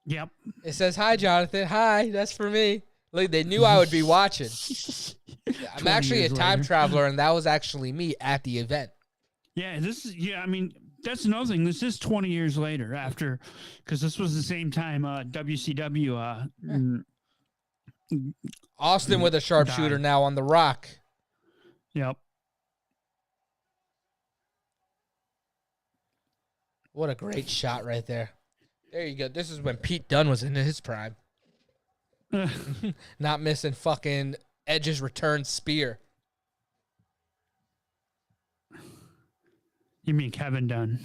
Yep. It says, hi, Jonathan. Hi. That's for me. Look, they knew I would be watching. I'm actually a time traveler, and that was actually me at the event. Yeah, I mean, that's another thing. This is 20 years later after, because this was the same time WCW. Austin with a sharpshooter now on The Rock. Yep. What a great shot right there. There you go. This is when Pete Dunne was in his prime. Not missing fucking Edge's return spear. You mean Kevin Dunn?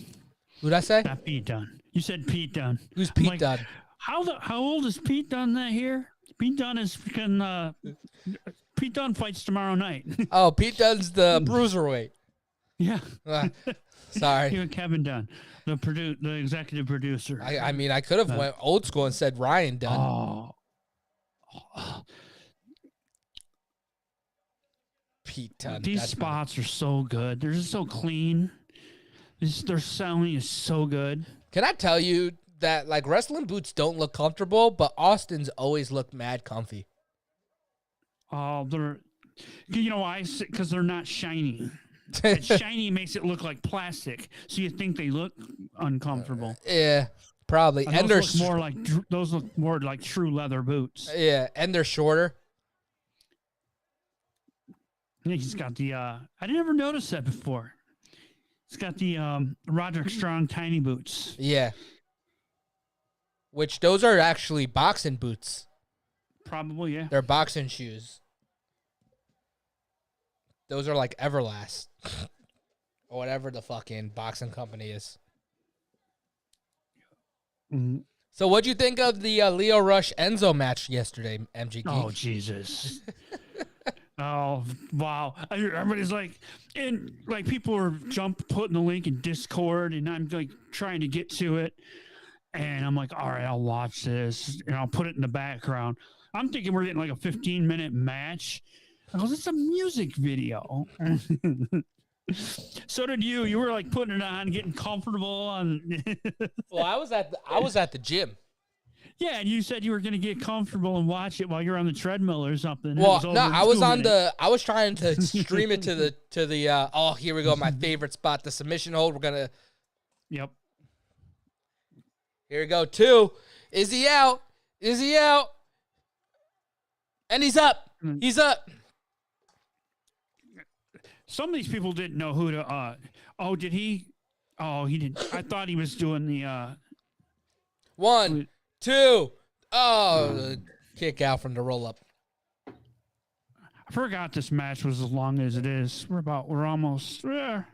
Who'd I say? Not Pete Dunne. You said Pete Dunne. Who's Pete Dunne? How old is Pete Dunne that here? Pete Dunne is freaking. Pete Dunne fights tomorrow night. Oh, Pete Dunne's the bruiserweight. Yeah. Sorry. You and Kevin Dunne, the executive producer. I mean, I could have went old school and said Ryan Dunne. Oh. Pete Dunne. These spots are so good. They're just so clean. Their selling is so good. Can I tell you that like wrestling boots don't look comfortable, but Austin's always looked mad comfy. Oh, you know why? Because they're not shiny. And shiny makes it look like plastic, so you think they look uncomfortable. Yeah, probably. And those look more like true leather boots. Yeah, and they're shorter. Yeah, he's got the. I never noticed that before. He's got the Roderick Strong tiny boots. Yeah. Which those are actually boxing boots. Probably, yeah. They're boxing shoes. Those are like Everlast. Or whatever the fucking boxing company is. Mm-hmm. So what'd you think of the Leo Rush Enzo match yesterday, MG Geek? Oh, Jesus. Oh wow! Everybody's like, and like people are putting the link in Discord, and I'm like trying to get to it, and I'm like, all right, I'll watch this, and I'll put it in the background. I'm thinking we're getting like a 15-minute match. I go, it's a music video. So did you. You were like putting it on, getting comfortable on. Well, I was at the gym. Yeah, and you said you were going to get comfortable and watch it while you're on the treadmill or something. Well, no, I was trying to stream it to the oh, here we go, my favorite spot, the submission hold. We're gonna. Yep. Here we go. 2. Is he out? Is he out? And he's up. He's up. Some of these people didn't know who to. Oh, did he? Oh, he didn't. I thought he was doing the. 1, 2. Oh, kick out from the roll up. I forgot this match was as long as it is. We're almost there.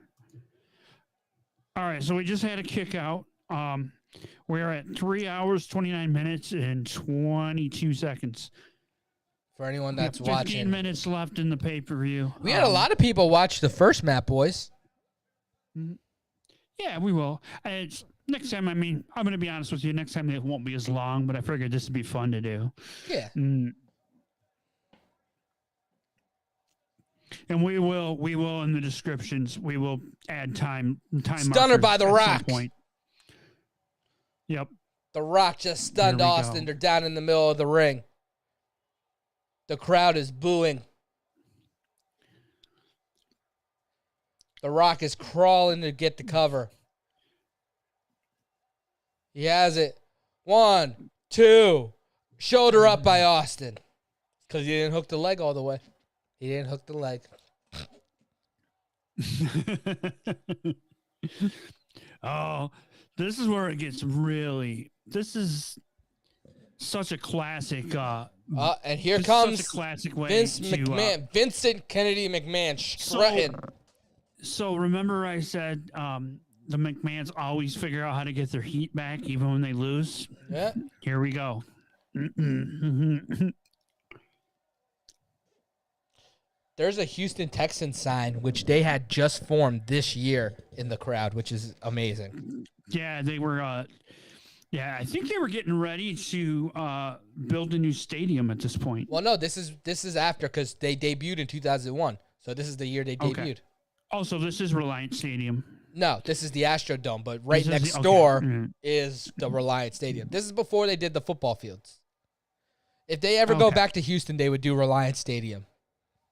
All right, so we just had a kick out. We're at 3 hours, 29 minutes, and 22 seconds. For anyone that's 15 watching. 15 minutes left in the pay-per-view. We had a lot of people watch the first map, boys. Yeah, we will. It's next time. I mean, I'm going to be honest with you. Next time it won't be as long, but I figured this would be fun to do. Yeah. And we will in the descriptions. We will add time. Stunner by The Rock. Point. Yep. The Rock just stunned Austin. They're down in the middle of the ring. The crowd is booing. The Rock is crawling to get the cover. He has it. 1, 2. Shoulder up by Austin. Because he didn't hook the leg all the way. He didn't hook the leg. Oh, this is where it gets really. This is such a classic. And here comes such a classic way Vince to, McMahon, Vincent Kennedy McMahon strutting. So remember I said the McMahons always figure out how to get their heat back even when they lose? Yeah. Here we go. There's a Houston Texans sign, which they had just formed this year in the crowd, which is amazing. Yeah, they were. Yeah, I think they were getting ready to build a new stadium at this point. Well, no, this is after because they debuted in 2001, so this is the year they debuted. Okay. Also, this is Reliant Stadium. No, this is the Astrodome, but right next door is the Reliant Stadium. This is before they did the football fields. If they ever go back to Houston, they would do Reliant Stadium.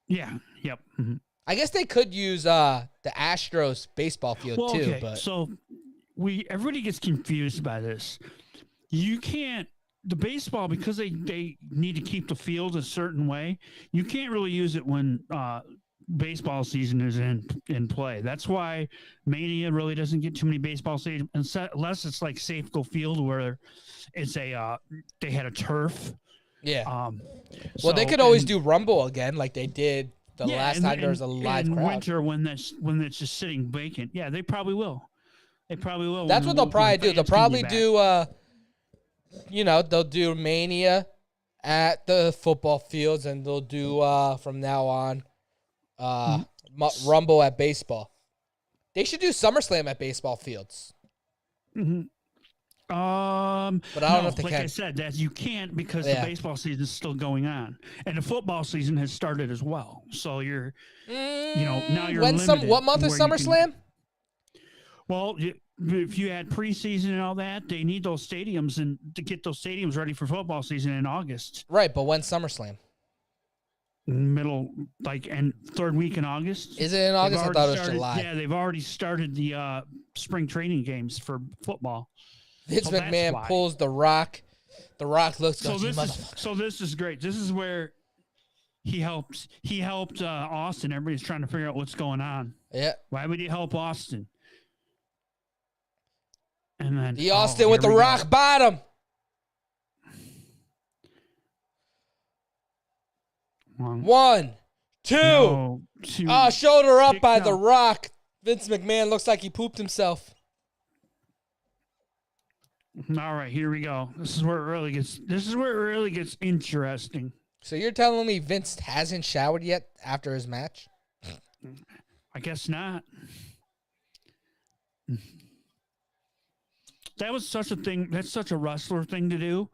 Yeah. Yep. Mm-hmm. I guess they could use the Astros baseball field too. Okay. But So everybody gets confused by this. You can't the baseball because they need to keep the field a certain way. You can't really use it when baseball season is in play. That's why Mania really doesn't get too many baseball stadiums unless it's like Safeco Field where it's they had a turf. Yeah. Well, they could always do Rumble again, like they did the last time there was a live crowd. Winter when it's just sitting vacant. Yeah, they probably will. They probably will. That's what they'll probably do. They'll probably do. They'll do Mania at the football fields, and they'll do from now on Rumble at baseball. They should do SummerSlam at baseball fields. Mm-hmm. But I don't know if they can. Like I said, that you can't because the baseball season is still going on, and the football season has started as well. So you're, now you're limited. What month is SummerSlam? Well, if you had preseason and all that, they need those stadiums and to get those stadiums ready for football season in August. Right, but when's SummerSlam? And third week in August. Is it in August? I thought it was July. Yeah, they've already started the spring training games for football. Vince McMahon pulls The Rock. The Rock looks so this is great. This is where he helped Austin. Everybody's trying to figure out what's going on. Yeah. Why would he help Austin? And then the Austin with the rock bottom. One, two. Shoulder up by The Rock. Vince McMahon looks like he pooped himself. All right, here we go. This is where it really gets interesting. So you're telling me Vince hasn't showered yet after his match? I guess not. That was such a thing. That's such a wrestler thing to do,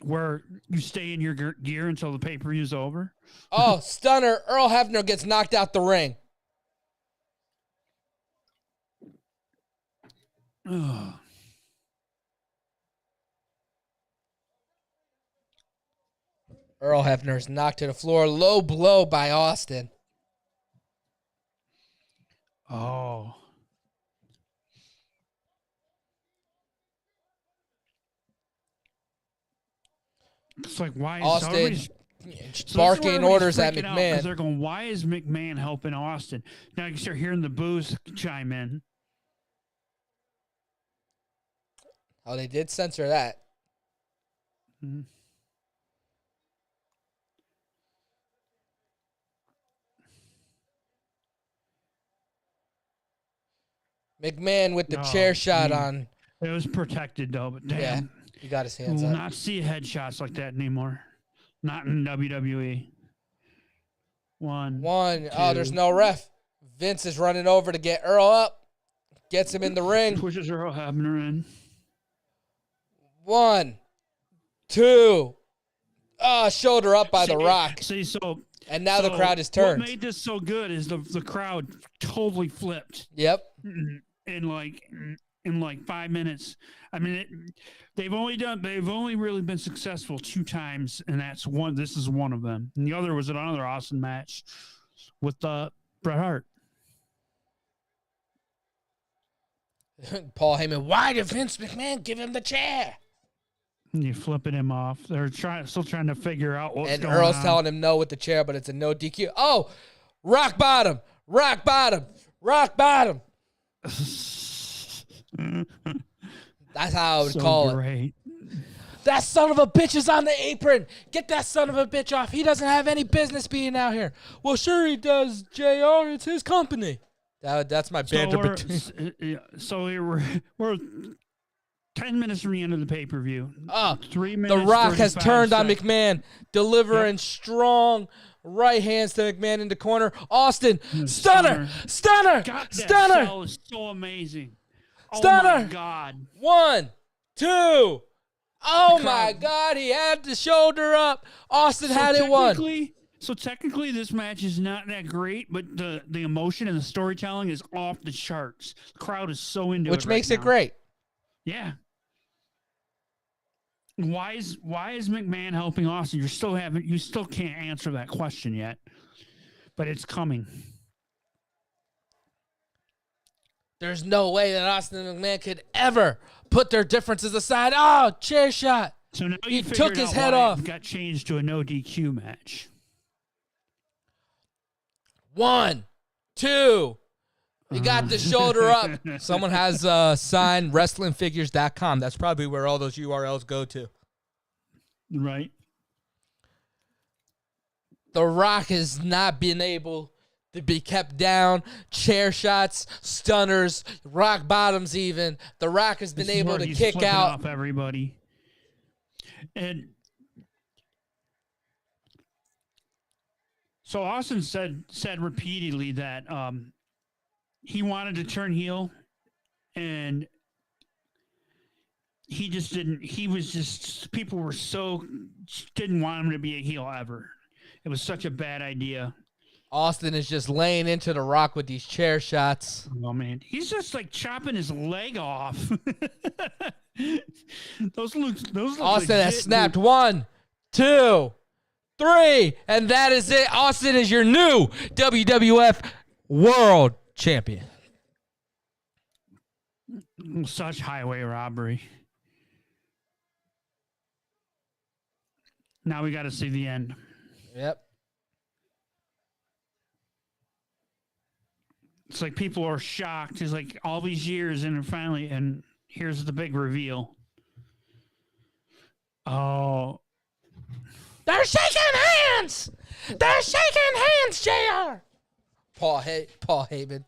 where you stay in your gear until the pay-per-view is over. Oh, stunner. Earl Hebner gets knocked out the ring. Ugh. Earl Hebner is knocked to the floor. Low blow by Austin. Oh. It's like, why is Austin so barking orders at freaking out, McMahon. 'cause they're going, why is McMahon helping Austin? Now you start hearing the boos chime in. Oh, they did censor that. Mm-hmm. McMahon with the chair shot on. It was protected, though, but damn. Yeah, he got his We hands will up. not see headshots like that anymore. Not in WWE. One. Oh, there's no ref. Vince is running over to get Earl up. Gets him in the ring. Pushes Earl Hebner in. 1, 2. Oh, shoulder up by The Rock. See, And now the crowd is turned. What made this so good is the crowd totally flipped. Yep. In like 5 minutes. I mean, they've only really been successful 2 times, and this is one of them. And the other was another awesome match with Bret Hart. Paul Heyman, why did Vince McMahon give him the chair? And you flipping him off. They're still trying to figure out what's going on. And Earl's telling him no with the chair, but it's a no DQ. Oh, rock bottom, rock bottom, rock bottom. That's how I would call it. That son of a bitch is on the apron. Get that son of a bitch off. He doesn't have any business being out here. Well, sure he does, JR. It's his company. That's my banter. So we're 10 minutes from the end of the pay-per-view. 3 minutes. The Rock has turned seconds. on McMahon, delivering strong right hands to McMahon in the corner. Austin, stunner. God, that sell is so amazing. Stunner. Oh, my God. 1, 2. Oh, my God. He had the shoulder up. Austin had it won. So technically, this match is not that great, but the emotion and the storytelling is off the charts. The crowd is so into it. Which makes it great. Yeah. Why is McMahon helping Austin? You still can't answer that question yet, but it's coming. There's no way that Austin and McMahon could ever put their differences aside. Oh, chair shot. So now he took his head off. It got changed to a no DQ match. 1, 2. He got the shoulder up. Someone has signed WrestlingFigures.com. That's probably where all those URLs go to. Right. The Rock has not been able to be kept down. Chair shots, stunners, rock bottoms even. The Rock has been able to kick out. Off everybody. And so Austin said repeatedly that he wanted to turn heel, and he just didn't. People were didn't want him to be a heel ever. It was such a bad idea. Austin is just laying into The Rock with these chair shots. Oh, man. He's just like chopping his leg off. those look Austin legit, has snapped. 1, 2, 3. And that is it. Austin is your new WWF World Champion. Such highway robbery. Now we got to see the end. Yep. It's like people are shocked. It's like all these years and here's the big reveal. Oh. They're shaking hands. They're shaking hands, JR. Paul Heyman.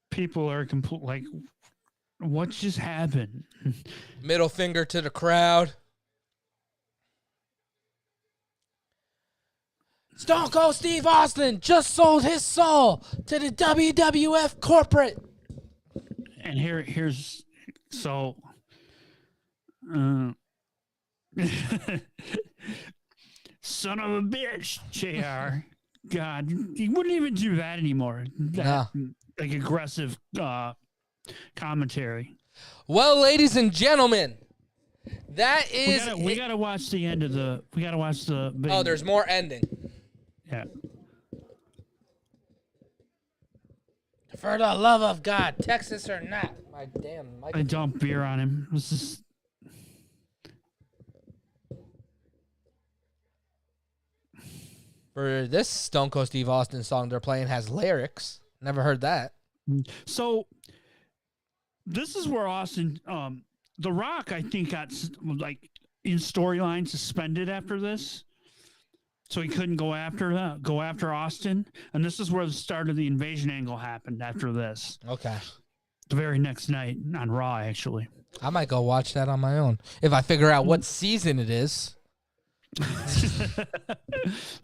People are like, what just happened? Middle finger to the crowd. Stone Cold Steve Austin just sold his soul to the WWF corporate. And here's so. Son of a bitch, JR. God, he wouldn't even do that anymore. That, like aggressive commentary. Well, ladies and gentlemen, that is. We gotta watch the end of the. We gotta watch the. Big, oh, there's more ending. Yeah. For the love of God, Texas or not, my damn. I dumped beer on him. This is. For this Stone Cold Steve Austin song they're playing has lyrics. Never heard that. So this is where Austin, The Rock, I think got like in storyline suspended after this, so he couldn't go after Austin, and this is where the start of the invasion angle happened after this. Okay. The very next night on Raw, actually. I might go watch that on my own if I figure out what season it is.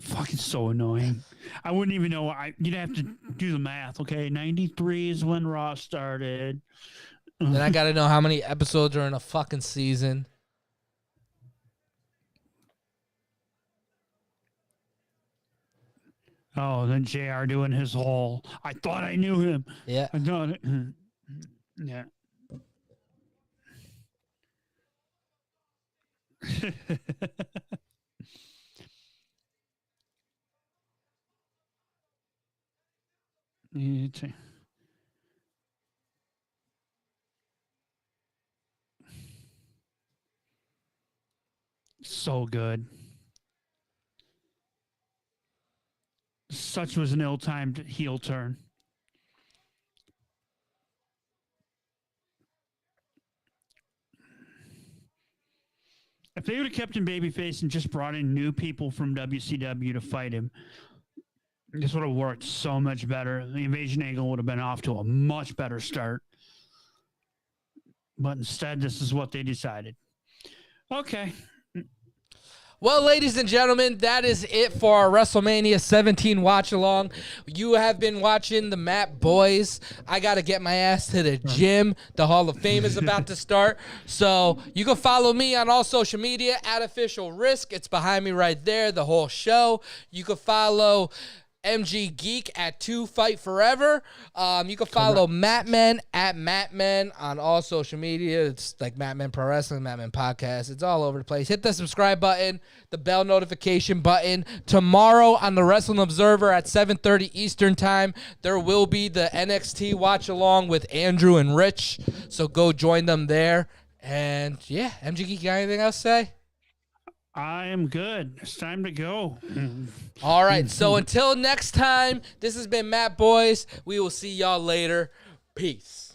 Fucking so annoying. I wouldn't even know. You'd have to do the math. Okay, 93 is when Raw started. Then I got to know how many episodes are in a fucking season. Oh, then JR doing his whole. I thought I knew him. Yeah. I thought it. Yeah. So good. Such was an ill-timed heel turn. If they would have kept him babyface and just brought in new people from WCW to fight him, this would have worked so much better. The invasion angle would have been off to a much better start. But instead, this is what they decided. Okay. Well, ladies and gentlemen, that is it for our WrestleMania 17 watch-along. You have been watching the Matt Boys. I got to get my ass to the gym. The Hall of Fame is about to start. So you can follow me on all social media, @officialrisk. It's behind me right there, the whole show. You can follow MG Geek @2FightForever. You can follow Mattmen @Mattmen on all social media. It's like Mattmen Pro Wrestling, Mattmen Podcast. It's all over the place. Hit the subscribe button, the bell notification button. Tomorrow on the Wrestling Observer at 7:30 Eastern Time, there will be the NXT watch along with Andrew and Rich. So go join them there. And yeah, MG Geek, got anything else to say? I am good. It's time to go. All right. So until next time, this has been Matt Boys. We will see y'all later. Peace.